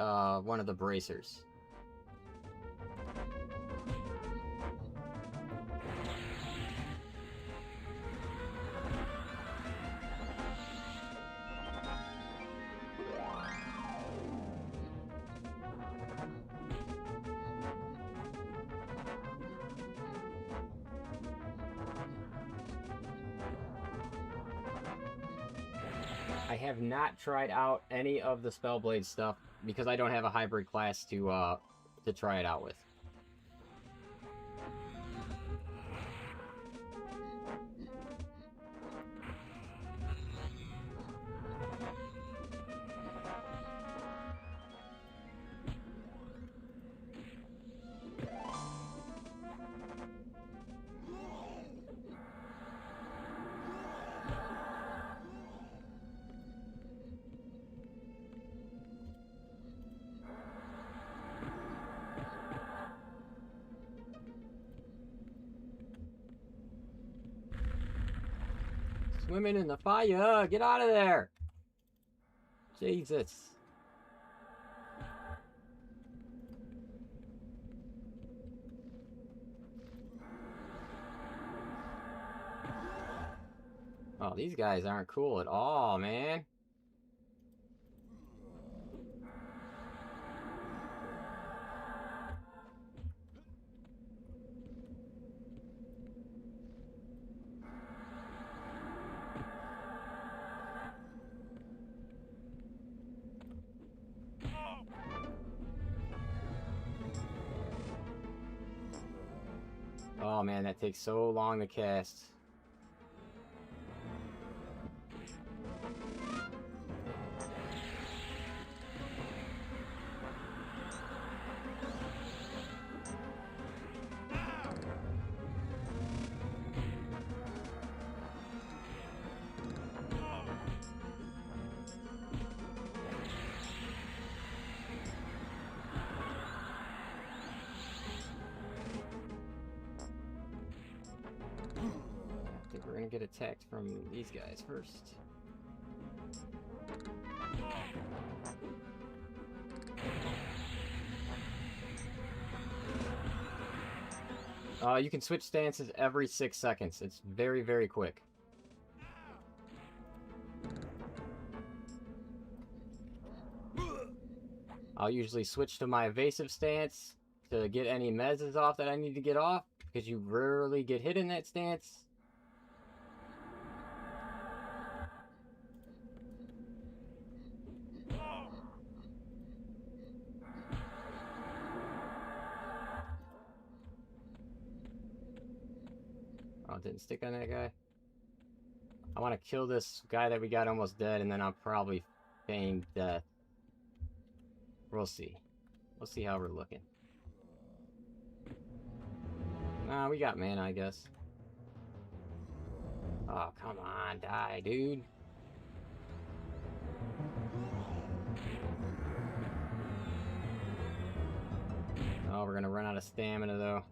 Speaker 1: one of the bracers. I have not tried out any of the Spellblade stuff because I don't have a hybrid class to try it out with. Swimming in the fire! Get out of there! Jesus. Oh, these guys aren't cool at all, man. Oh man, that takes so long to cast. I think we're gonna get attacked from these guys first. You can switch stances every 6 seconds. It's very, very quick. I'll usually switch to my evasive stance to get any mezzes off that I need to get off, because you rarely get hit in that stance. Oh, it didn't stick on that guy. I want to kill this guy that we got almost dead, and then I'll probably feign death. We'll see. We'll see how we're looking. Nah, we got mana, I guess. Oh, come on, die, dude. Oh, we're gonna run out of stamina, though.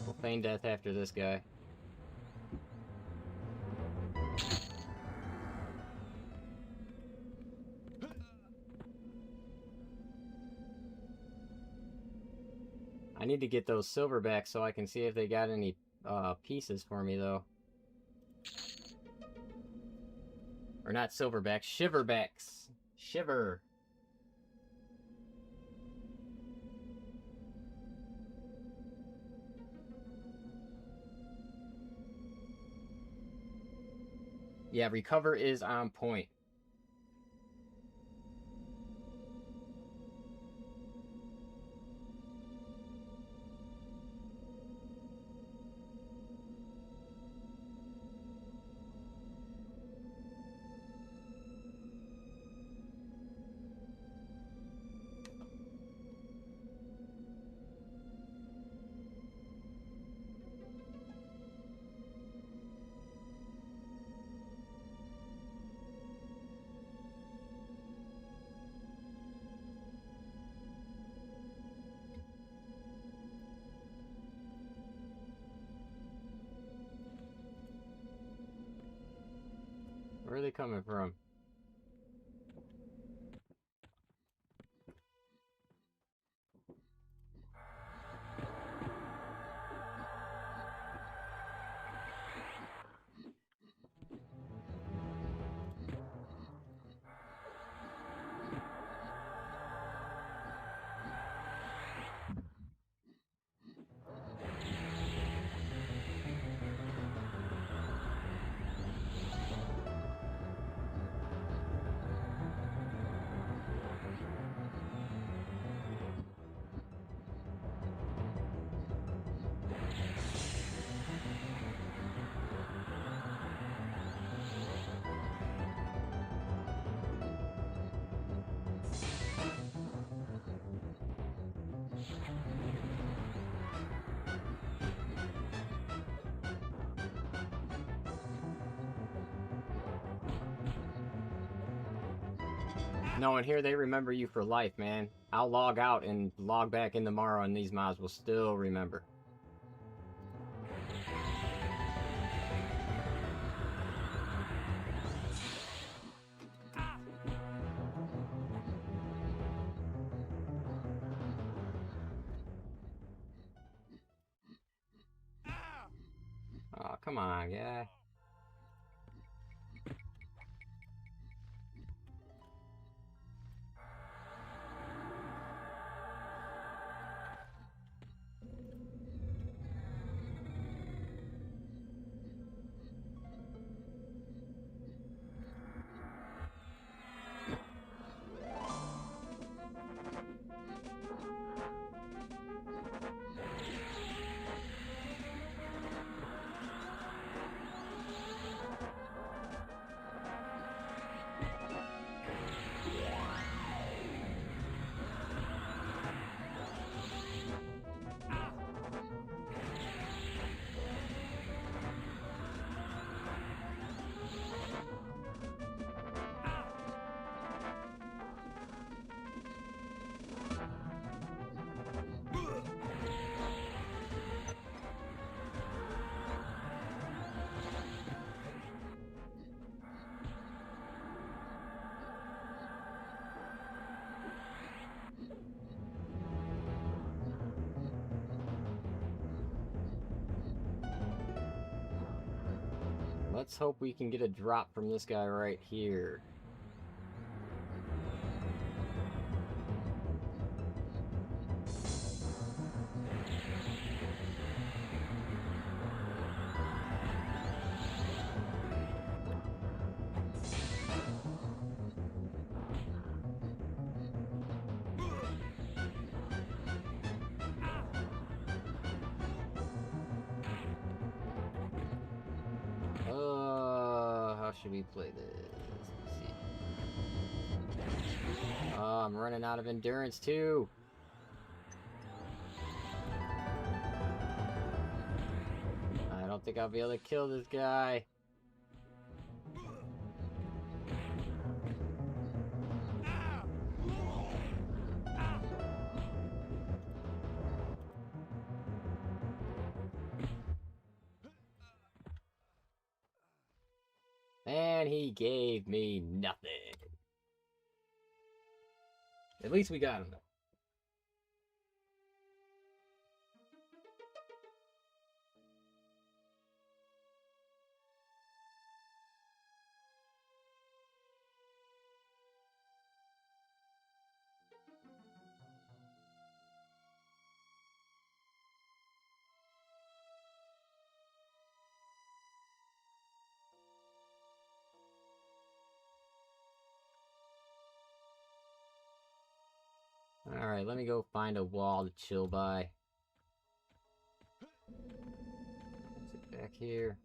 Speaker 1: We'll feign death after this guy. I need to get those silverbacks so I can see if they got any pieces for me, though. Or not silverbacks, shiverbacks. Shiver. Yeah, recover is on point. Where are they coming from? No, and here they remember you for life, man. I'll log out and log back in tomorrow, and these mobs will still remember. Oh, come on, guy. Let's hope we can get a drop from this guy right here. How should we play this? Let's see. Oh, I'm running out of endurance too. I don't think I'll be able to kill this guy. And he gave me nothing. At least we got him. Alright, let me go find a wall to chill by. What's it back here?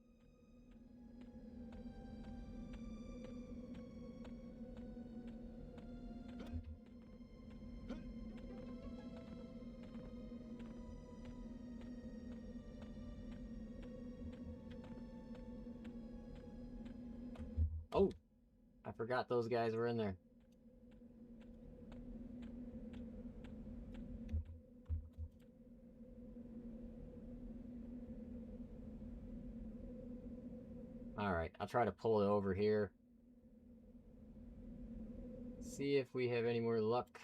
Speaker 1: Oh! I forgot those guys were in there. Alright, I'll try to pull it over here. See if we have any more luck.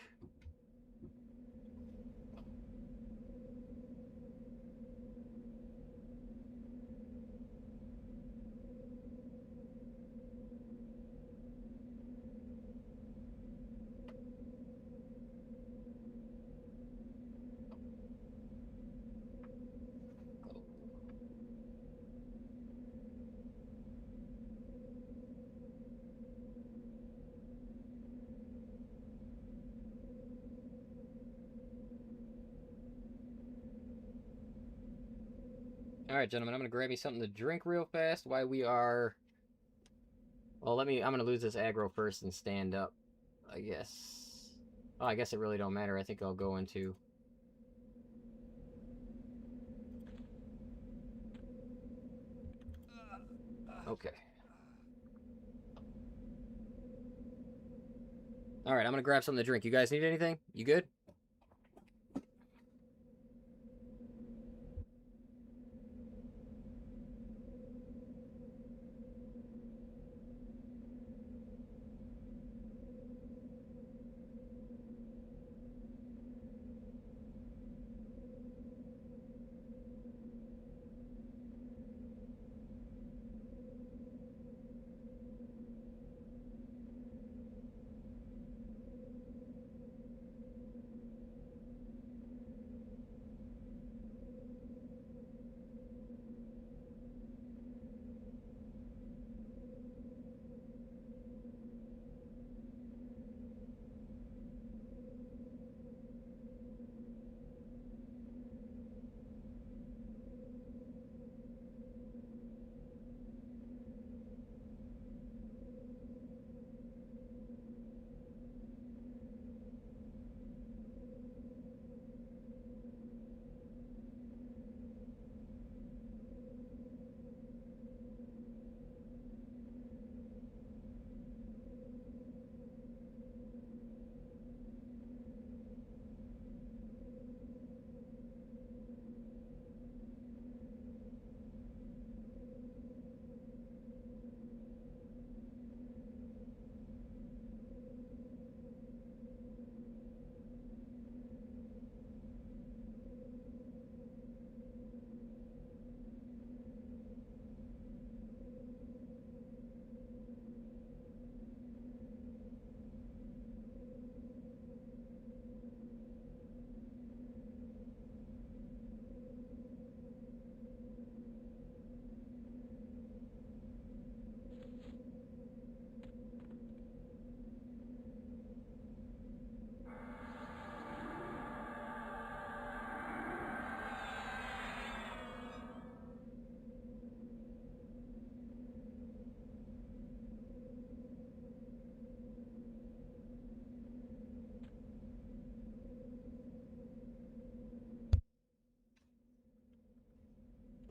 Speaker 1: All right, gentlemen, I'm gonna grab me something to drink real fast while we are. Well, I'm gonna lose this aggro first and stand up, I guess. Oh, I guess it really don't matter. I think I'll go into. Okay. All right, I'm gonna grab something to drink. You guys need anything? You good?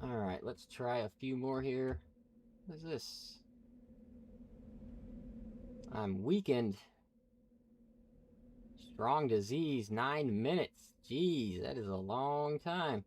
Speaker 1: All right, let's try a few more here. What is this? I'm weakened. Strong disease, 9 minutes. Jeez, that is a long time.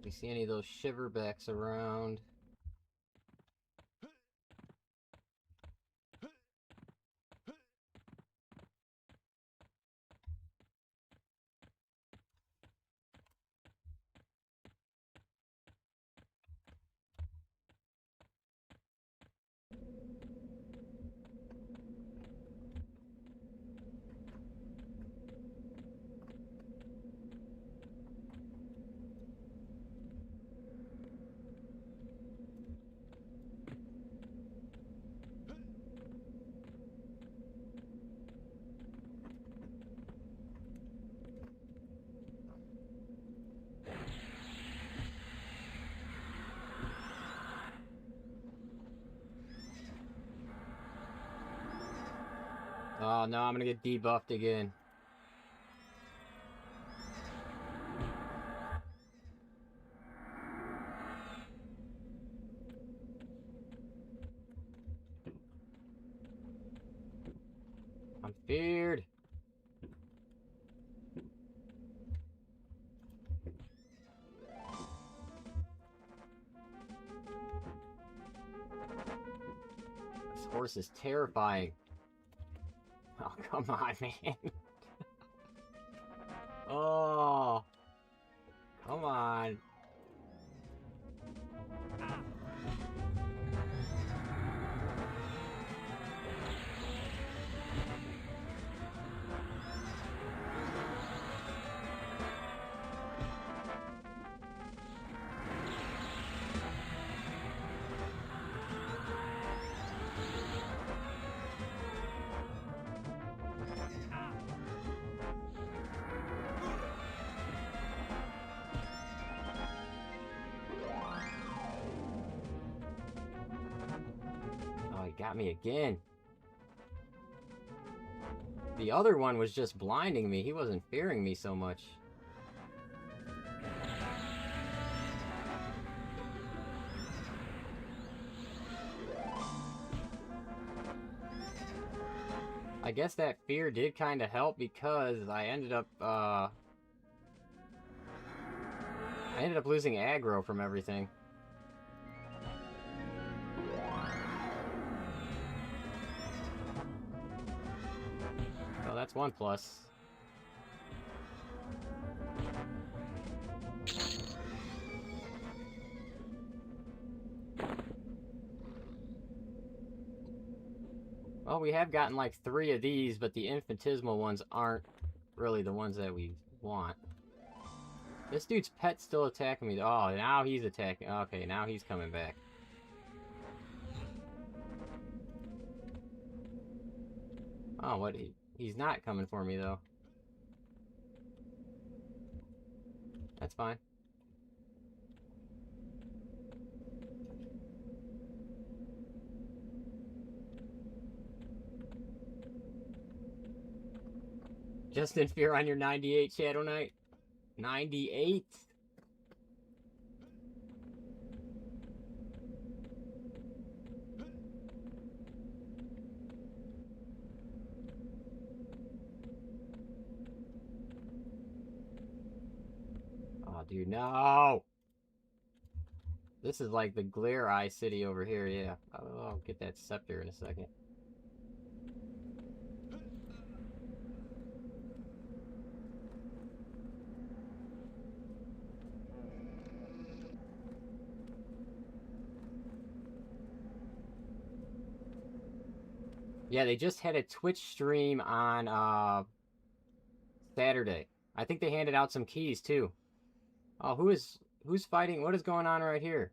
Speaker 1: If we see any of those shiverbacks around. Oh no, I'm gonna get debuffed again. I'm feared. This horse is terrifying. Oh, come on, man. Oh, come on. Oh, he got me again. The other one was just blinding me. He wasn't fearing me so much. I guess that fear did kind of help because I ended up losing aggro from everything. Oh, that's one plus. Well, we have gotten like 3 of these, but the infinitesimal ones aren't really the ones that we want. This dude's pet's still attacking me. Oh, now he's attacking. Okay, now he's coming back. Oh, what? He's not coming for me, though. That's fine. Just in fear on your 98, Shadow Knight. 98? Oh, dude, no! This is like the Glare Eye City over here, yeah. I'll get that scepter in a second. Yeah, they just had a Twitch stream on Saturday. I think they handed out some keys too. Oh, who's fighting? What is going on right here?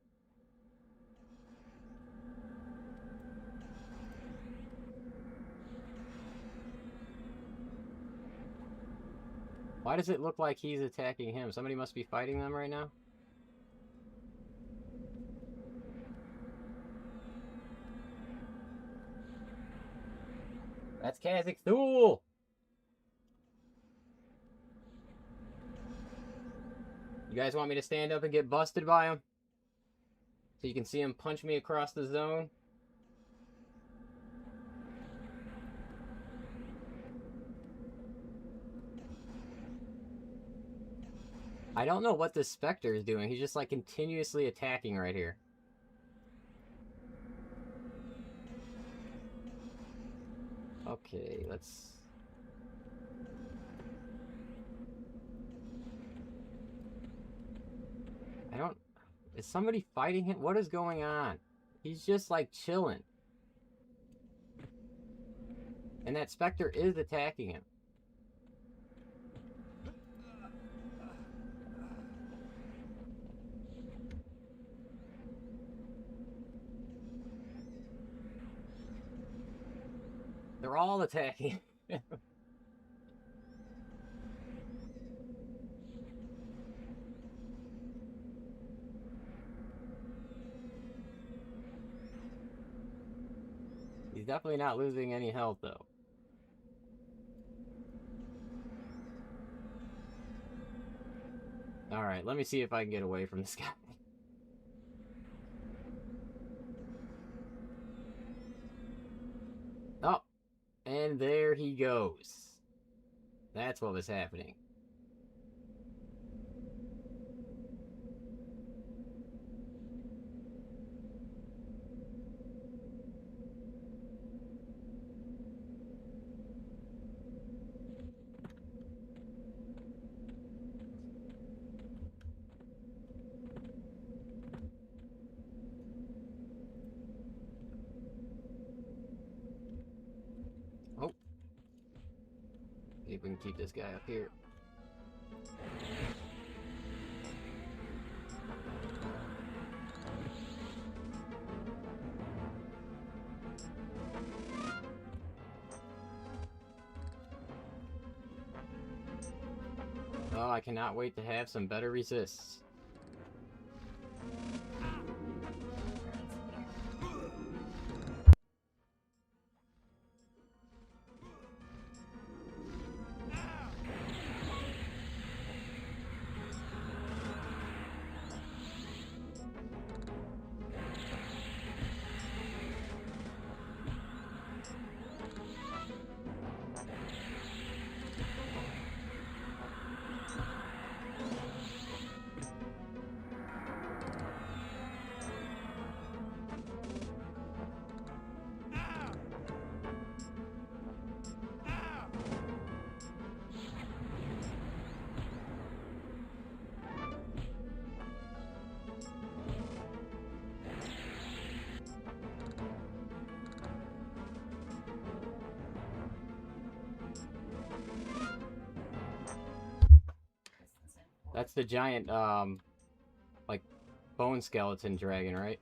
Speaker 1: Why does it look like he's attacking him? Somebody must be fighting them right now. That's Kazakh Thule! You guys want me to stand up and get busted by him? So you can see him punch me across the zone? I don't know what this Spectre is doing. He's just like continuously attacking right here. Okay, let's... I don't... Is somebody fighting him? What is going on? He's just like chilling. And that Spectre is attacking him. They're all attacking. He's definitely not losing any health, though. Alright, let me see if I can get away from this guy. Oh, and there he goes. That's what was happening. Oh. See if we can keep this guy up here. Oh, I cannot wait to have some better resists. That's the giant, like, bone skeleton dragon, right?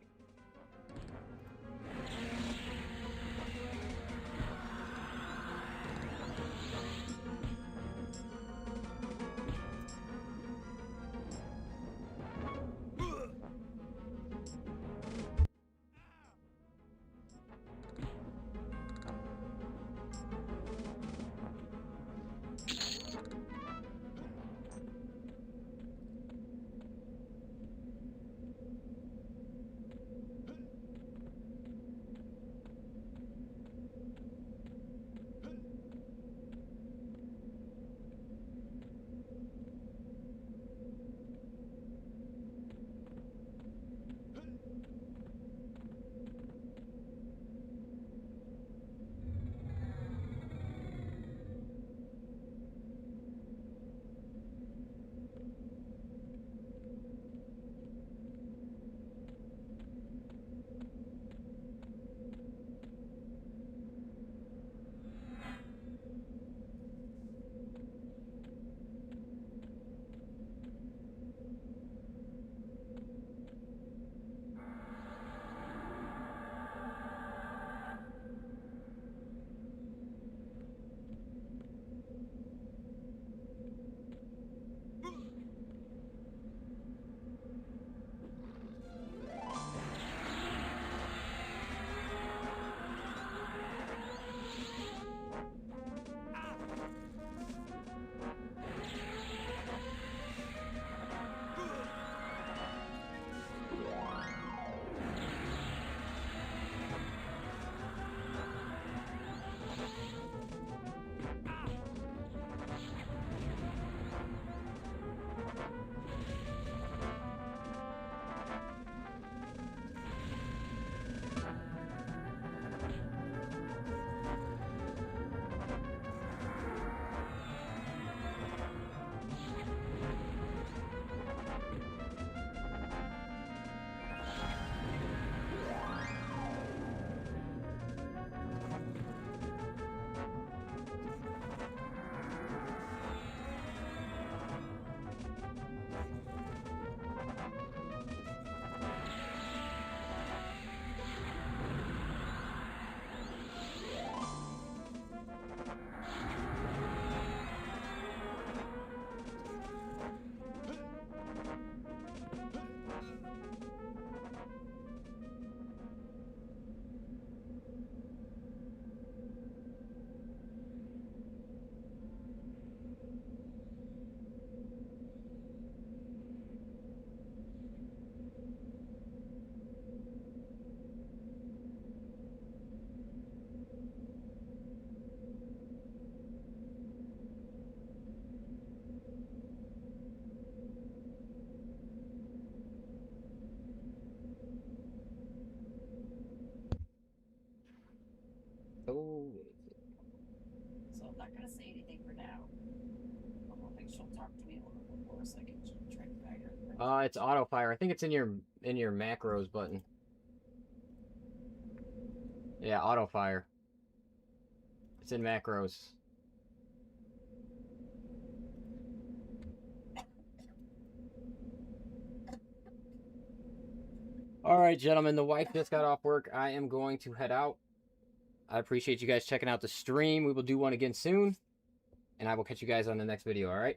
Speaker 1: It's auto fire. I think it's in your macros button. Yeah, auto fire. It's in macros. All right, gentlemen, the wife just got off work. I am going to head out. I appreciate you guys checking out the stream. We will do one again soon, and I will catch you guys on the next video, all right?